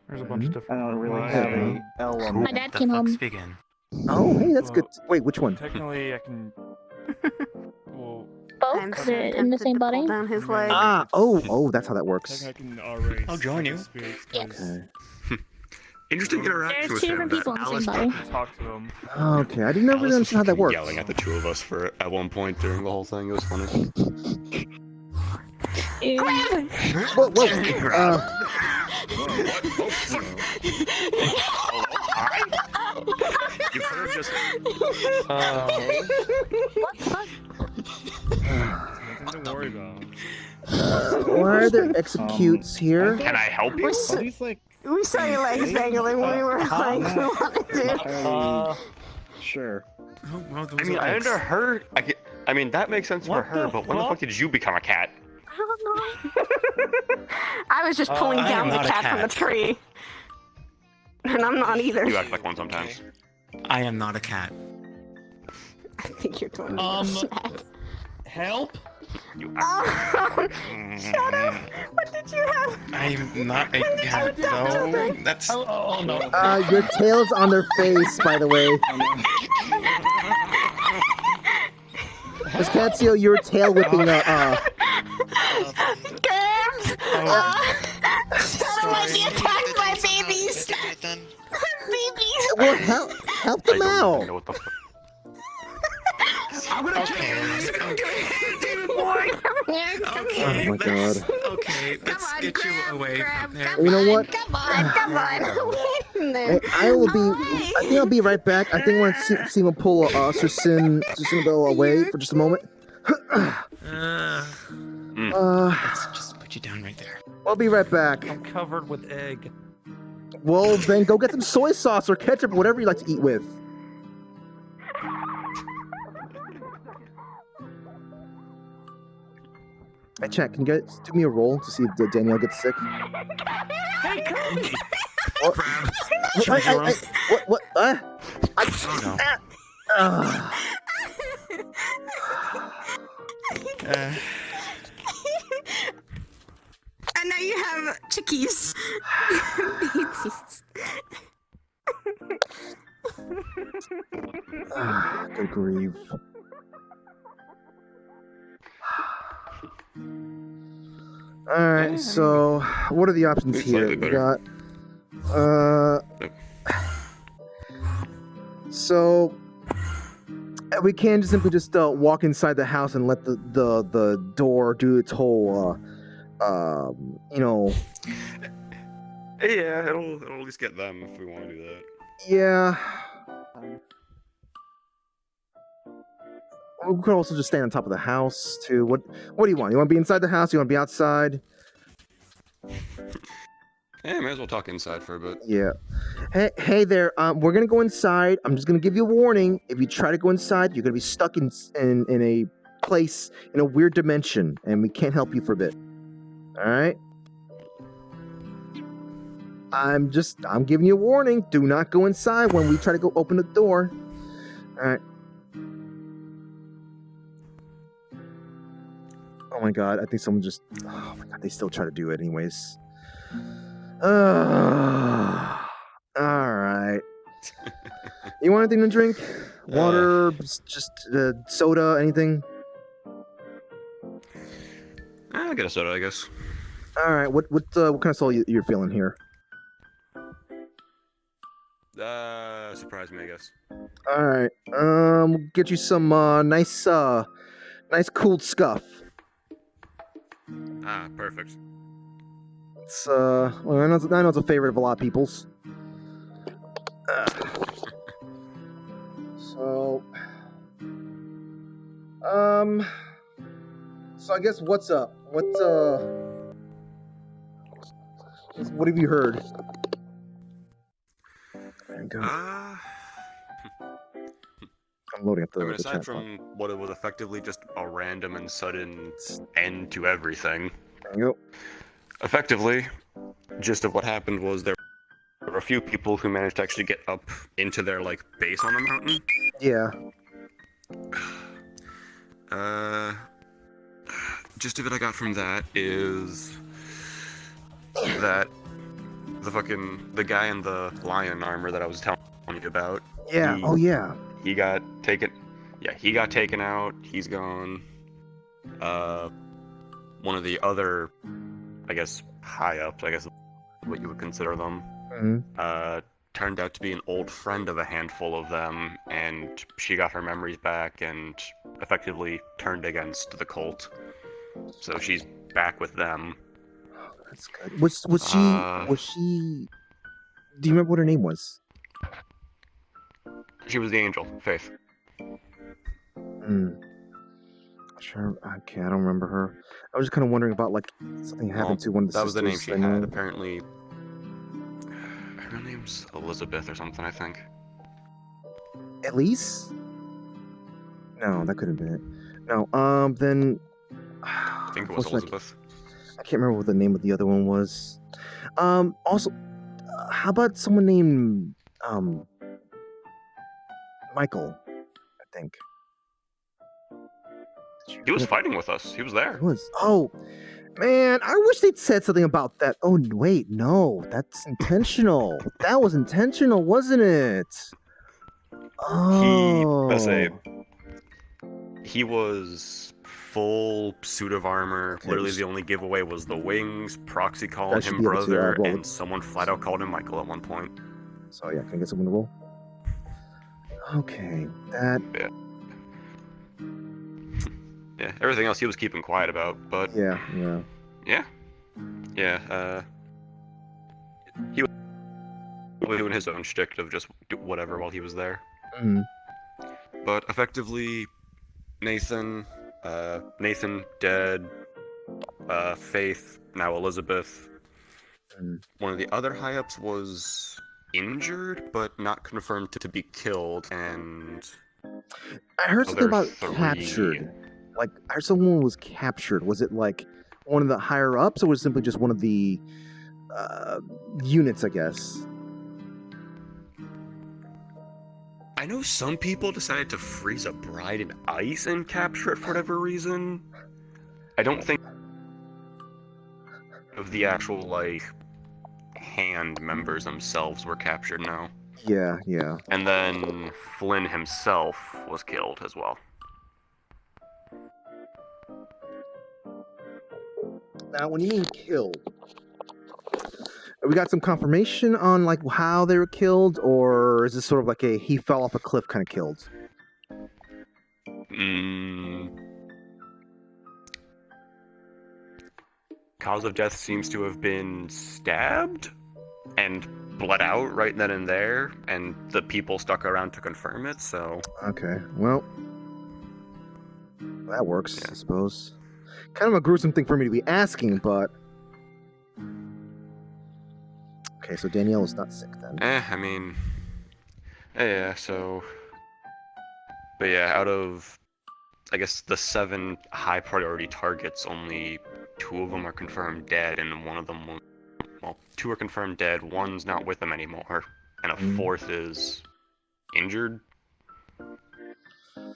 There's a bunch of I different. don't really have a element. My dad came home. Speaking. Oh, hey, that's good. Wait, which one? Technically, I can. Well, Both? I'm so They're in the tempted same to pull body? down his leg. Oh, that's how that works. Technically, I can erase. I'll join you. spirits, Okay. Interesting interaction There's with two him. different That people in the Alice same body. Talk to them. Okay, I didn't really Alice understand how that was works. yelling at the two of us for at one point during the whole thing. It was funny. Whoa, You could have just. Nothing to worry about. Why are there executes here? Can I help you? We saw your legs dangling when we were like, we wanted to. Sure. I mean, I underheard. I mean, that makes sense for her, but when the fuck did you become a cat? I don't know. I was just pulling I down am the not a cat from the cat. tree. And I'm not either. You act like one sometimes. I am not a cat. I think you're going to smack. Help? You Oh, shut up! What did you have? I'm not a cat, though. That's. Oh no. Your tail's on their face, by the way. Miss Catsio, your tail whipping Gams! Shadow might be attacked by babies! Babies! Well, help them out. know what the fuck. I'm gonna Oh my god. Okay, let's get you away from there. You know what? Come on! Away from Hey, there! I think I'll be right back. I think I want to see him pull Sir Sinbel away for just a moment. Let's just put you down right there. I'll be right back. I'm covered with egg. Well, then go get some soy sauce or ketchup, whatever you like to eat with. Hey, chat, can you guys do me a roll to see if Danielle gets sick? Hey, Kirby! What? What? And now you have chickies. Good grief. Alright, so what are the options It's here? slightly We better. got so we can just simply just walk inside the house and let the door do its whole you know. Yeah, it'll at least get them if we want to do that. Yeah. We could also just stand on top of the house too. What do you want? You want to be inside the house? You want to be outside? Yeah, may as well talk inside for a bit. Yeah. Hey there. We're gonna go inside. I'm just gonna give you a warning. If you try to go inside, you're gonna be stuck in a place in a weird dimension, and we can't help you for a bit. All right. I'm giving you a warning. Do not go inside when we try to go open the door. All right. Oh my god, I think someone just... Oh my god, they still try to do it anyways. Alright. You want anything to drink? Water, just soda, anything? I'll get a soda, I guess. Alright, what kind of soda you're feeling here? Surprise me, I guess. Alright, we'll get you some nice cooled scuff. Ah, perfect. It's well, I know it's a favorite of a lot of people's. So I guess what's up? What have you heard? There you go. I'm loading up the. I mean, the aside chat from what was effectively just a random and sudden end to everything. There you go. Effectively, gist of what happened was there were a few people who managed to actually get up into their, like, base on the mountain. Yeah. Gist of it I got from that is that the guy in the lion armor that I was telling you about. Yeah. Oh yeah. He got taken. Yeah, he got taken out. He's gone. One of the other, I guess, high ups, I guess what you would consider them, turned out to be an old friend of a handful of them, and she got her memories back and effectively turned against the cult. So she's back with them. That's good. Was she? Do you remember what her name was? She was the angel, Faith. Sure. Okay, I don't remember her. I was just kind of wondering about like something happened to one of the That was the name sisters she I had. know. Apparently, her name's Elizabeth or something, I think. Elise? No, that couldn't have been it. No. Then. I think it was Elizabeth. I can't remember what the name of the other one was. Also, how about someone named Michael? I think. He was fighting with us. He was there. Oh, man, I wish they'd said something about that. Oh, wait, no, that's intentional. That was intentional, wasn't it? Oh. He was full suit of armor. Literally, the only giveaway was the wings. Proxy called him brother, and someone flat out called him Michael at one point. So yeah, can I get someone to roll? Okay, that. Yeah. Yeah, everything else he was keeping quiet about, but... Yeah. He was doing his own shtick of just do whatever while he was there. But effectively, Nathan dead, Faith, now Elizabeth. One of the other high-ups was injured, but not confirmed to be killed, and... I heard something about captured. Like, I heard someone was captured. Was it like one of the higher ups, or was it simply just one of the units, I guess? I know some people decided to freeze a bride in ice and capture it for whatever reason. I don't think of the actual, like, hand members themselves were captured, no. Yeah, yeah. And then Flynn himself was killed as well. Now, when you mean killed, we got some confirmation on like how they were killed, or is this sort of like a he fell off a cliff kind of killed? Cause of death seems to have been stabbed and bled out right then and there, and the people stuck around to confirm it, so... Okay, well... that works, I suppose. Kind of a gruesome thing for me to be asking, but... Okay, so Danielle is not sick then. I mean... yeah, so... But yeah, out of, I guess, the 7 high priority targets, only 2 of them are confirmed dead, and one of them, well, 2 are confirmed dead, 1's not with them anymore, and a 4th is injured. The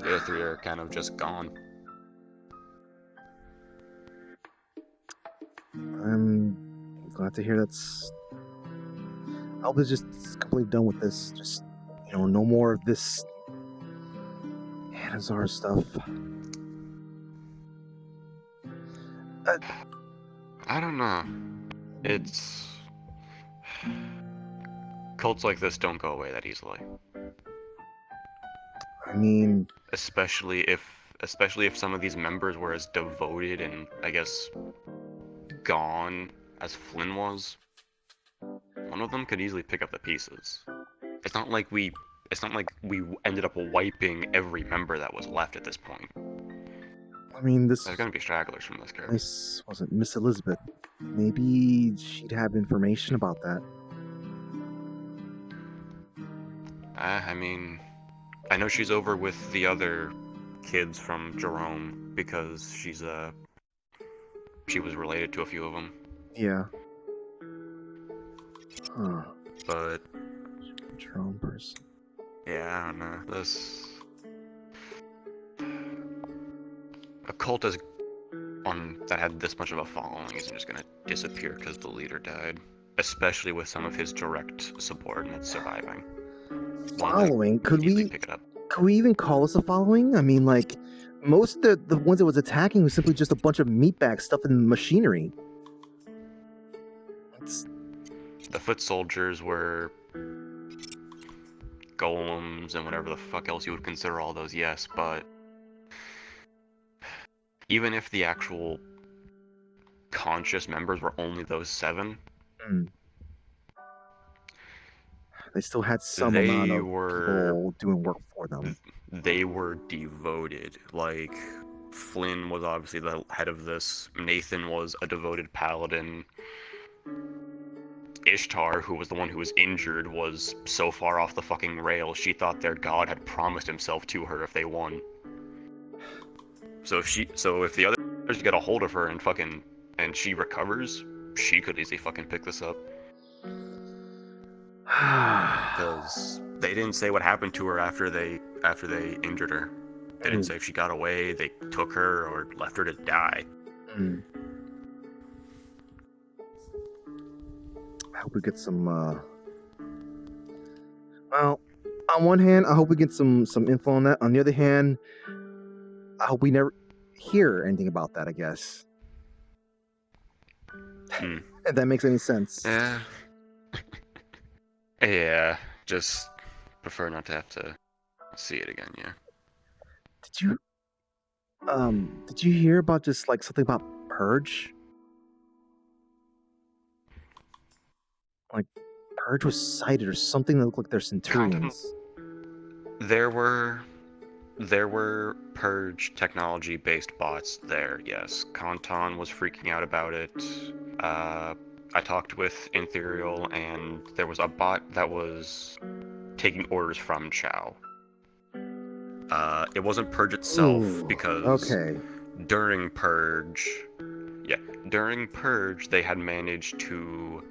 other 3 are kind of just gone. I'm glad to hear that's... I hope it's just completely done with this. Just, you know, no more of this Hanazar stuff. I don't know. It's... Cults like this don't go away that easily. I mean... Especially if some of these members were as devoted and, I guess, gone as Flynn was. One of them could easily pick up the pieces. It's not like we ended up wiping every member that was left at this point. I mean, There's gonna be stragglers from this group. This wasn't Miss Elizabeth. Maybe she'd have information about that. I mean, I know she's over with the other kids from Jerome because she was related to a few of them. Yeah. Huh. But Jerome person. Yeah, I don't know. This a cult as one that had this much of a following isn't just gonna disappear because the leader died. Especially with some of his direct subordinates surviving. Following? Could we pick it up. Could we even call us a following? I mean, like, most of the ones that was attacking was simply just a bunch of meatbags stuffed in machinery. The foot soldiers were golems and whatever the fuck else you would consider all those, yes, but even if the actual conscious members were only those 7, they still had some amount of people doing work for them. They were devoted. Like, Flynn was obviously the head of this. Nathan was a devoted paladin. Ishtar, who was the one who was injured, was so far off the fucking rails, she thought their god had promised himself to her if they won. So if the others get a hold of her and she recovers, she could easily fucking pick this up. Because they didn't say what happened to her after they injured her. They didn't say if she got away, they took her, or left her to die. I hope we get some, well, on one hand, I hope we get some info on that. On the other hand, I hope we never hear anything about that, I guess. If that makes any sense. Yeah. Yeah, just prefer not to have to see it again, yeah. Did you hear about just, like, something about Purge? Like, Purge was sighted or something that looked like they're Centurions. There were Purge technology-based bots there, yes. Kanton was freaking out about it. I talked with Ethereal, and there was a bot that was taking orders from Chow. It wasn't Purge itself, because during Purge, they had managed to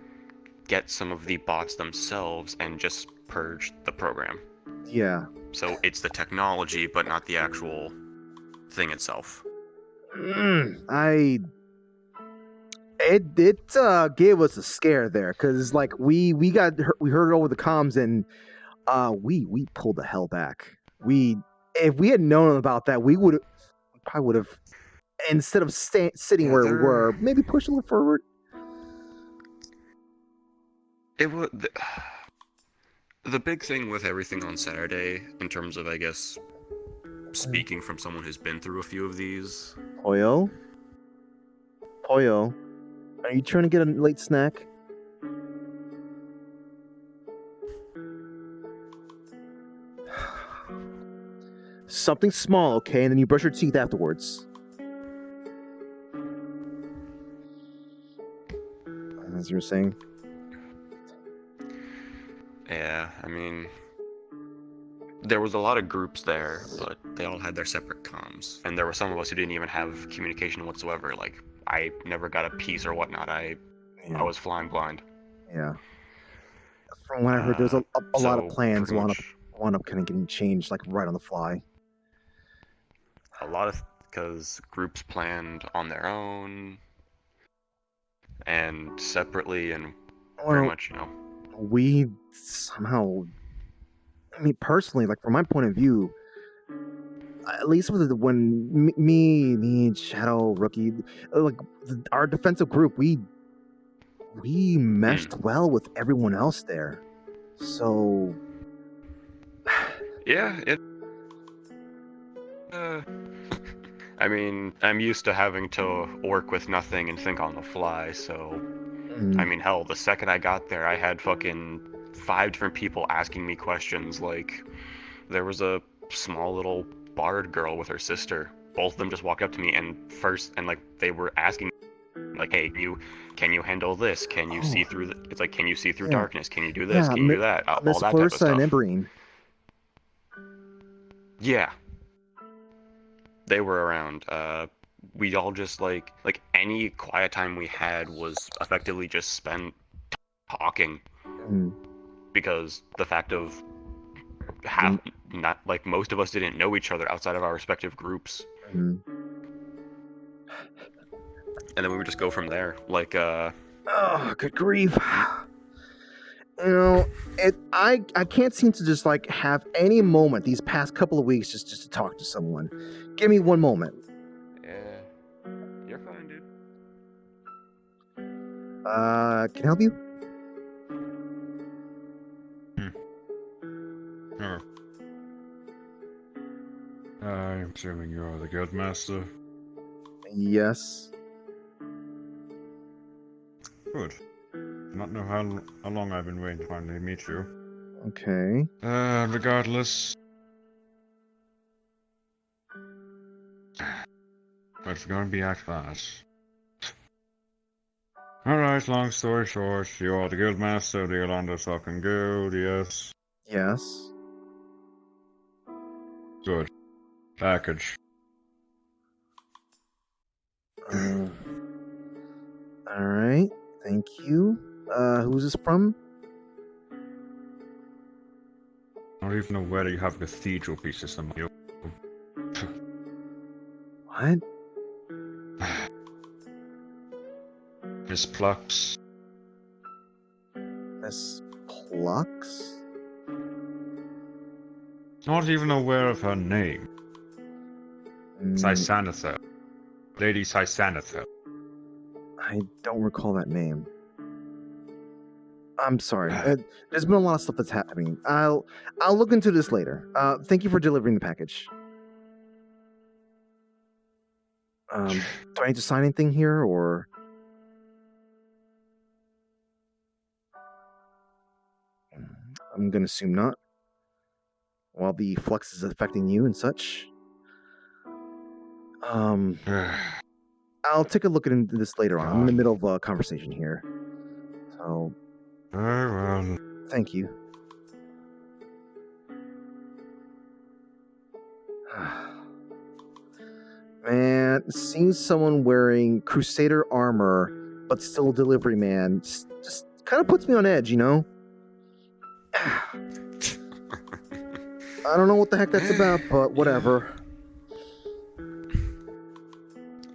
get some of the bots themselves and just purge the program. Yeah. So it's the technology, but not the actual thing itself. It gave us a scare there, cause like we heard it over the comms, and we pulled the hell back. If we had known about that, we probably would have, instead of sitting where we were, maybe push a little forward. It would. The big thing with everything on Saturday, in terms of, I guess, speaking from someone who's been through a few of these. Pollo, are you trying to get a late snack? Something small, okay, and then you brush your teeth afterwards. As you were saying. Yeah, I mean, there was a lot of groups there, but they all had their separate comms. And there were some of us who didn't even have communication whatsoever. Like, I never got a piece or whatnot. I was flying blind. Yeah. From what I heard, there's a lot of plans wound up kind of getting changed, like right on the fly. A lot of, because groups planned on their own and separately, and very much, we somehow, I mean, personally, like from my point of view, at least with when me, Shadow, Rookie, like our defensive group, we meshed well with everyone else there. So, yeah, I mean, I'm used to having to work with nothing and think on the fly, so... I mean, hell, the second I got there, I had fucking 5 different people asking me questions. Like, there was a small little bard girl with her sister. Both of them just walked up to me and like, they were asking, like, hey, can you handle this? Can you see through it's like, can you see through darkness? Can you do this? Can you do that? All that type of stuff. And Emberine. Yeah. They were around. We all just, like any quiet time we had was effectively just spent talking. Because the fact of not, like, most of us didn't know each other outside of our respective groups. And then we would just go from there. Like, oh, good grief. You know, I can't seem to just, like, have any moment these past couple of weeks just to talk to someone. Give me one moment. Yeah. You're fine, dude. Can I help you? Oh. I'm assuming you're the Guildmaster. Yes. Good. Not know how long I've been waiting to finally meet you. Okay. Regardless. But it's gonna be like that. Alright, long story short, you are the Guildmaster of the Orlandosaka Guild, yes? Yes. Good. Package. Alright, thank you. Who's this from? I don't even know whether you have cathedral pieces on you. What? Miss Plux. Miss Plux? Not even aware of her name. Cysanatha. Lady Cysanatha. I don't recall that name. I'm sorry. There's been a lot of stuff that's happening. I'll look into this later. Thank you for delivering the package. Do I need to sign anything here, or? I'm gonna assume not. While the flux is affecting you and such. I'll take a look into this later on. I'm in the middle of a conversation here. So. Very well. Thank you. Man, seeing someone wearing Crusader armor, but still a delivery man, just kind of puts me on edge, you know? I don't know what the heck that's about, but whatever.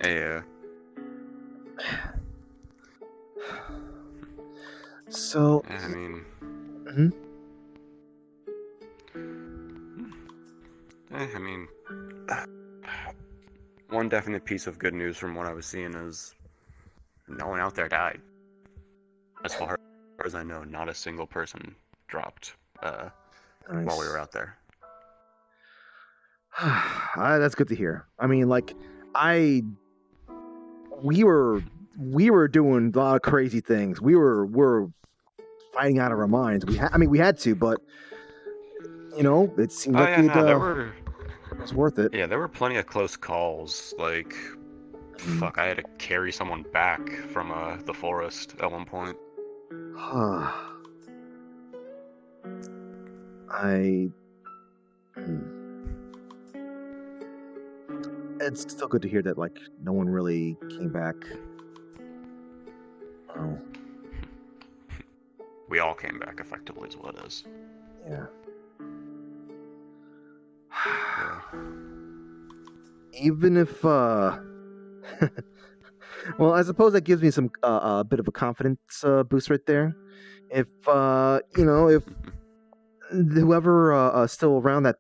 Yeah. So. I mean. I mean, one definite piece of good news from what I was seeing is no one out there died. As far as I know, not a single person dropped while we were out there. That's good to hear. I mean, like, we were doing a lot of crazy things. We're fighting out of our minds. We had to, but you know, it seemed like it was worth it. Yeah, there were plenty of close calls. Like, fuck, I had to carry someone back from the forest at one point. It's still good to hear that, like, no one really came back. Oh. We all came back effectively is what it is. Yeah. Even if, well, I suppose that gives me some, a bit of a confidence boost right there. If, you know, if whoever still around, that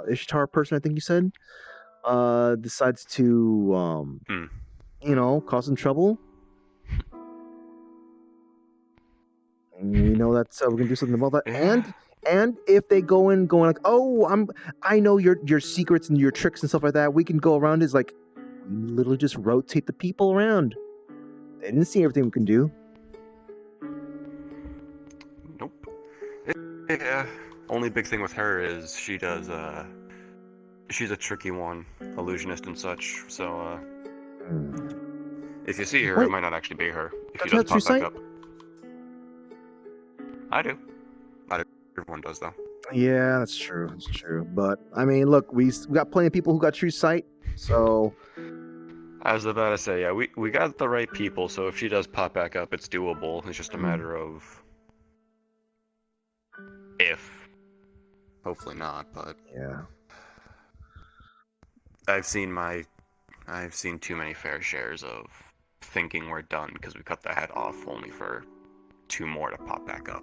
Ishtar person, I think you said, decides to, you know, cause some trouble, we know that we can do something about that. And if they going like, oh, I know your secrets and your tricks and stuff like that, we can go around is like, literally just rotate the people around. They didn't see everything we can do. Nope. Yeah. Only big thing with her is she does, she's a tricky one, illusionist and such, so, if you see her, it might not actually be her. If she does pop back up. I do. Not everyone does, though. Yeah, that's true. That's true. But, I mean, look, we got plenty of people who got true sight, so... I was about to say, yeah, we got the right people, so if she does pop back up, it's doable. It's just a matter of... if. Hopefully not, but... Yeah. I've seen too many fair shares of thinking we're done because we cut the head off only for 2 more to pop back up.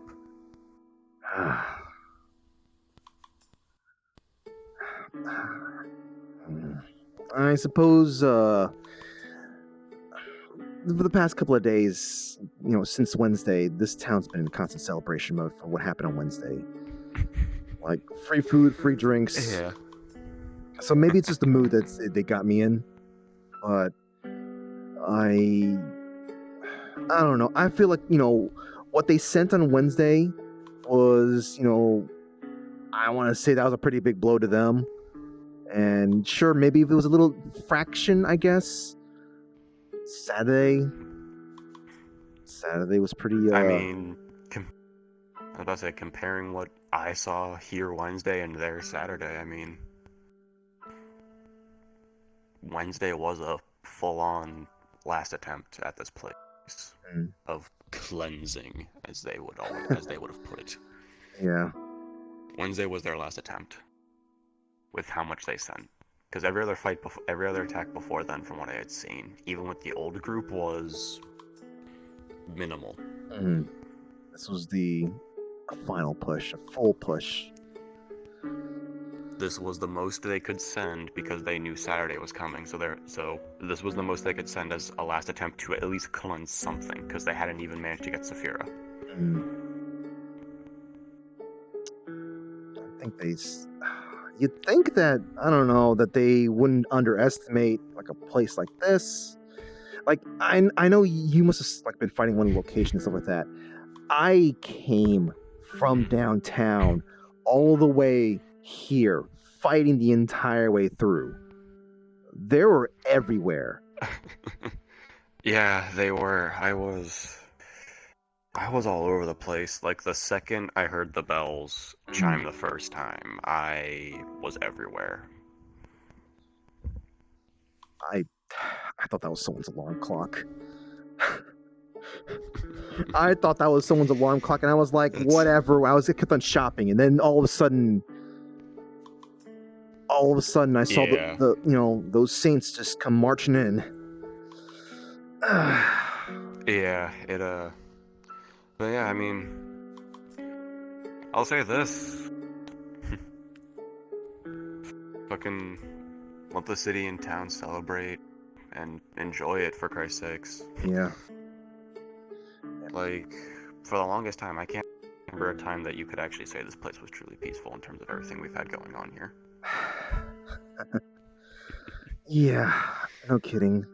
I suppose, for the past couple of days, you know, since Wednesday, this town's been in constant celebration mode for what happened on Wednesday. Like, free food, free drinks. Yeah. So maybe it's just the mood that they got me in, but I don't know. I feel like, you know, what they sent on Wednesday was, you know, I want to say that was a pretty big blow to them. And sure, maybe if it was a little fraction, I guess. Saturday was pretty. I mean, I was about to say, comparing what I saw here Wednesday and there Saturday, I mean, Wednesday was a full-on last attempt at this place of cleansing, as they would have put it. Yeah. Wednesday was their last attempt, with how much they sent. Because every other attack before then, from what I had seen, even with the old group, was minimal. This was the final push, a full push. This was the most they could send because they knew Saturday was coming. So this was the most they could send as a last attempt to at least cleanse something, because they hadn't even managed to get Saphira. I think you'd think that, I don't know, that they wouldn't underestimate like a place like this. Like, I know you must have like been fighting one location and stuff like that. I came from downtown all the way here, fighting the entire way through. They were everywhere. Yeah, they were. I was all over the place. Like, the second I heard the bells chime the first time, I was everywhere. I thought that was someone's alarm clock. I thought that was someone's alarm clock, and I was like, whatever. I kept on shopping, and then all of a sudden, I saw the those saints just come marching in. Yeah, but yeah, I mean, I'll say this. Fucking let the city and town celebrate and enjoy it, for Christ's sakes. Yeah. Like, for the longest time, I can't remember a time that you could actually say this place was truly peaceful in terms of everything we've had going on here. Yeah, no kidding.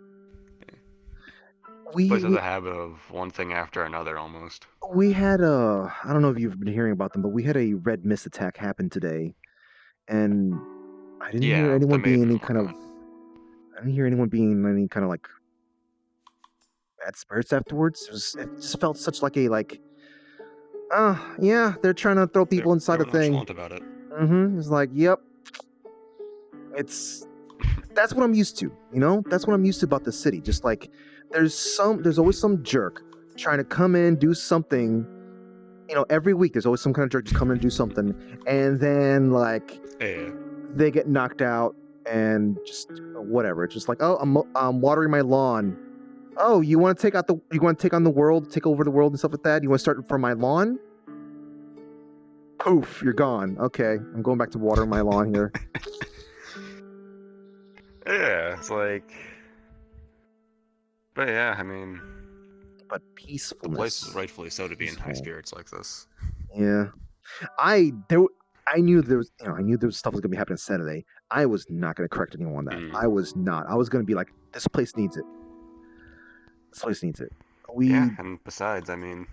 This place has a habit of one thing after another, almost. We had I don't know if you've been hearing about them, but we had a red mist attack happen today, and I didn't hear anyone being any kind of. I didn't hear anyone being any kind of like bad spirits afterwards. It just felt such like a yeah, they're trying to throw people inside the thing. About it. It's like, yep. That's what I'm used to, you know? That's what I'm used to about the city. Just like there's always some jerk trying to come in, do something. You know, every week there's always some kind of jerk just come in and do something, and then they get knocked out and just whatever. It's just like, oh, I'm watering my lawn. Oh, you want to take on the world, take over the world and stuff like that? You want to start from my lawn? Poof, you're gone. Okay, I'm going back to watering my lawn here. Yeah, it's like... But yeah, I mean... But peacefulness. The place is rightfully so to be in high spirits like this. Yeah. I knew there was stuff was gonna be happening Saturday. I was not gonna correct anyone on that. I was not. I was gonna be like, this place needs it. This place needs it. Yeah, and besides, I mean,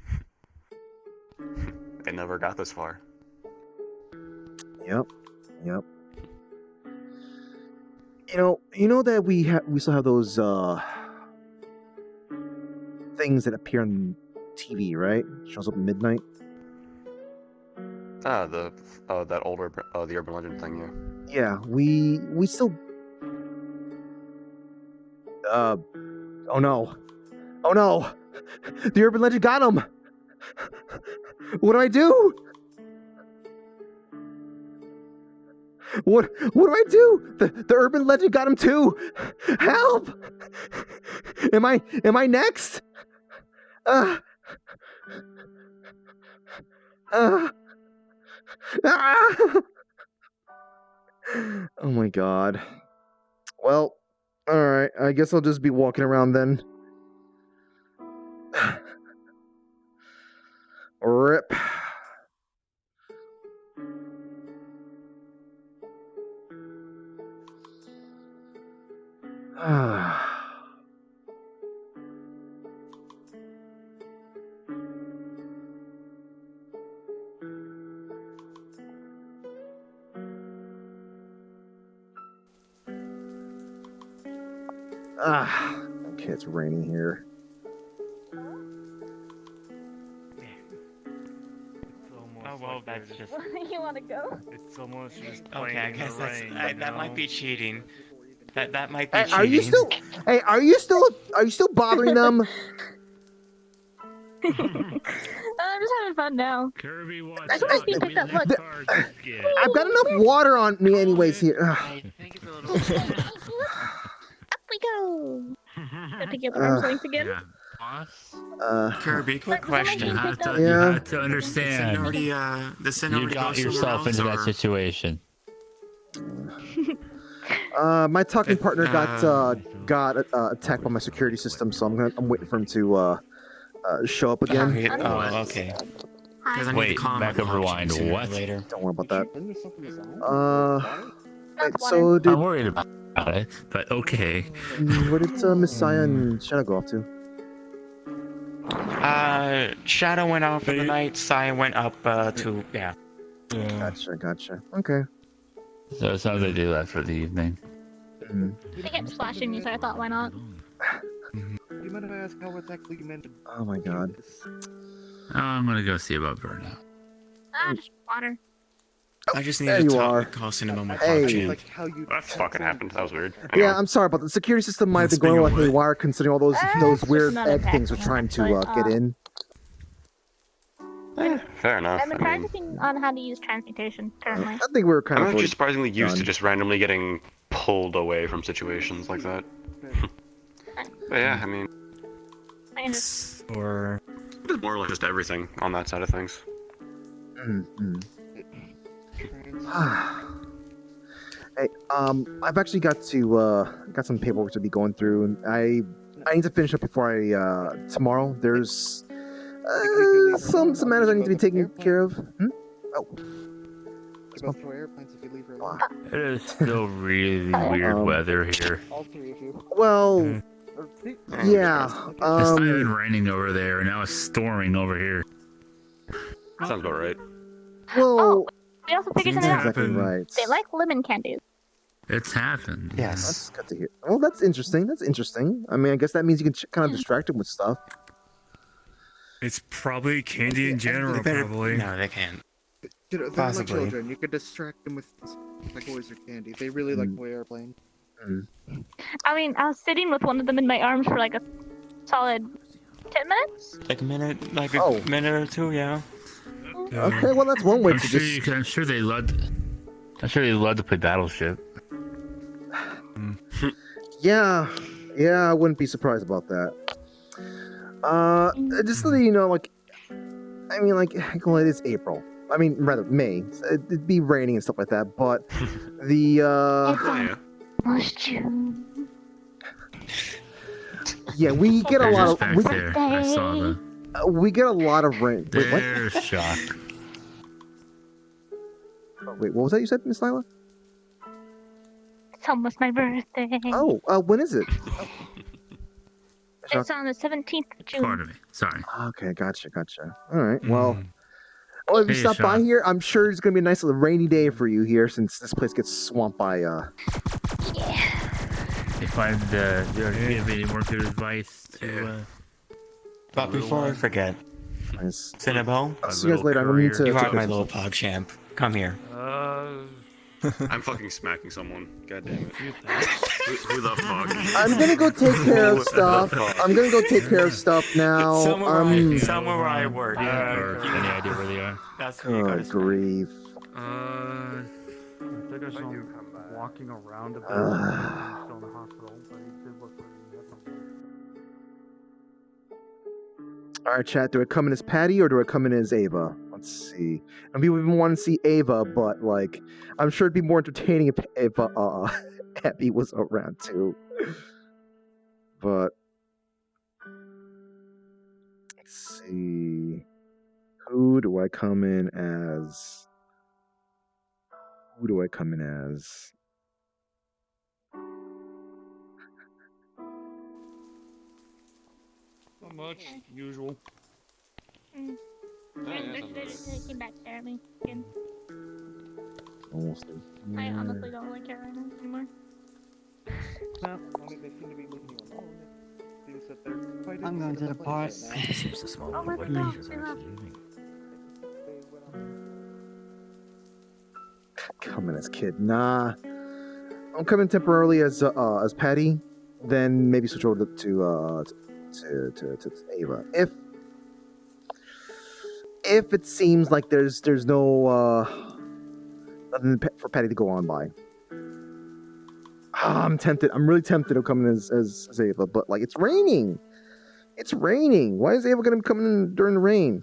it never got this far. Yep. You know that we still have those things that appear on TV, right? Shows up at midnight. That older the urban legend thing, yeah. Yeah, we still. Oh no! The urban legend got him. What do I do? What do I do? The urban legend got him too. Help! Am I next? Ah! Oh my god. Well, alright, I guess I'll just be walking around then. Rip. Okay, it's raining here. Oh well, that's just. You want to go? It's almost just Okay, I guess that might be cheating. That might be Hey, cheating. are you still bothering them? I'm just having fun now. Kirby, watch I out. think picked up. Look. I've got enough water on me anyways here. Up we go. Gotta pick you up arm's length again. Kirby, quick question. You have to understand. The scenario You got yourself into that situation. My talking partner got attacked by my security system, so I'm waiting for him to show up again. Oh, okay. Wait, back up, rewind. What? Later. Don't worry about that. Wait, so did... I'm worried about it, but okay. Where did Messiah and Shadow go off to? Shadow went off for the night. Sai went up to yeah. Gotcha. Okay. So it sounds like they left for the evening. They kept splashing me, so I thought, why not? You might have asked how exactly you meant to... Oh my god. Oh, I'm gonna go see about burnout. Just water. I just need There to you talk are. with Costin about my Hey. PUBG. Like how you... That fucking happened. That was weird. Yeah, I'm sorry, but the security system might have been going a little haywire considering all those weird not egg things are attacking trying us, to get in. Fair enough. I've been practicing on how to use transmutation currently. I think we were kind I'm of actually surprisingly used to done. just randomly getting pulled away from situations like that. But yeah, I mean, or It's more like just everything on that side of things. Hey, I've actually got some paperwork to be going through, and I need to finish up before tomorrow. There's some matters I need to be taken care of. Oh. Go through airplanes if you leave her alone. It is still really weird weather here. All three of you. Well, yeah. It's not even raining over there, and now it's storming over here. Sounds about right. Well, we also figured Seems something to out. happen. Right. They like lemon candies. It's happened. That's good to hear. Well, that's interesting. That's interesting. I mean, I guess that means you can kind of distract them with stuff. It's probably candy in general, probably. No, they can't. They're like Possibly. children. You could distract them with like toys or candy. They really like the way airplane. I mean, I was sitting with one of them in my arms for like a solid 10 minutes. Like a minute or two, yeah. Okay, well that's one way I'm to sure, just. I'm sure they love. I'm sure they love to play Battleship. Yeah, I wouldn't be surprised about that. Just so that you know, like, I mean, like, well, it is April. I mean, rather May. It'd be raining and stuff like that, but the Almost June. yeah, we get a lot of Back there. I saw the. we get a lot of rain. Wait, what? There's shock. Wait, what was that you said, Miss Lila? It's almost my birthday. Oh, when is it? It's on the 17th of June. Pardon me. Sorry. Okay, gotcha. All right, well. Well, if you Hey, stop by Sean. here, I'm sure it's gonna be a nice little rainy day for you here, since this place gets swamped by If I give any more good advice to. But before I forget, Nice. Cinnabo, I'll see you guys later. I'm gonna need to. you take are my care of little some pog champ. Come here. I'm fucking smacking someone. God damn it. Who the fuck? I'm gonna go take care of stuff. Now. Somewhere where I work. Or any idea where they are? That's where you gotta Good grief. I think I saw him walking around a bit. He's still in the hospital, but he did look like he had no. All right, chat. Do I come in as Patty or do I come in as Ava? Let's see. And people even want to see Ava, but like, I'm sure it'd be more entertaining if Abby was around too. But let's see. Who do I come in as? Not much. Usual. Came back there, me. Again. Almost. I honestly don't really care right now anymore. No, I mean they seem to be leaving you alone. It seems that they're quite I'm going to the park. Seems to smoke. Oh my What God, measures yeah. are you using? Come in as Kid. Nah. I'm coming temporarily as Patty, then maybe switch over to Ava. If it seems like there's no nothing for Patty to go on by. I'm tempted. I'm really tempted to come in as Ava, but like it's raining. Why is Ava gonna come in during the rain?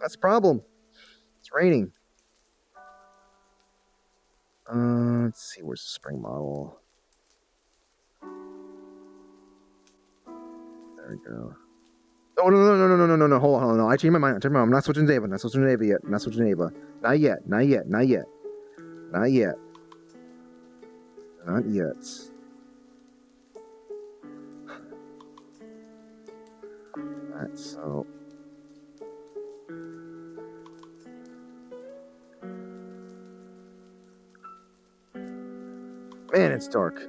That's the problem. It's raining. Let's see, where's the spring model? There we go. Oh, no. Hold on. I changed my mind. I'm not switching to Ava. Not switching to Ava yet. Not yet. Alright, so... Man, it's dark.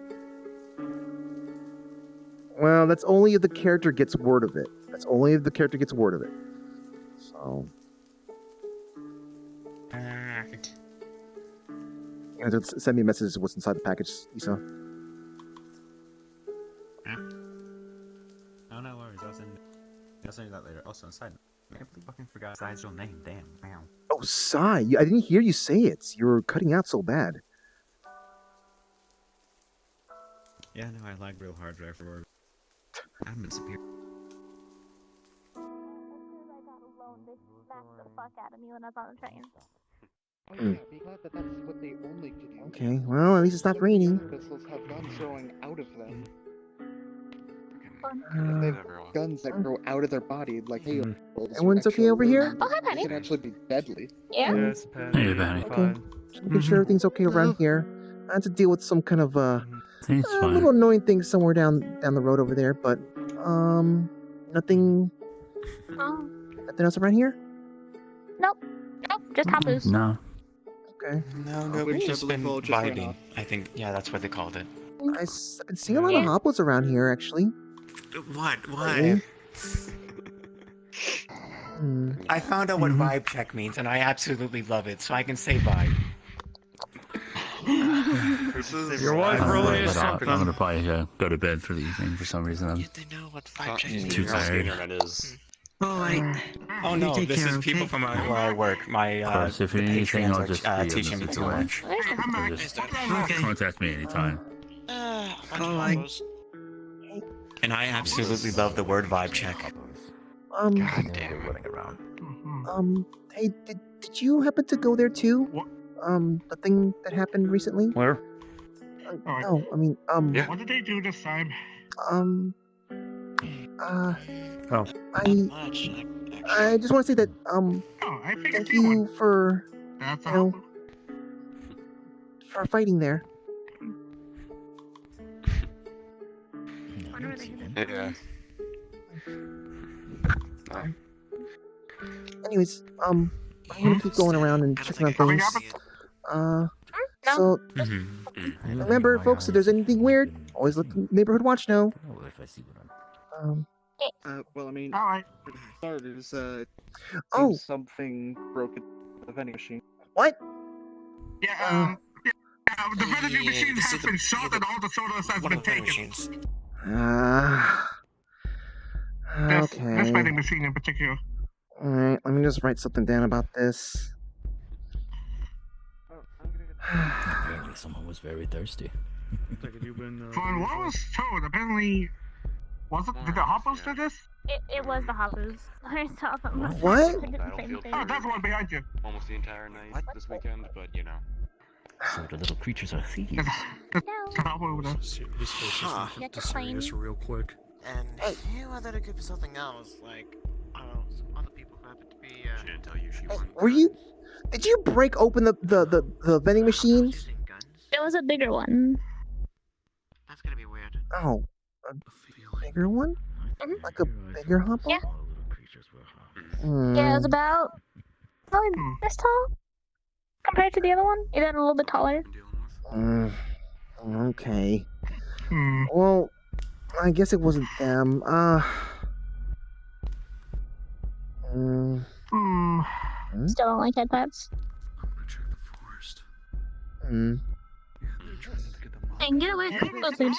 Well, that's only if the character gets word of it. So... You have to send me a message of what's inside the package, Issa. No worries. I'll send you that later. Also, inside. I can't believe I fucking forgot Sai's real name. Damn. Wow. Oh, Sai. I didn't hear you say it. You were cutting out so bad. Yeah, no, I lagged real hard right for work. I'm disappeared. The fuck out of me when I was on the train. Be glad that that's what they only could use. Okay, well, at least it stopped raining. Missiles have guns growing out of them. Uh, If they have guns that grow out of their body, like hey, Everyone's okay over here? Oh, hi, They Penny. can actually be deadly. Yeah. Yes, Hey, Benny. Okay, just making sure everything's okay around here. I had to deal with some kind of It's fine. little annoying thing somewhere down the road over there, but nothing else around here? Nope. Nope. Just Hapu's. No. Okay. No, we've just been vibing. I think, yeah, that's what they called it. I've been seeing a lot of hoppos around here, actually. What? Lately. I found out what vibe check means, and I absolutely love it, so I can say vibe. Your wife really is I'm something. gonna probably go to bed for the evening for some reason. I'm know what vibe check too means. tired. Oh no, this is people from where I work. My Of course, if you need anything, patrons I'll just are be teaching me too much. So just contact me anytime. And I absolutely love the word vibe check. Running around. Hey, did you happen to go there too? The thing that happened recently? Where? No, I mean, What did they do this time? Oh. I just want to say that, thank you for, for fighting there. Yeah. Anyways, I'm gonna keep going around and checking on things. So, remember, folks, if there's anything weird, always let the neighborhood watch know. Well, I mean, for starters, something broke the vending machine. What? Yeah, the vending machine has been shot and all the sodas has been taken. Okay. This vending machine in particular. Alright, let me just write something down about this. Apparently, someone was very thirsty. For what was told, apparently, did the Hoppos do this? It was the Hapus. I saw them. What? Oh, that's one behind you. Almost the entire night this weekend, but you know. So the little creatures are thieves. Serious real quick. And you know that it could be something else, like, I don't know, some other people who happen to be, She didn't tell you she won. Were you? Did you break open the vending machine? It was a bigger one. That's gonna be weird. Oh, a bigger one? Like a bigger hoppo? Yeah. Yeah, it was about this tall compared to the other one. It had a little bit taller. Okay. Well, I guess it wasn't them. Still don't like headpats. Hey, get away from those things.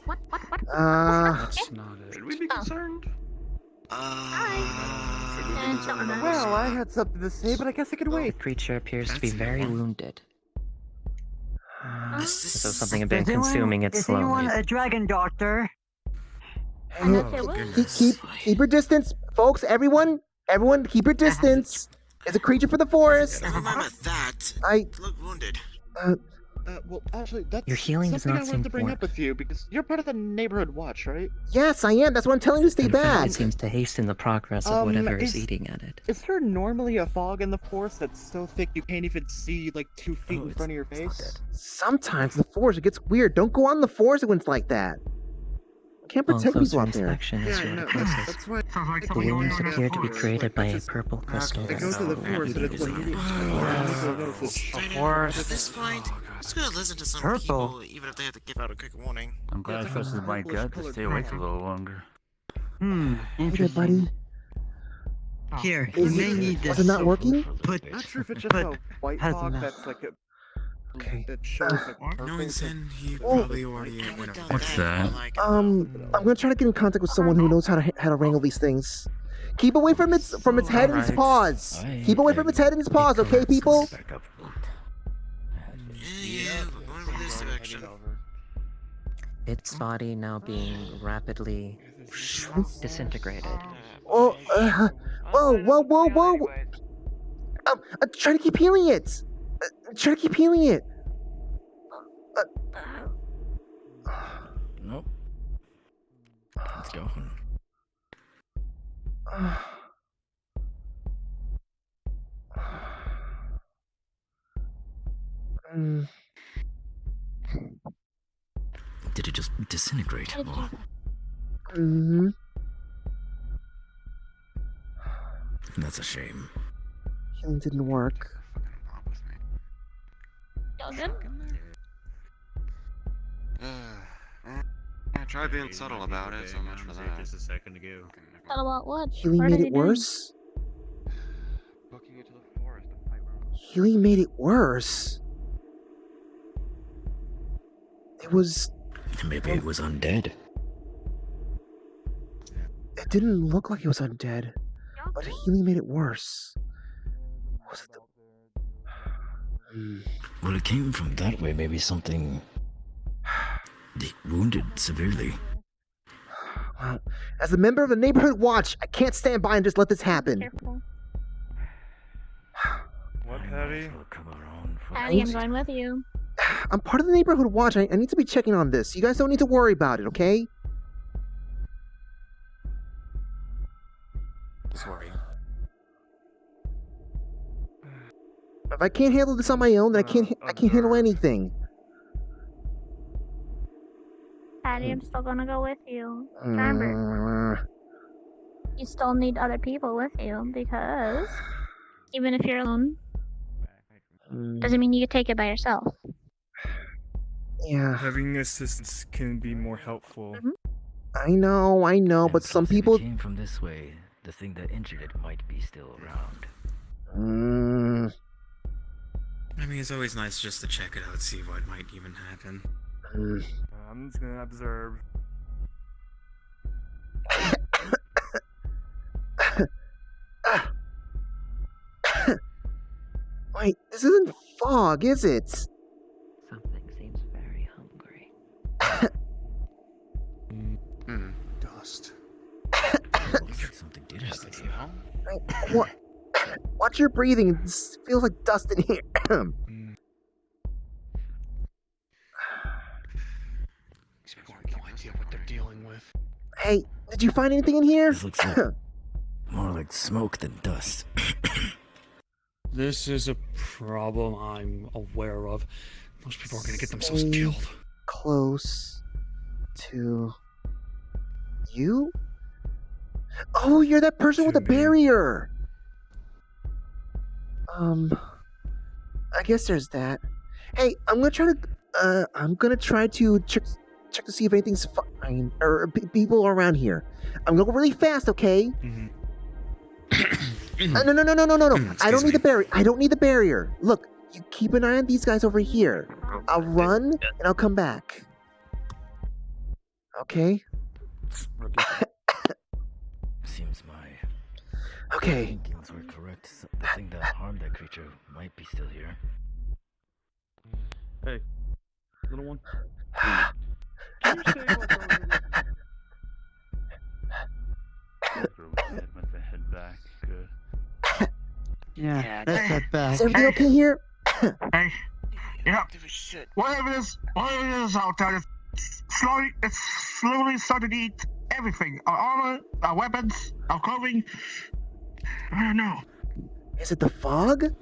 What? That's not it. Should we be concerned? Well, I had something to say, but I guess I can wait. The creature appears to be very wounded. So something had been consuming it Is slowly. anyone a dragon doctor? Keep your distance, folks. Everyone, keep your distance. It's a creature for the forest. Never mind that. I look wounded. Well, actually, that's Your healing does something not I seem wanted to bring poor. up with you because you're part of the neighborhood watch, right? Yes, I am. That's what I'm telling you to stay In fact, back. it seems to hasten the progress of whatever is eating at it. Is there normally a fog in the forest that's so thick you can't even see like 2 feet in front of your face? Sometimes the forest it gets weird. Don't go out in the forest when it's like that. You can't protect people out there. Inspection is your closest. The wounds appear to be created by a purple crystal. It goes to the forest and it's like At this point, it's gonna listen to some people, even if they have to give out a quick warning. I'm glad I trusted my gut to stay awake a little longer. Hey there, buddy. Here, you may need this. Was it not working? Not sure if it's just a white fog that's like a that shows like Knowing Sin, he probably already went over. What's that? I'm gonna try to get in contact with someone who knows how to wrangle these things. Keep away from its head and its paws. Keep away from its head and its paws, okay, people? section. Its body now being rapidly disintegrated. Oh, whoa! Try to keep healing it. Try to keep healing it. Nope. Let's go. Did it just disintegrate? Or... That's a shame. Healing didn't work. Y'all good? Try being subtle about it, so much for that. Just a second ago. Subtle about what? Healing What made did it he do? worse? Booking it to the forest to fight Healing made it worse? It was... Maybe it was undead. It didn't look like it was undead, but healing made it worse. Was it the... Well, it came from that way. Maybe something... They wounded severely. Well, as a member of the Neighborhood Watch, I can't stand by and just let this happen. Careful. What, Patty? Patty, I'm going with you. I'm part of the Neighborhood Watch. I need to be checking on this. You guys don't need to worry about it, okay? Just worry. If I can't handle this on my own, then I can't handle anything. Patty, I'm still gonna go with you. Remember, you still need other people with you because even if you're alone, doesn't mean you can take it by yourself. Yeah. Having assistance can be more helpful. I know, but some people... If it came from this way, the thing that injured it might be still around. I mean, it's always nice just to check it out, see what might even happen. I'm just gonna observe. Wait, this isn't fog, is it? Something seems very hungry. Dust. Looks like something did happen here. What? Watch your breathing. It feels like dust in here. These people have no idea what they're dealing with. Hey, did you find anything in here? This looks like more like smoke than dust. This is a problem I'm aware of. Most people are gonna get themselves Stay killed. Close to you? Oh, you're that person with the barrier. I guess there's that. Hey, I'm gonna try to check to see if anything's fine or people are around here. I'm gonna go really fast, okay? No. I don't need the barrier. I don't need the barrier. Look, you keep an eye on these guys over here. I'll run and I'll come back. Okay? Seems my Okay. thinkings were correct. The thing that harmed that creature might be still here. Hey, little one. With the head back. Good. Yeah, let's head back. Is everything okay here? Hey, yeah. Whatever it is out there, it's slowly starting to eat everything. Our armor, our weapons, our clothing. I don't know. Is it the fog?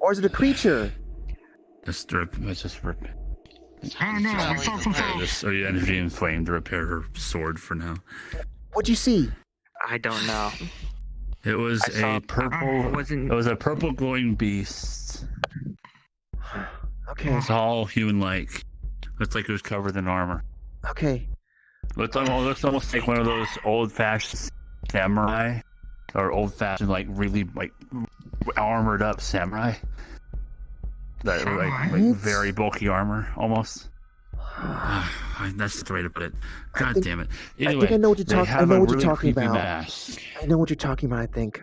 Or is it a creature? Just rip. Let's just rip. I don't know. It's also Just energy inflamed to repair her sword for now. What'd you see? I don't know. It was a purple. It was a purple glowing beast. Okay. It's all human-like. Looks like it was covered in armor. Okay. Looks almost like one of those old-fashioned samurai, or old-fashioned really armored up samurai. That like very bulky armor, almost. That's the way to put it. God damn it. Anyway, I think I know what you're talking. I know what you're talking about. Mask. I know what you're talking about. I think,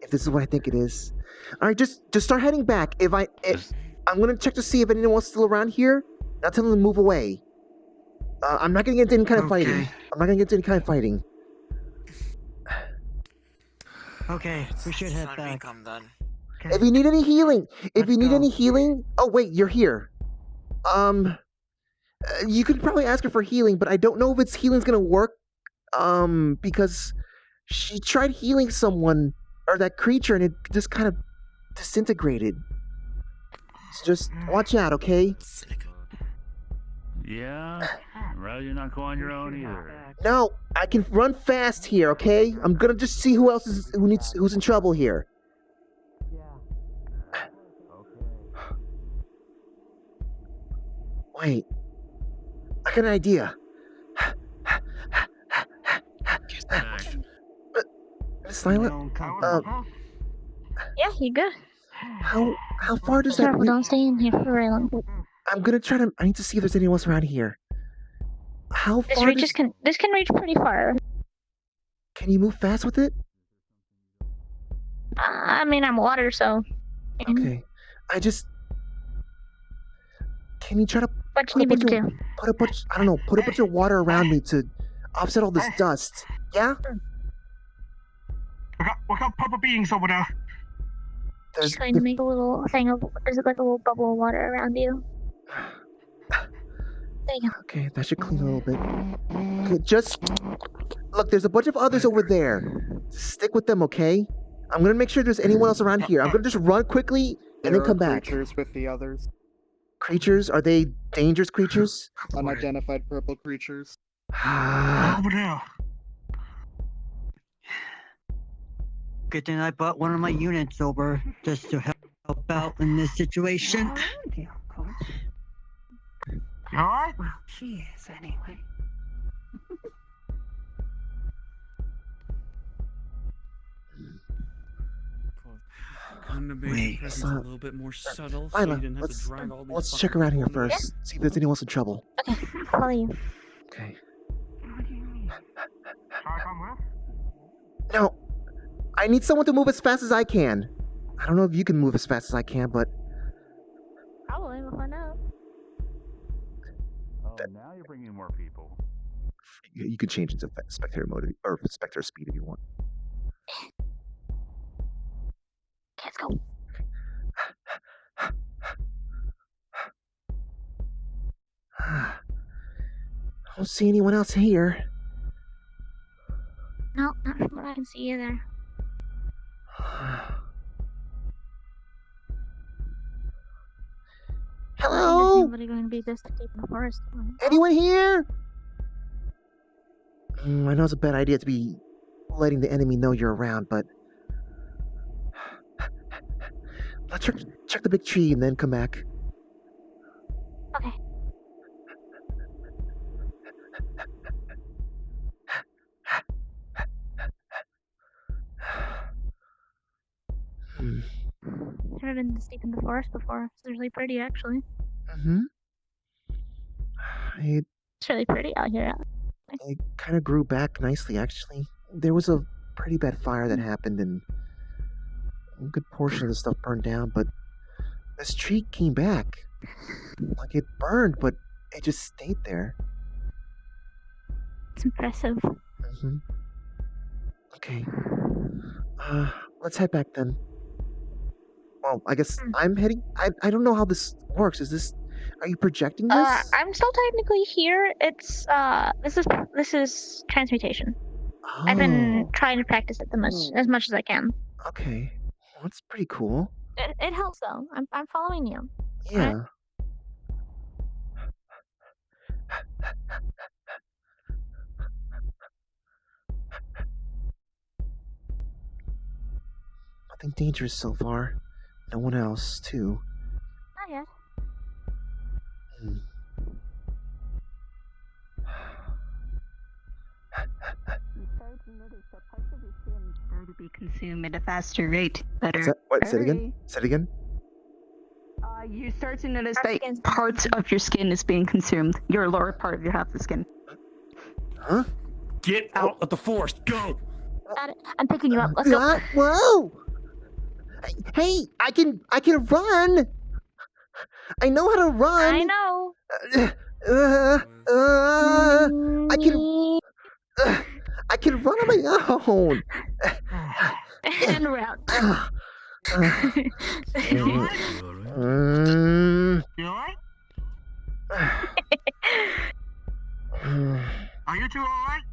if this is what I think it is. All right, just start heading back. I'm gonna check to see if anyone else is still around here, Now tell them to move away. I'm not gonna get into any kind of fighting. I'm not gonna get into any kind of fighting. Okay, we should head Let me back. come then. If you need any healing, oh wait, you're here. You could probably ask her for healing, but I don't know if its healing's gonna work. Because she tried healing someone or that creature, and it just kind of disintegrated. So just watch out, okay? Yeah, well, you're not going your own either. No, I can run fast here, okay? I'm gonna just see who else who's in trouble here. Wait, I got an idea. Miss Lila, Yeah, you good. how far does that? Careful, don't stay in here for very long. I'm gonna try to. I need to see if there's anyone else around here. How This far? reaches this can reach pretty far. Can you move fast with it? I mean, I'm water, so. Okay, Can you try to? What you need me to do? Put a bunch. I don't know. Put a bunch of water around me to offset all this dust. Yeah. We got purple beings over there. Just going to make a little thing of. Is it like a little bubble of water around you? There you go. Okay, that should clean a little bit. Okay, just look. There's a bunch of others over there. Stick with them, okay? I'm gonna make sure there's anyone else around here. I'm gonna just run quickly and then come back. Creatures with the others. Creatures? Are they dangerous creatures? Unidentified purple creatures. Over there. Good thing I brought one of my units over just to help out in this situation. You alright? Well, she is anyway. Couldn't have made the presence a little bit more subtle, so Lila, you didn't have to drag all these. let's check around here first. See if there's anyone else in trouble. Okay, follow you. Okay. Come with? No, I need someone to move as fast as I can. I don't know if you can move as fast as I can, but Probably, we'll find out. Oh, now you're bringing more people. you can change into spectator mode or spectator speed if you want. Let's go. I don't see anyone else here. No, not from what I can see either. Hello? There's nobody going to be this deep in the forest. Anyone here? I know it's a bad idea to be letting the enemy know you're around, but let's check the big tree and then come back. Okay. I've never been this deep in the forest before. It's really pretty, actually. It's really pretty out here. It kind of grew back nicely, actually. There was a pretty bad fire that happened, and a good portion of the stuff burned down, but this tree came back. Like, it burned, but it just stayed there. It's impressive. Okay. Let's head back then. Well, I guess I'm heading. I don't know how this works. Are you projecting this? I'm still technically here. It's this is transmutation. I've been trying to practice it as much as I can. Okay. Well, that's pretty cool. It helps though. I'm following you. Yeah. Right? Nothing dangerous so far. No one else, too. Not yet. To be consumed at a faster rate. Better. Say it again? Say it again? You start to notice that parts of your skin is being consumed. Your lower part of your half the skin. Huh? Get out of the forest. Go. Got it. I'm picking you up. Let's go. Whoa! Hey, I can run. I know how to run. I know. I can run on my own. And route. You alright? Are you two alright?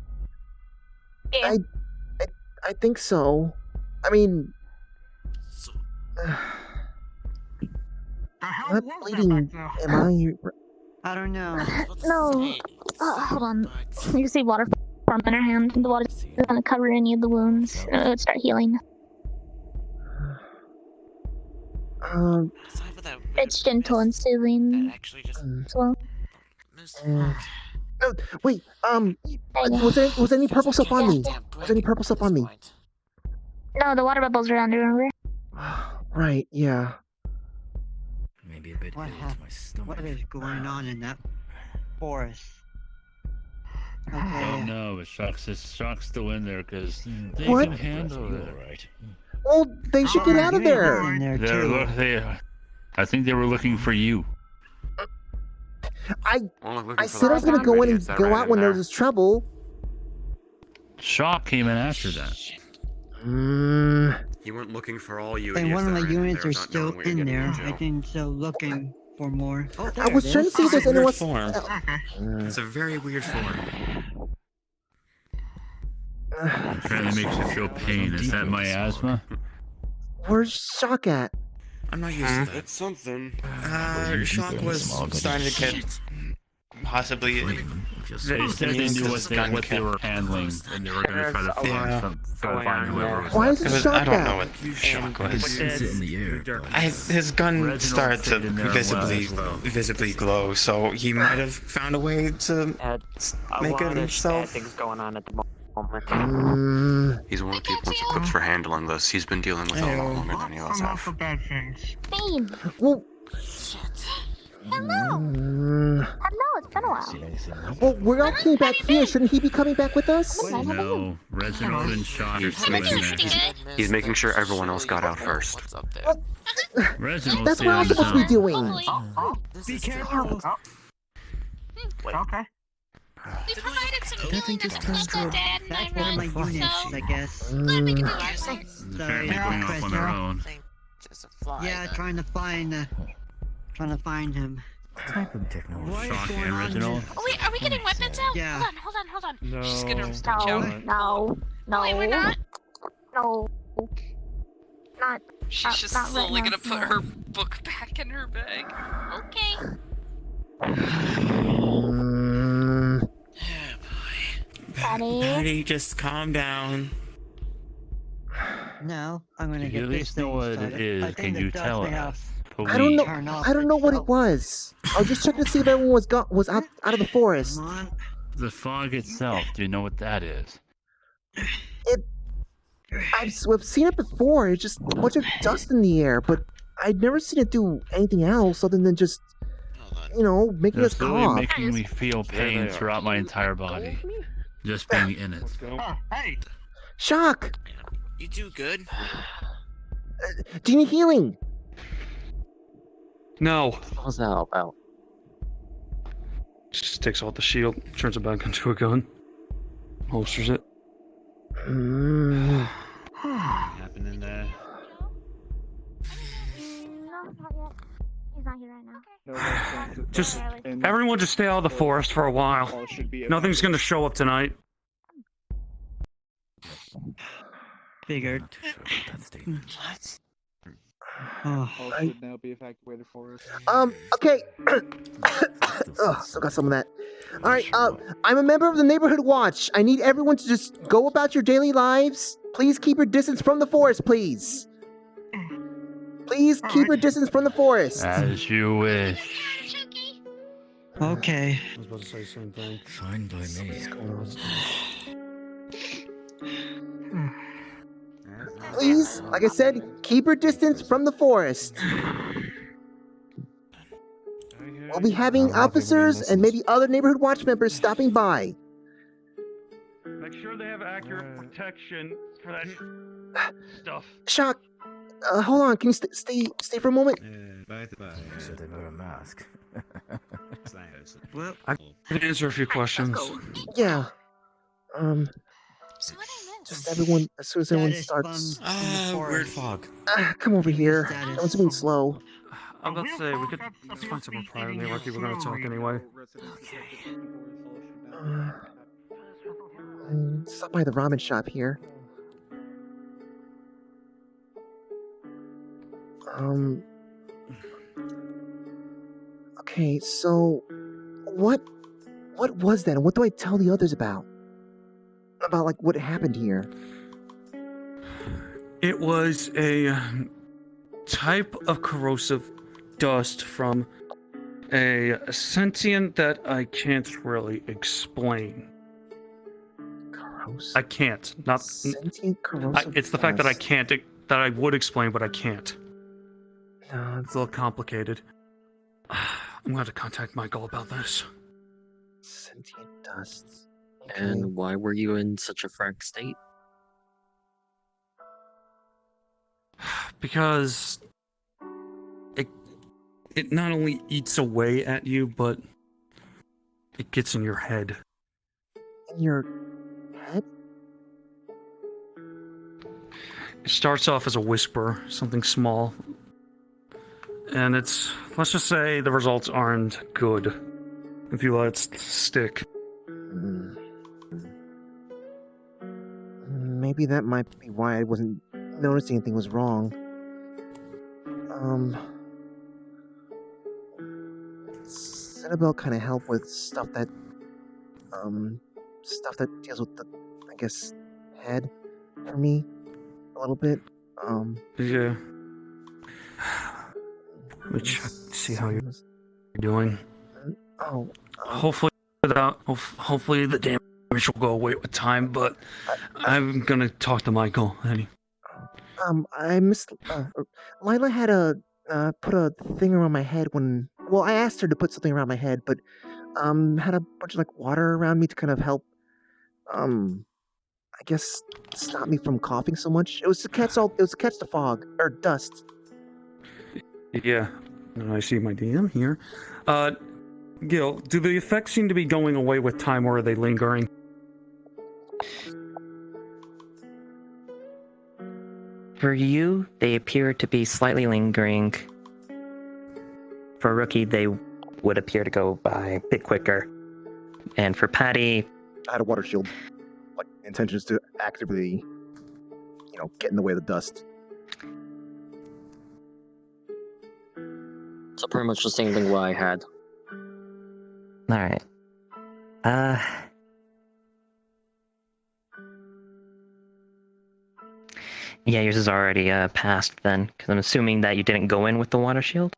Yeah. I think so. I mean, I'm not bleeding. Am I? I don't know. No. Hold on. You can see water from in her hand. The water is gonna cover any of the wounds. It would start healing. It's gentle and soothing as well. Oh, wait. Was there any purple soap on me? Was there any purple soap on me? No, the water bubbles are under. Remember? Right. Yeah. Maybe a bit ill to my stomach. What is going on in that forest? Don't know, but Shock's still in there because they What? can handle it. Alright. Well, they should get out of there. I think they were looking for you. I said I was gonna go in and go out when there was trouble. Shock came in after that. You weren't looking for all you And idiots one of that my were units there are not still knowing where you're in getting there. into. I think so. Looking for more. Oh, I was trying to see if there's anyone. It's a very weird form. Apparently makes you feel pain. Is that miasma? Where's Shock at? I'm not used to that. It's something. Shock was starting to get possibly. They said they knew what they were handling, and they were going to try to find whoever was. Why is it Shock I don't know at? what Shock was. It's in the air. His gun started to visibly glow, so he might have found a way to make it himself. Things going on at the moment. He's one of the people that's equipped for handling this. He's been dealing with it a lot longer than any of us have. For bad things. Bean. Well. Hello. Hello. It's been a while. Well, we're all coming back here. Shouldn't he be coming back with us? No, Reginald and Shock are still in there. He's making sure everyone else got out first. Reginald's That's what I'm still supposed to be doing. Be careful. Okay. We provided some That thing just turned to that's one of my units, I guess. apparently going off on their own. Yeah, trying to find him. What type of technology? Shock and Reginald. Oh wait, are we getting weapons out? Yeah. Hold on. No. She's gonna start shouting. No. Wait, we're not? No. Not. She's just not slowly right gonna now. put her book back in her bag. Okay. Patty, just calm down. No, I'm gonna You get at this least know thing what started. it is. I think Can the you dust tell may have us? I don't know. turned off I don't know what it itself. was. I was just checking to see if everyone was out of the forest. Come on. The fog itself. Do you know what that is? I've seen it before. It's just a bunch of dust in the air, but I'd never seen it do anything else other than just, making us It's literally cough. making me feel pain throughout my entire body. Just being in it. Hey. Shock. You do good. Do you need healing? No. What's that all about? Just takes out the shield, turns it back into a gun, holsters it. Happening there. No, not yet. He's not here right now. Just everyone, just stay out of the forest for a while. Nothing's gonna show up tonight. Figured. What? Oh, All should now be evacuated for us. Okay. Still got some of that. All right. I'm a member of the neighborhood watch. I need everyone to just go about your daily lives. Please keep your distance from the forest, please. Please keep your distance from the forest. As you wish. okay. I was about to say the same thing. Fine by me. Please, like I said, keep your distance from the forest. We'll be having officers and maybe other neighborhood watch members stopping by. Make sure they have accurate protection for that stuff. Shock, hold on. Can you stay for a moment? By the by, So they wear a mask. well, I can answer a few questions. Yeah. So what I missed? Just everyone, as soon as everyone starts. weird fog. Come over here. Everyone's moving slow. I'm about to say, let's find somewhere privately, like we were gonna talk anyway. Stop by the ramen shop here. Okay, so what was that, and what do I tell the others about? About like what happened here? It was a type of corrosive dust from a sentient that I can't really explain. Corrosive? I can't. Not sentient corrosive. it's the fact that I can't. That I would explain, but I can't. No, it's a little complicated. I'm gonna have to contact Michael about this. Sentient dusts. And why were you in such a frank state? Because it not only eats away at you, but it gets in your head. In your head? It starts off as a whisper, something small. And it's, let's just say the results aren't good if you let it stick. Maybe that might be why I wasn't noticing anything was wrong. Annabelle kind of helped with stuff that deals with the, I guess, head for me a little bit. Yeah. Let me check, see how you're doing. Hopefully hopefully the damage will go away with time, but I'm gonna talk to Michael. I missed. Lila had put a thing around my head when. Well, I asked her to put something around my head, but had a bunch of like water around me to kind of help. I guess stop me from coughing so much. It was to catch the fog or dust. Yeah, I see my DM here. Gil, do the effects seem to be going away with time, or are they lingering? For you, they appear to be slightly lingering. For a rookie, they would appear to go by a bit quicker. And for Patty... I had a water shield. Like, intentions to actively, get in the way of the dust. So pretty much the same thing what I had. Alright. Yeah, yours is already passed then, because I'm assuming that you didn't go in with the water shield,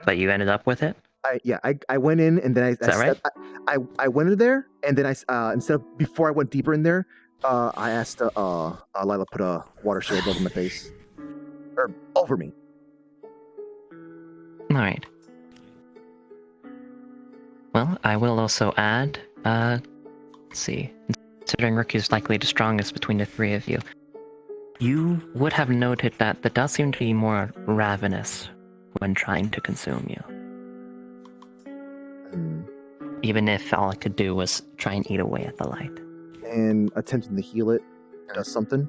but you ended up with it. I went in and then Is that right? I went in there and then before I went deeper in there, I asked Lila put a water shield over my face or over me. All right. Well, I will also add. Let's see. Considering Rookie is likely the strongest between the three of you, you would have noted that the dust seemed to be more ravenous when trying to consume you. Even if all it could do was try and eat away at the light. And attempting to heal it does something.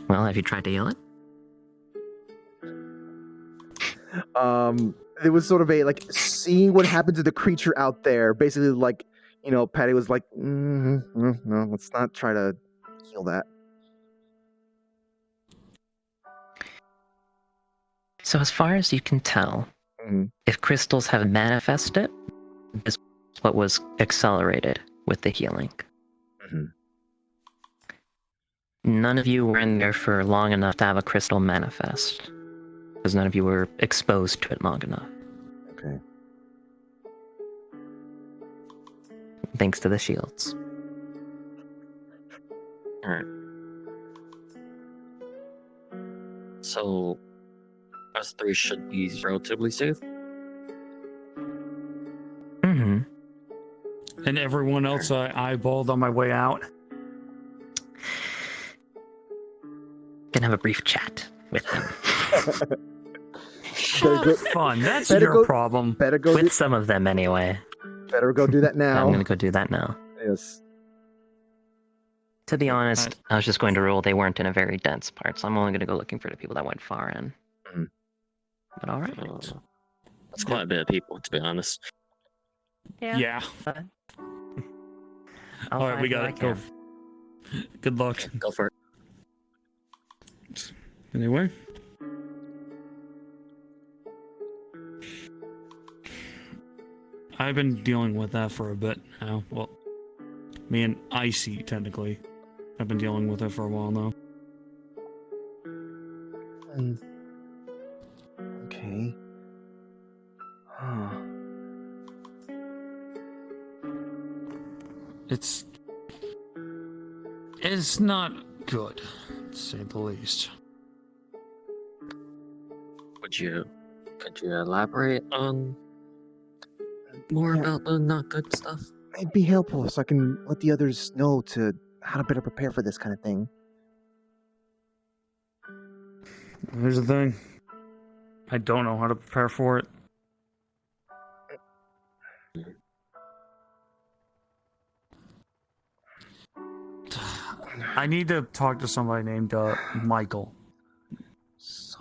Well, have you tried to heal it? It was sort of a seeing what happened to the creature out there. Basically, Patty was like, no, let's not try to heal that. So as far as you can tell, if crystals have manifested, this is what was accelerated with the healing. None of you were in there for long enough to have a crystal manifest, because none of you were exposed to it long enough. Okay. Thanks to the shields. Alright. So, us three should be relatively safe? And everyone else I eyeballed on my way out? can have a brief chat with them. Fun. That's better your go- problem. Better go. With some of them, anyway. Better go do that now. I'm gonna go do that now. Yes. To be honest, I was just going to rule they weren't in a very dense part, so I'm only gonna go looking for the people that went far in. But all right. That's quite a bit of people, to be honest. Yeah. I'll All right, we find who got I it. Go. can. Good luck. Go for it. Anyway. I've been dealing with that for a bit now. Well, me and Icy, technically. I've been dealing with it for a while now. Okay. Huh. It's not good, to say the least. Could you elaborate on more about the not good stuff? It'd be helpful so I can let the others know how to better prepare for this kind of thing. Here's the thing. I don't know how to prepare for it. I need to talk to somebody named Michael.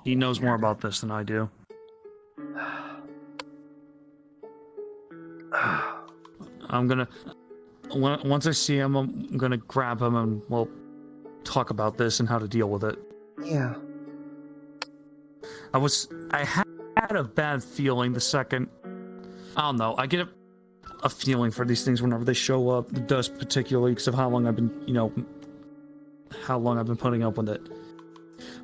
He knows more about this than I do. I'm gonna... Once I see him, I'm gonna grab him and we'll talk about this and how to deal with it. Yeah. I had a bad feeling the second... I don't know, I get a feeling for these things whenever they show up. The dust particularly, because of how long I've been, how long I've been putting up with it.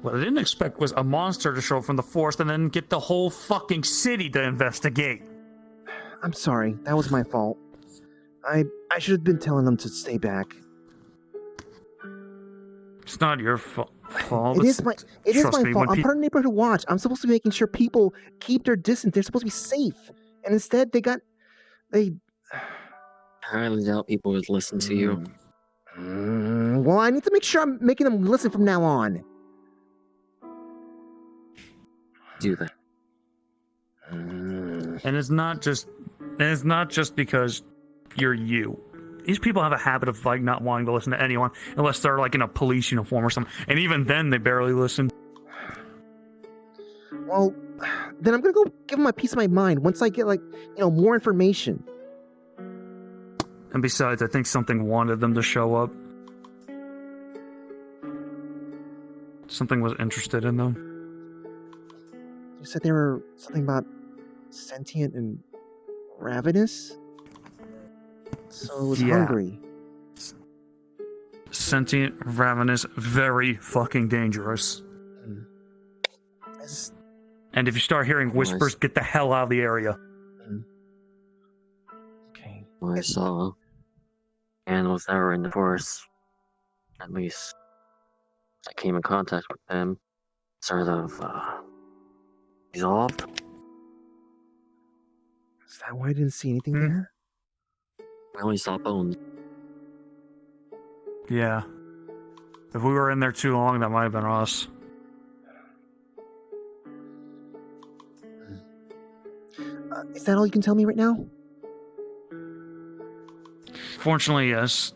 What I didn't expect was a monster to show up from the forest and then get the whole fucking city to investigate. I'm sorry, that was my fault. I should have been telling them to stay back. It's not your fault. It is my fault. I'm part of Neighborhood Watch. I'm supposed to be making sure people keep their distance. They're supposed to be safe. And instead, I highly doubt people would listen to you. Well, I need to make sure I'm making them listen from now on. Do that. And it's not just because you're you. These people have a habit of not wanting to listen to anyone unless they're in a police uniform or something. And even then, they barely listen. Well, then I'm gonna go give them a piece of my mind once I get more information. And besides, I think something wanted them to show up. Something was interested in them. You said they were something about sentient and ravenous? So it was hungry. Sentient, ravenous, very fucking dangerous. And if you start hearing whispers, get the hell out of the area. Okay. I saw animals that were in the forest. At least I came in contact with them. Sort of dissolved. Is that why I didn't see anything there? We only saw bones. Yeah. If we were in there too long, that might have been us. Is that all you can tell me right now? Fortunately, yes.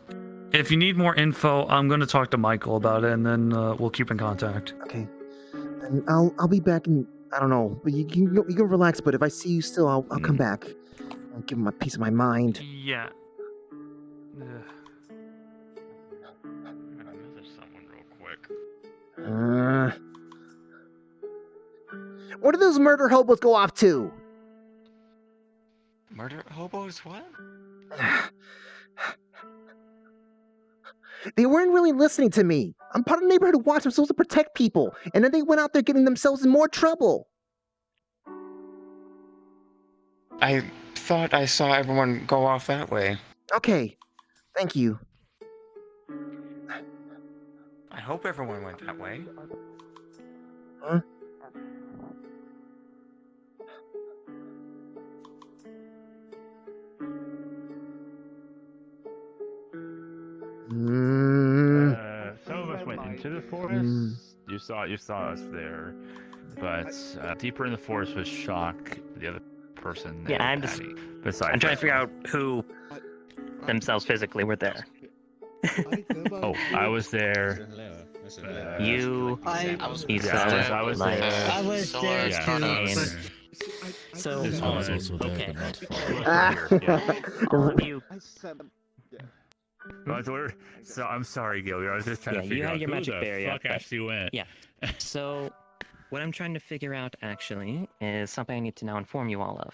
If you need more info, I'm going to talk to Michael about it, and then we'll keep in contact. Okay. And I'll be back in, I don't know, but you can relax, but if I see you still, I'll come back. I'll give him a piece of my mind. Yeah. Where did those murder hobos go off to? Murder hobos? What? They weren't really listening to me. I'm part of Neighborhood Watch. I'm supposed to protect people. And then they went out there getting themselves in more trouble. I thought I saw everyone go off that way. Okay. Thank you. I hope everyone went that way. Huh? Some of us went into the forest. You saw us there, but deeper in the forest was Shock, the other person. Yeah, and I'm just. Patty. Besides I'm trying to figure that. out who themselves physically were there. Oh, I was there. You. I was there. there. I was there Yeah. too. So, I was also there, okay. but not far. All of you. So I'm sorry, Gilly. I was just trying to Yeah, figure you out had your who magic the barrier. fuck actually went. Yeah. So, what I'm trying to figure out actually is something I need to now inform you all of.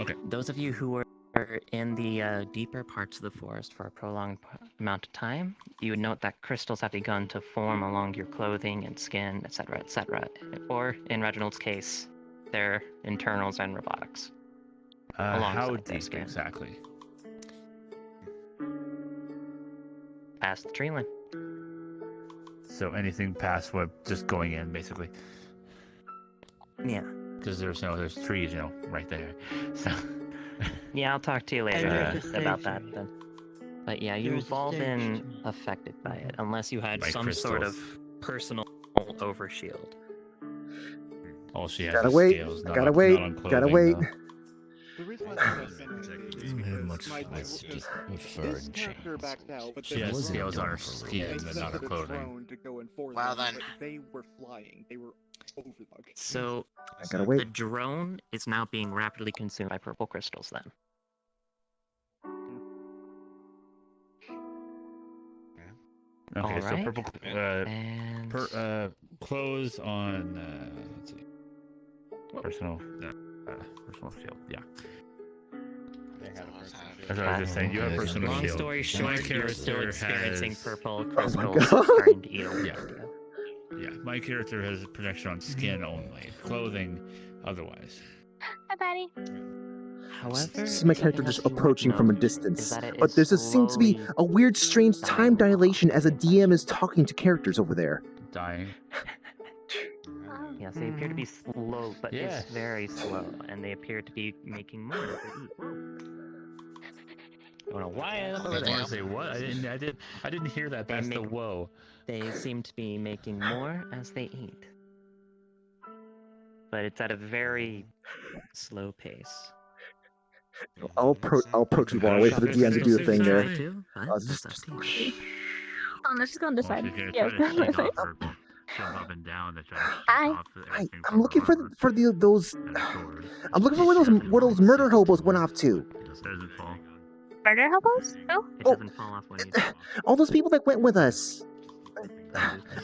Okay. Those of you who were in the deeper parts of the forest for a prolonged amount of time, you would note that crystals have begun to form along your clothing and skin, etc., etc. Or, in Reginald's case, their internals and robotics. How alongside their deep skin. exactly? Past the tree line. So anything past what just going in, basically. Yeah. Because there's trees, right there. So. Yeah, I'll talk to you later about that then. But yeah, There's you've a all stage. been affected by it, unless you had By some sort of crystals. personal overshield. All she has Gotta is wait. scales, not Gotta on, wait. not on clothing, Gotta wait. though. The reason why I said Much less just fur this and character chains. backed out, but She then has wasn't scales on her done for skin, real. but not her the clothing. drone to go enforce Well, them, then. but they were flying. They were over the. So, I gotta the wait. drone is now being rapidly consumed by purple crystals then. Okay, so Alright. purple And clothes on let's see. Personal shield, yeah. As I was just saying, you have personal long shield. story My short, you're still character experiencing has- purple God. crystals starting to eat away Yeah. at you. Yeah, my character has protection on skin only, clothing otherwise. Hi, Patty. However, See my character something just else you would approaching from a note is distance, that it but is there just seems to be slowly a weird, strange time dying off. dilation as a DM is talking to characters over there. Dying. Yes, they appear to be slow, but Yeah. it's very slow, and they appear to be making more as they eat. I don't know why I don't know I that. want to say what? I didn't hear that. They That's the make- whoa. They seem to be making more as they eat. But it's at a very slow pace. I'll approach you while I wait for the DM to do the thing there. Oh, no, she's gonna Well, decide. she's gonna Yeah. try to shake off her jump up and down to try to shake Hi. off everything I'm from looking her for armor those. and her sword. I'm looking for where those murder hobos went off to. It doesn't fall. Murder hobos? Who? It doesn't fall off when you fall. All those people that went with us.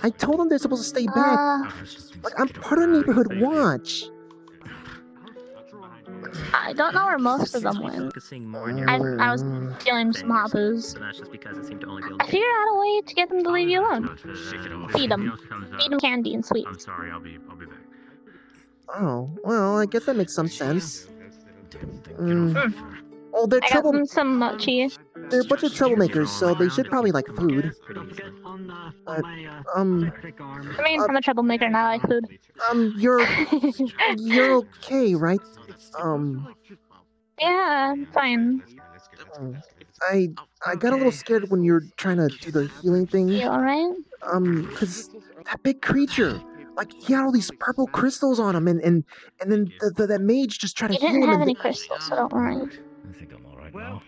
I told them they're supposed to stay back. Like I'm part of the neighborhood watch. I don't know where most of them Seems to be went. focusing more on your I was killing some hobos. So that's just because it seemed to only be able I to figured out a way to get them to leave you alone. Shake it off. Feed them. Anything else comes up. Feed them candy and sweets. I'm sorry. I'll be back. Oh, well, I guess that makes some sense. Oh, they're I got trouble. some mochi. They're a bunch of troublemakers, so they should probably like food. But, I mean, I'm a troublemaker and I like food. you're okay, right? Yeah, I'm fine. I got a little scared when you're trying to do the healing thing. You alright? Cause that big creature, like he had all these purple crystals on him, and then that mage just tried to You heal didn't him. have and any crystals, so don't worry. I think I'm alright now.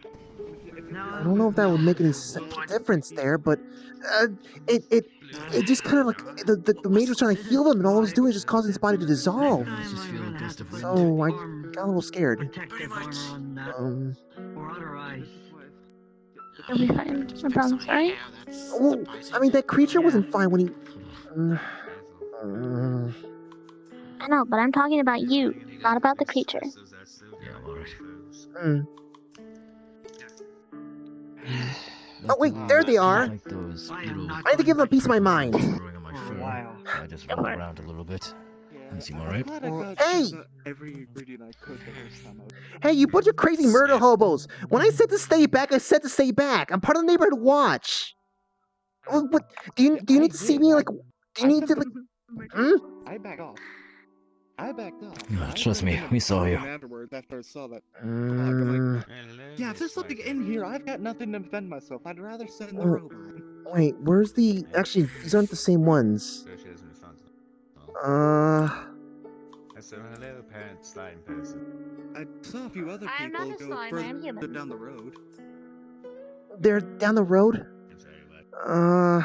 I don't know if that would make any difference there, but it just kind of like the mage was trying to heal him, and all it was doing was just causing his body to dissolve. I just feel a gust of wind. So I got a little scared. You'll be fine. I promise, alright? Well, I mean that creature wasn't fine when he. I know, but I'm talking about you, not about the creature. Yeah, I'm alright. Oh wait, there they are. Like those little I need to give them a piece of my mind. growing on my fur. I just roll around a little bit. You seem alright? Hey! Every ingredient I could the first time out. Hey, you bunch of crazy murder hobos! When I said to stay back, I said to stay back. I'm part of the neighborhood watch. What? Do you need to see me like? Do you need to like? I backed off. I backed off. Oh, trust me, we saw you. Afterwards, after I saw that. I'm like, yeah, if there's something in here, I've got nothing to defend myself. I'd rather send the robot. Wait, where's the... Actually, these aren't the same ones. So hello, parent slime person. I saw a few other I'm people not a go slime, I am further human. down the road. They're down the road? I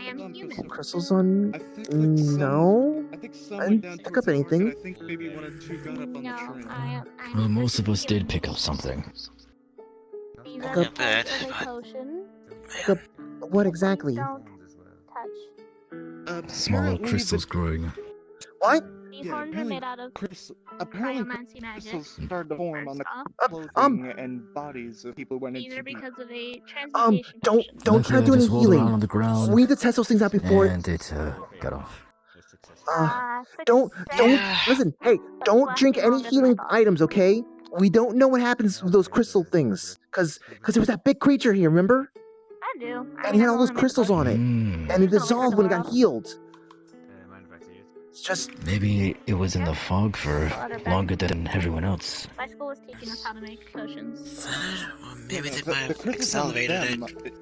am human. Crystals on... I think No? I think some I went didn't down pick towards up the market. anything. I think maybe one or two got up on the train. I'm Well, most of us did pick up something. These Pick are up- parts of a potion. Pick up... What exactly? Don't touch. Small Apparently crystals growing. What? These horns are made out of Apparently, biomancy magic. crystals started to form on the First off. clothing and bodies of people who went These into are the... because of a transmutation Don't Look, try to do any just rolled around on healing. the ground. We need to test those things out before... And it got off. Don't listen. Hey, don't drink any healing items, okay? We don't know what happens with those crystal things, cause there was that big creature here, remember? I do. And he had all those crystals on it, and it dissolved when it got healed. It's just Maybe it was in the fog for longer than everyone else. My school was teaching us how to make potions. Maybe they the might have crystals on accelerated them, it.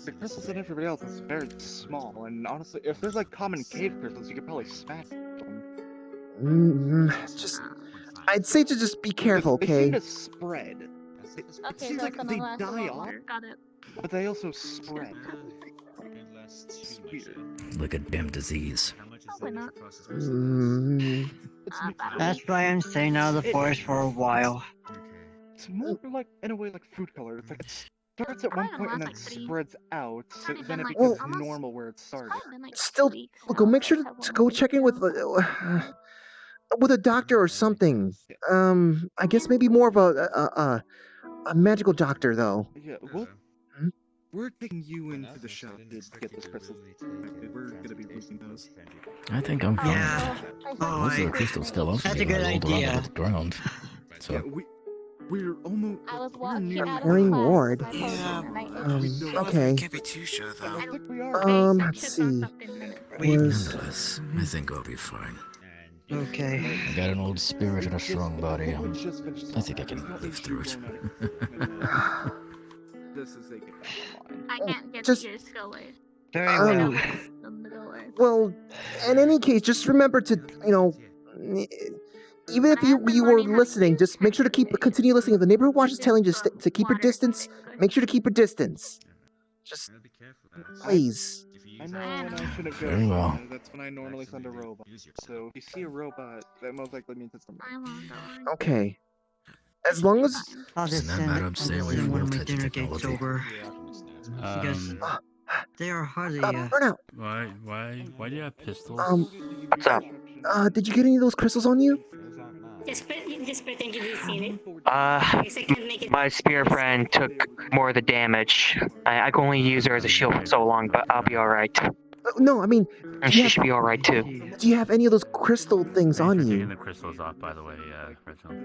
The crystals on everybody else is very small, and honestly, if there's like common cave crystals, you could probably smash them. just. I'd say to just be careful, They okay? seem to spread. It Okay, seems so like it's gonna they last a die lot off, longer. Got it. but they also spread. It's weird. Like a damn disease. Probably not. That's why I'm staying out of the forest for a while. It's more like, in a way, like food color. It's like it starts at one point and then spreads out, so then it becomes normal where it started. Still, go make sure to go check in with a doctor or something. I guess maybe more of a magical doctor though. Yeah, well, we're taking you into the shop to get those crystals. We're gonna be losing those. I think I'm fine. Yeah. Most of the crystals fell off That's me a when good I rolled around idea. on the ground. So Yeah, we're almost. I was We're walking near. out of Herring class Ward. with my potion and I Okay. Can't be too sure though. I think we are. Let's see. nonetheless, I think I'll be fine. Okay. I got an old spirit and a strong body. I think I can live through it. This is a good line. I can't get Just- to your skill way. Very Um, well. Well, in any case, just remember to, even if you were listening, just make sure to continue listening. If the neighborhood watch is telling you to keep your distance, make sure to keep your distance. Just, please. I know when I shouldn't go. Very well. That's when I normally send a robot. So if you see a robot, that most likely means it's something. Okay. As long as I'll just Isn't that send, bad? I'll I'm just staying away send from one all of my types of dinner dates technology. over. Because they are hardly. Burnout. Why do you have pistols? What's up? Did you get any of those crystals on you? Just pretend you've seen it. My spear friend took more of the damage. I can only use her as a shield for so long, but I'll be alright. No, I mean, And she should be alright too. do you have any of those crystal things on Taking you? the crystals off, by the way, Reginald.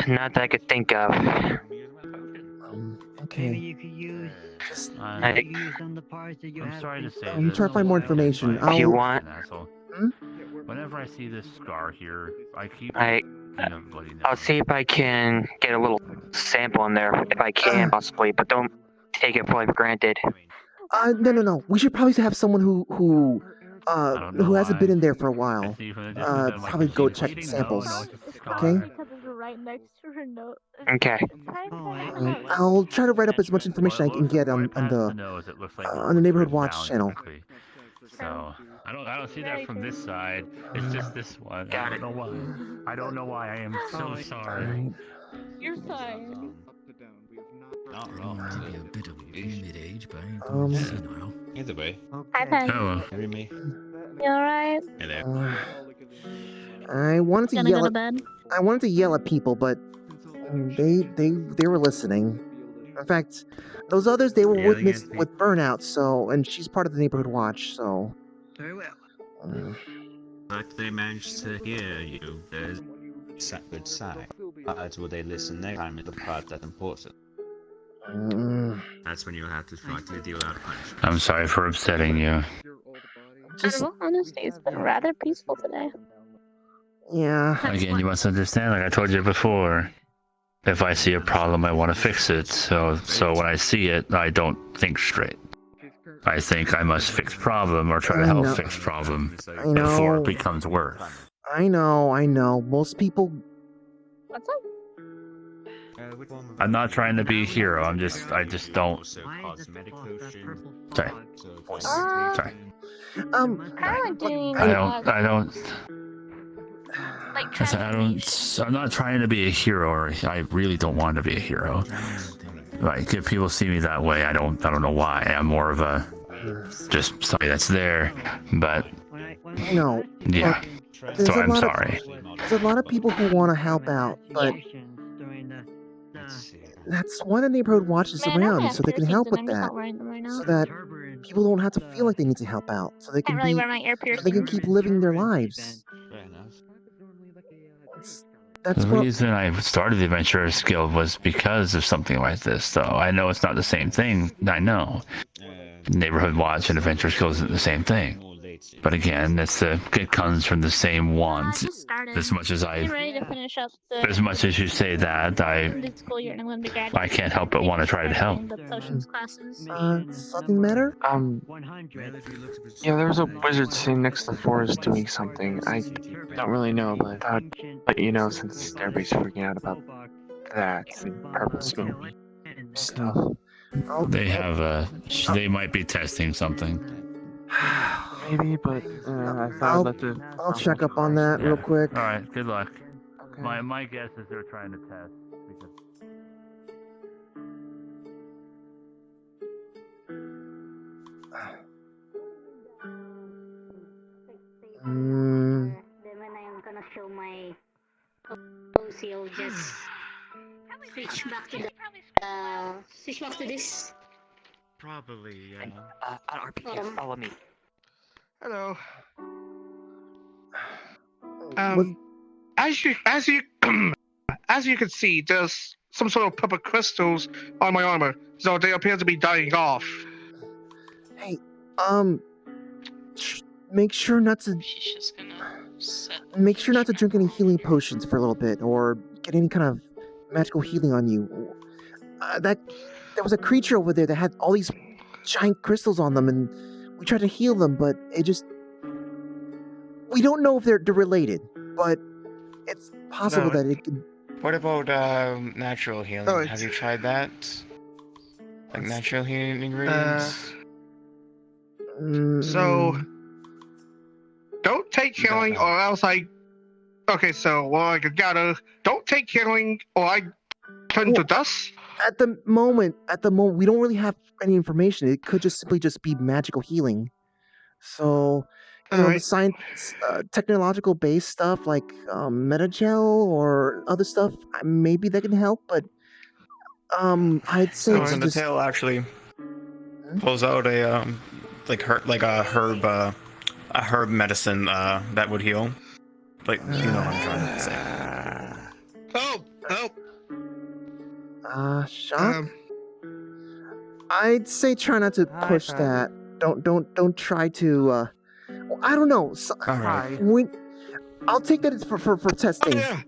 Not that I could think of. Okay. Maybe you could use. I- You could use some of the parts that you I'm have. sorry to say I'm this. trying to find more information. If you I'll- want, Asshole. Hmm? Whenever I see this scar here, I keep I- thinking of bloody nose. I'll see if I can get a little sample in there, if I can possibly, but don't take it fully for granted. No. We should probably have someone who hasn't been in there for a while. Probably go check samples. Okay. Because it's right next to her note. Okay. I'll try to write up as much information I can get on the nose, it looks like on the Neighborhood Watch channel. So I don't see that from this side. It's just this one. I don't know why. I don't know why. I am so sorry. You're fine. Not wrong. Maybe a bit of mid-age, but I Um, ain't senile. Either way. Hi, Pen. Hello. Carry me. You alright? Hello. I wanted to Gonna yell go to at bed? I wanted to yell at people, but they were listening. In fact, those others they were with Yelling at me? with Burnout, so and she's part of the Neighborhood Watch, so. Very well. But they managed to hear you. There's a good side. Parts where they listen their time is the part that's important. That's when you have to try to deal out punishment. I'm sorry for upsetting you. Just Honestly, it's been rather peaceful today. yeah. Again, you must understand, like I told you before. If I see a problem, I want to fix it. So when I see it, I don't think straight. I think I must fix problem or try to help fix problem before it becomes worse. I know. Most people. What's up? I'm not trying to be a hero. I just don't. Sorry. Sorry. I don't. Like I'm not trying to be a hero, or I really don't want to be a hero. Like, if people see me that way, I don't know why. I'm more of a just somebody that's there, but No. yeah. So I'm sorry. There's a lot of people who want to help out, but that's why the neighborhood watches around, so they can help with that, so that people don't have to feel like they need to help out, so they can so they can keep living their lives. That's The reason I started the Adventurers Guild was because of something like this, though. I know it's not the same thing. I know. Neighborhood Watch and Adventurers Guild isn't the same thing. But again, it comes from the same want. As much as as much as you say that, I can't help but want to try to help. Something matter? Yeah, there was a wizard sitting next to the forest doing something. I don't really know, but I thought I'd let you know since everybody's freaking out about that and purple smoke stuff. They might be testing something. Maybe, but I thought I'll check up on that real quick. All right, good luck. Okay. My guess is they're trying to test. Then when I'm gonna show my OC, I'll just switch back to this. Probably, yeah. RPK, follow me. Hello. As you can see, there's some sort of purple crystals on my armor, so they appear to be dying off. Hey, make sure not to drink any healing potions for a little bit, or get any kind of magical healing on you. There was a creature over there that had all these giant crystals on them, and we tried to heal them, but we don't know if they're related, but it's possible that it could. What about natural healing? Have you tried that? Like natural healing ingredients? So, don't take healing, or else I. Okay, so I gotta. Don't take healing, or I turn to dust. At the moment, we don't really have any information. It could just simply be magical healing. So, the science, technological based stuff like metagel or other stuff, maybe that can help. But I'd say so when the tail actually pulls out a herb medicine that would heal. Like, you know what I'm trying to say. Help! Shock? I'd say try not to push that. Don't try to. I don't know. Alright. I'll take that for testing. Oh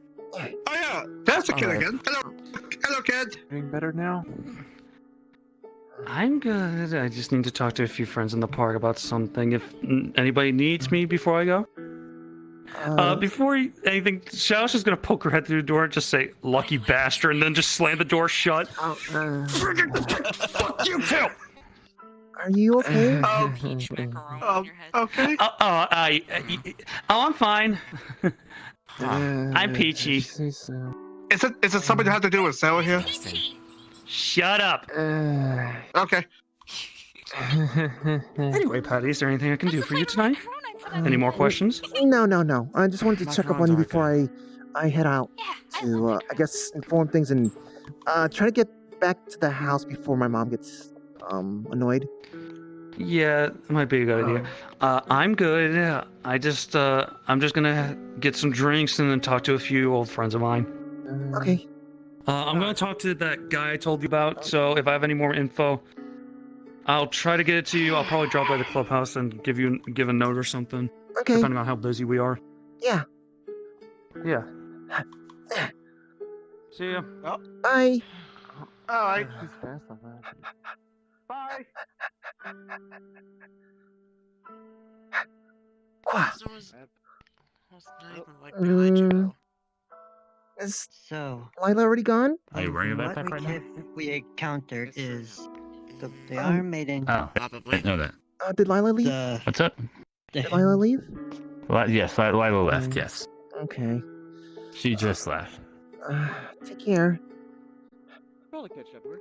yeah, that's the kid again. Hello, kid. Doing better now? I'm good. I just need to talk to a few friends in the park about something. If anybody needs me before I go. Before anything, Shallow's just gonna poke her head through the door and just say, "Lucky bastard," and then just slam the door shut. Fuck you too! Are you okay? Okay. I'm fine. I'm peachy. Is it something to have to do with Sarah here? Shut up. Okay. Anyway, Patty, is there anything I can do for you tonight? Any more questions? No. I just wanted to check up on you before I head out to, I guess, inform things and try to get back to the house before my mom gets annoyed. Yeah, that might be a good idea. I'm good. I'm just gonna get some drinks and then talk to a few old friends of mine. Okay. I'm gonna talk to that guy I told you about, so if I have any more info, I'll try to get it to you. I'll probably drop by the clubhouse and give a note or something. Okay. Depending on how busy we are. Yeah. Yeah. See ya. Oh, Bye. alright. He's fast on that. Bye. Is So, Lila already gone? Are you worried about what that right now? we encountered is they are made in Oh, I didn't know that. Did Lila leave? What's up? Did Lila leave? Yes, Lila left, yes. Okay. She just left. Take care. Probably catch Edward.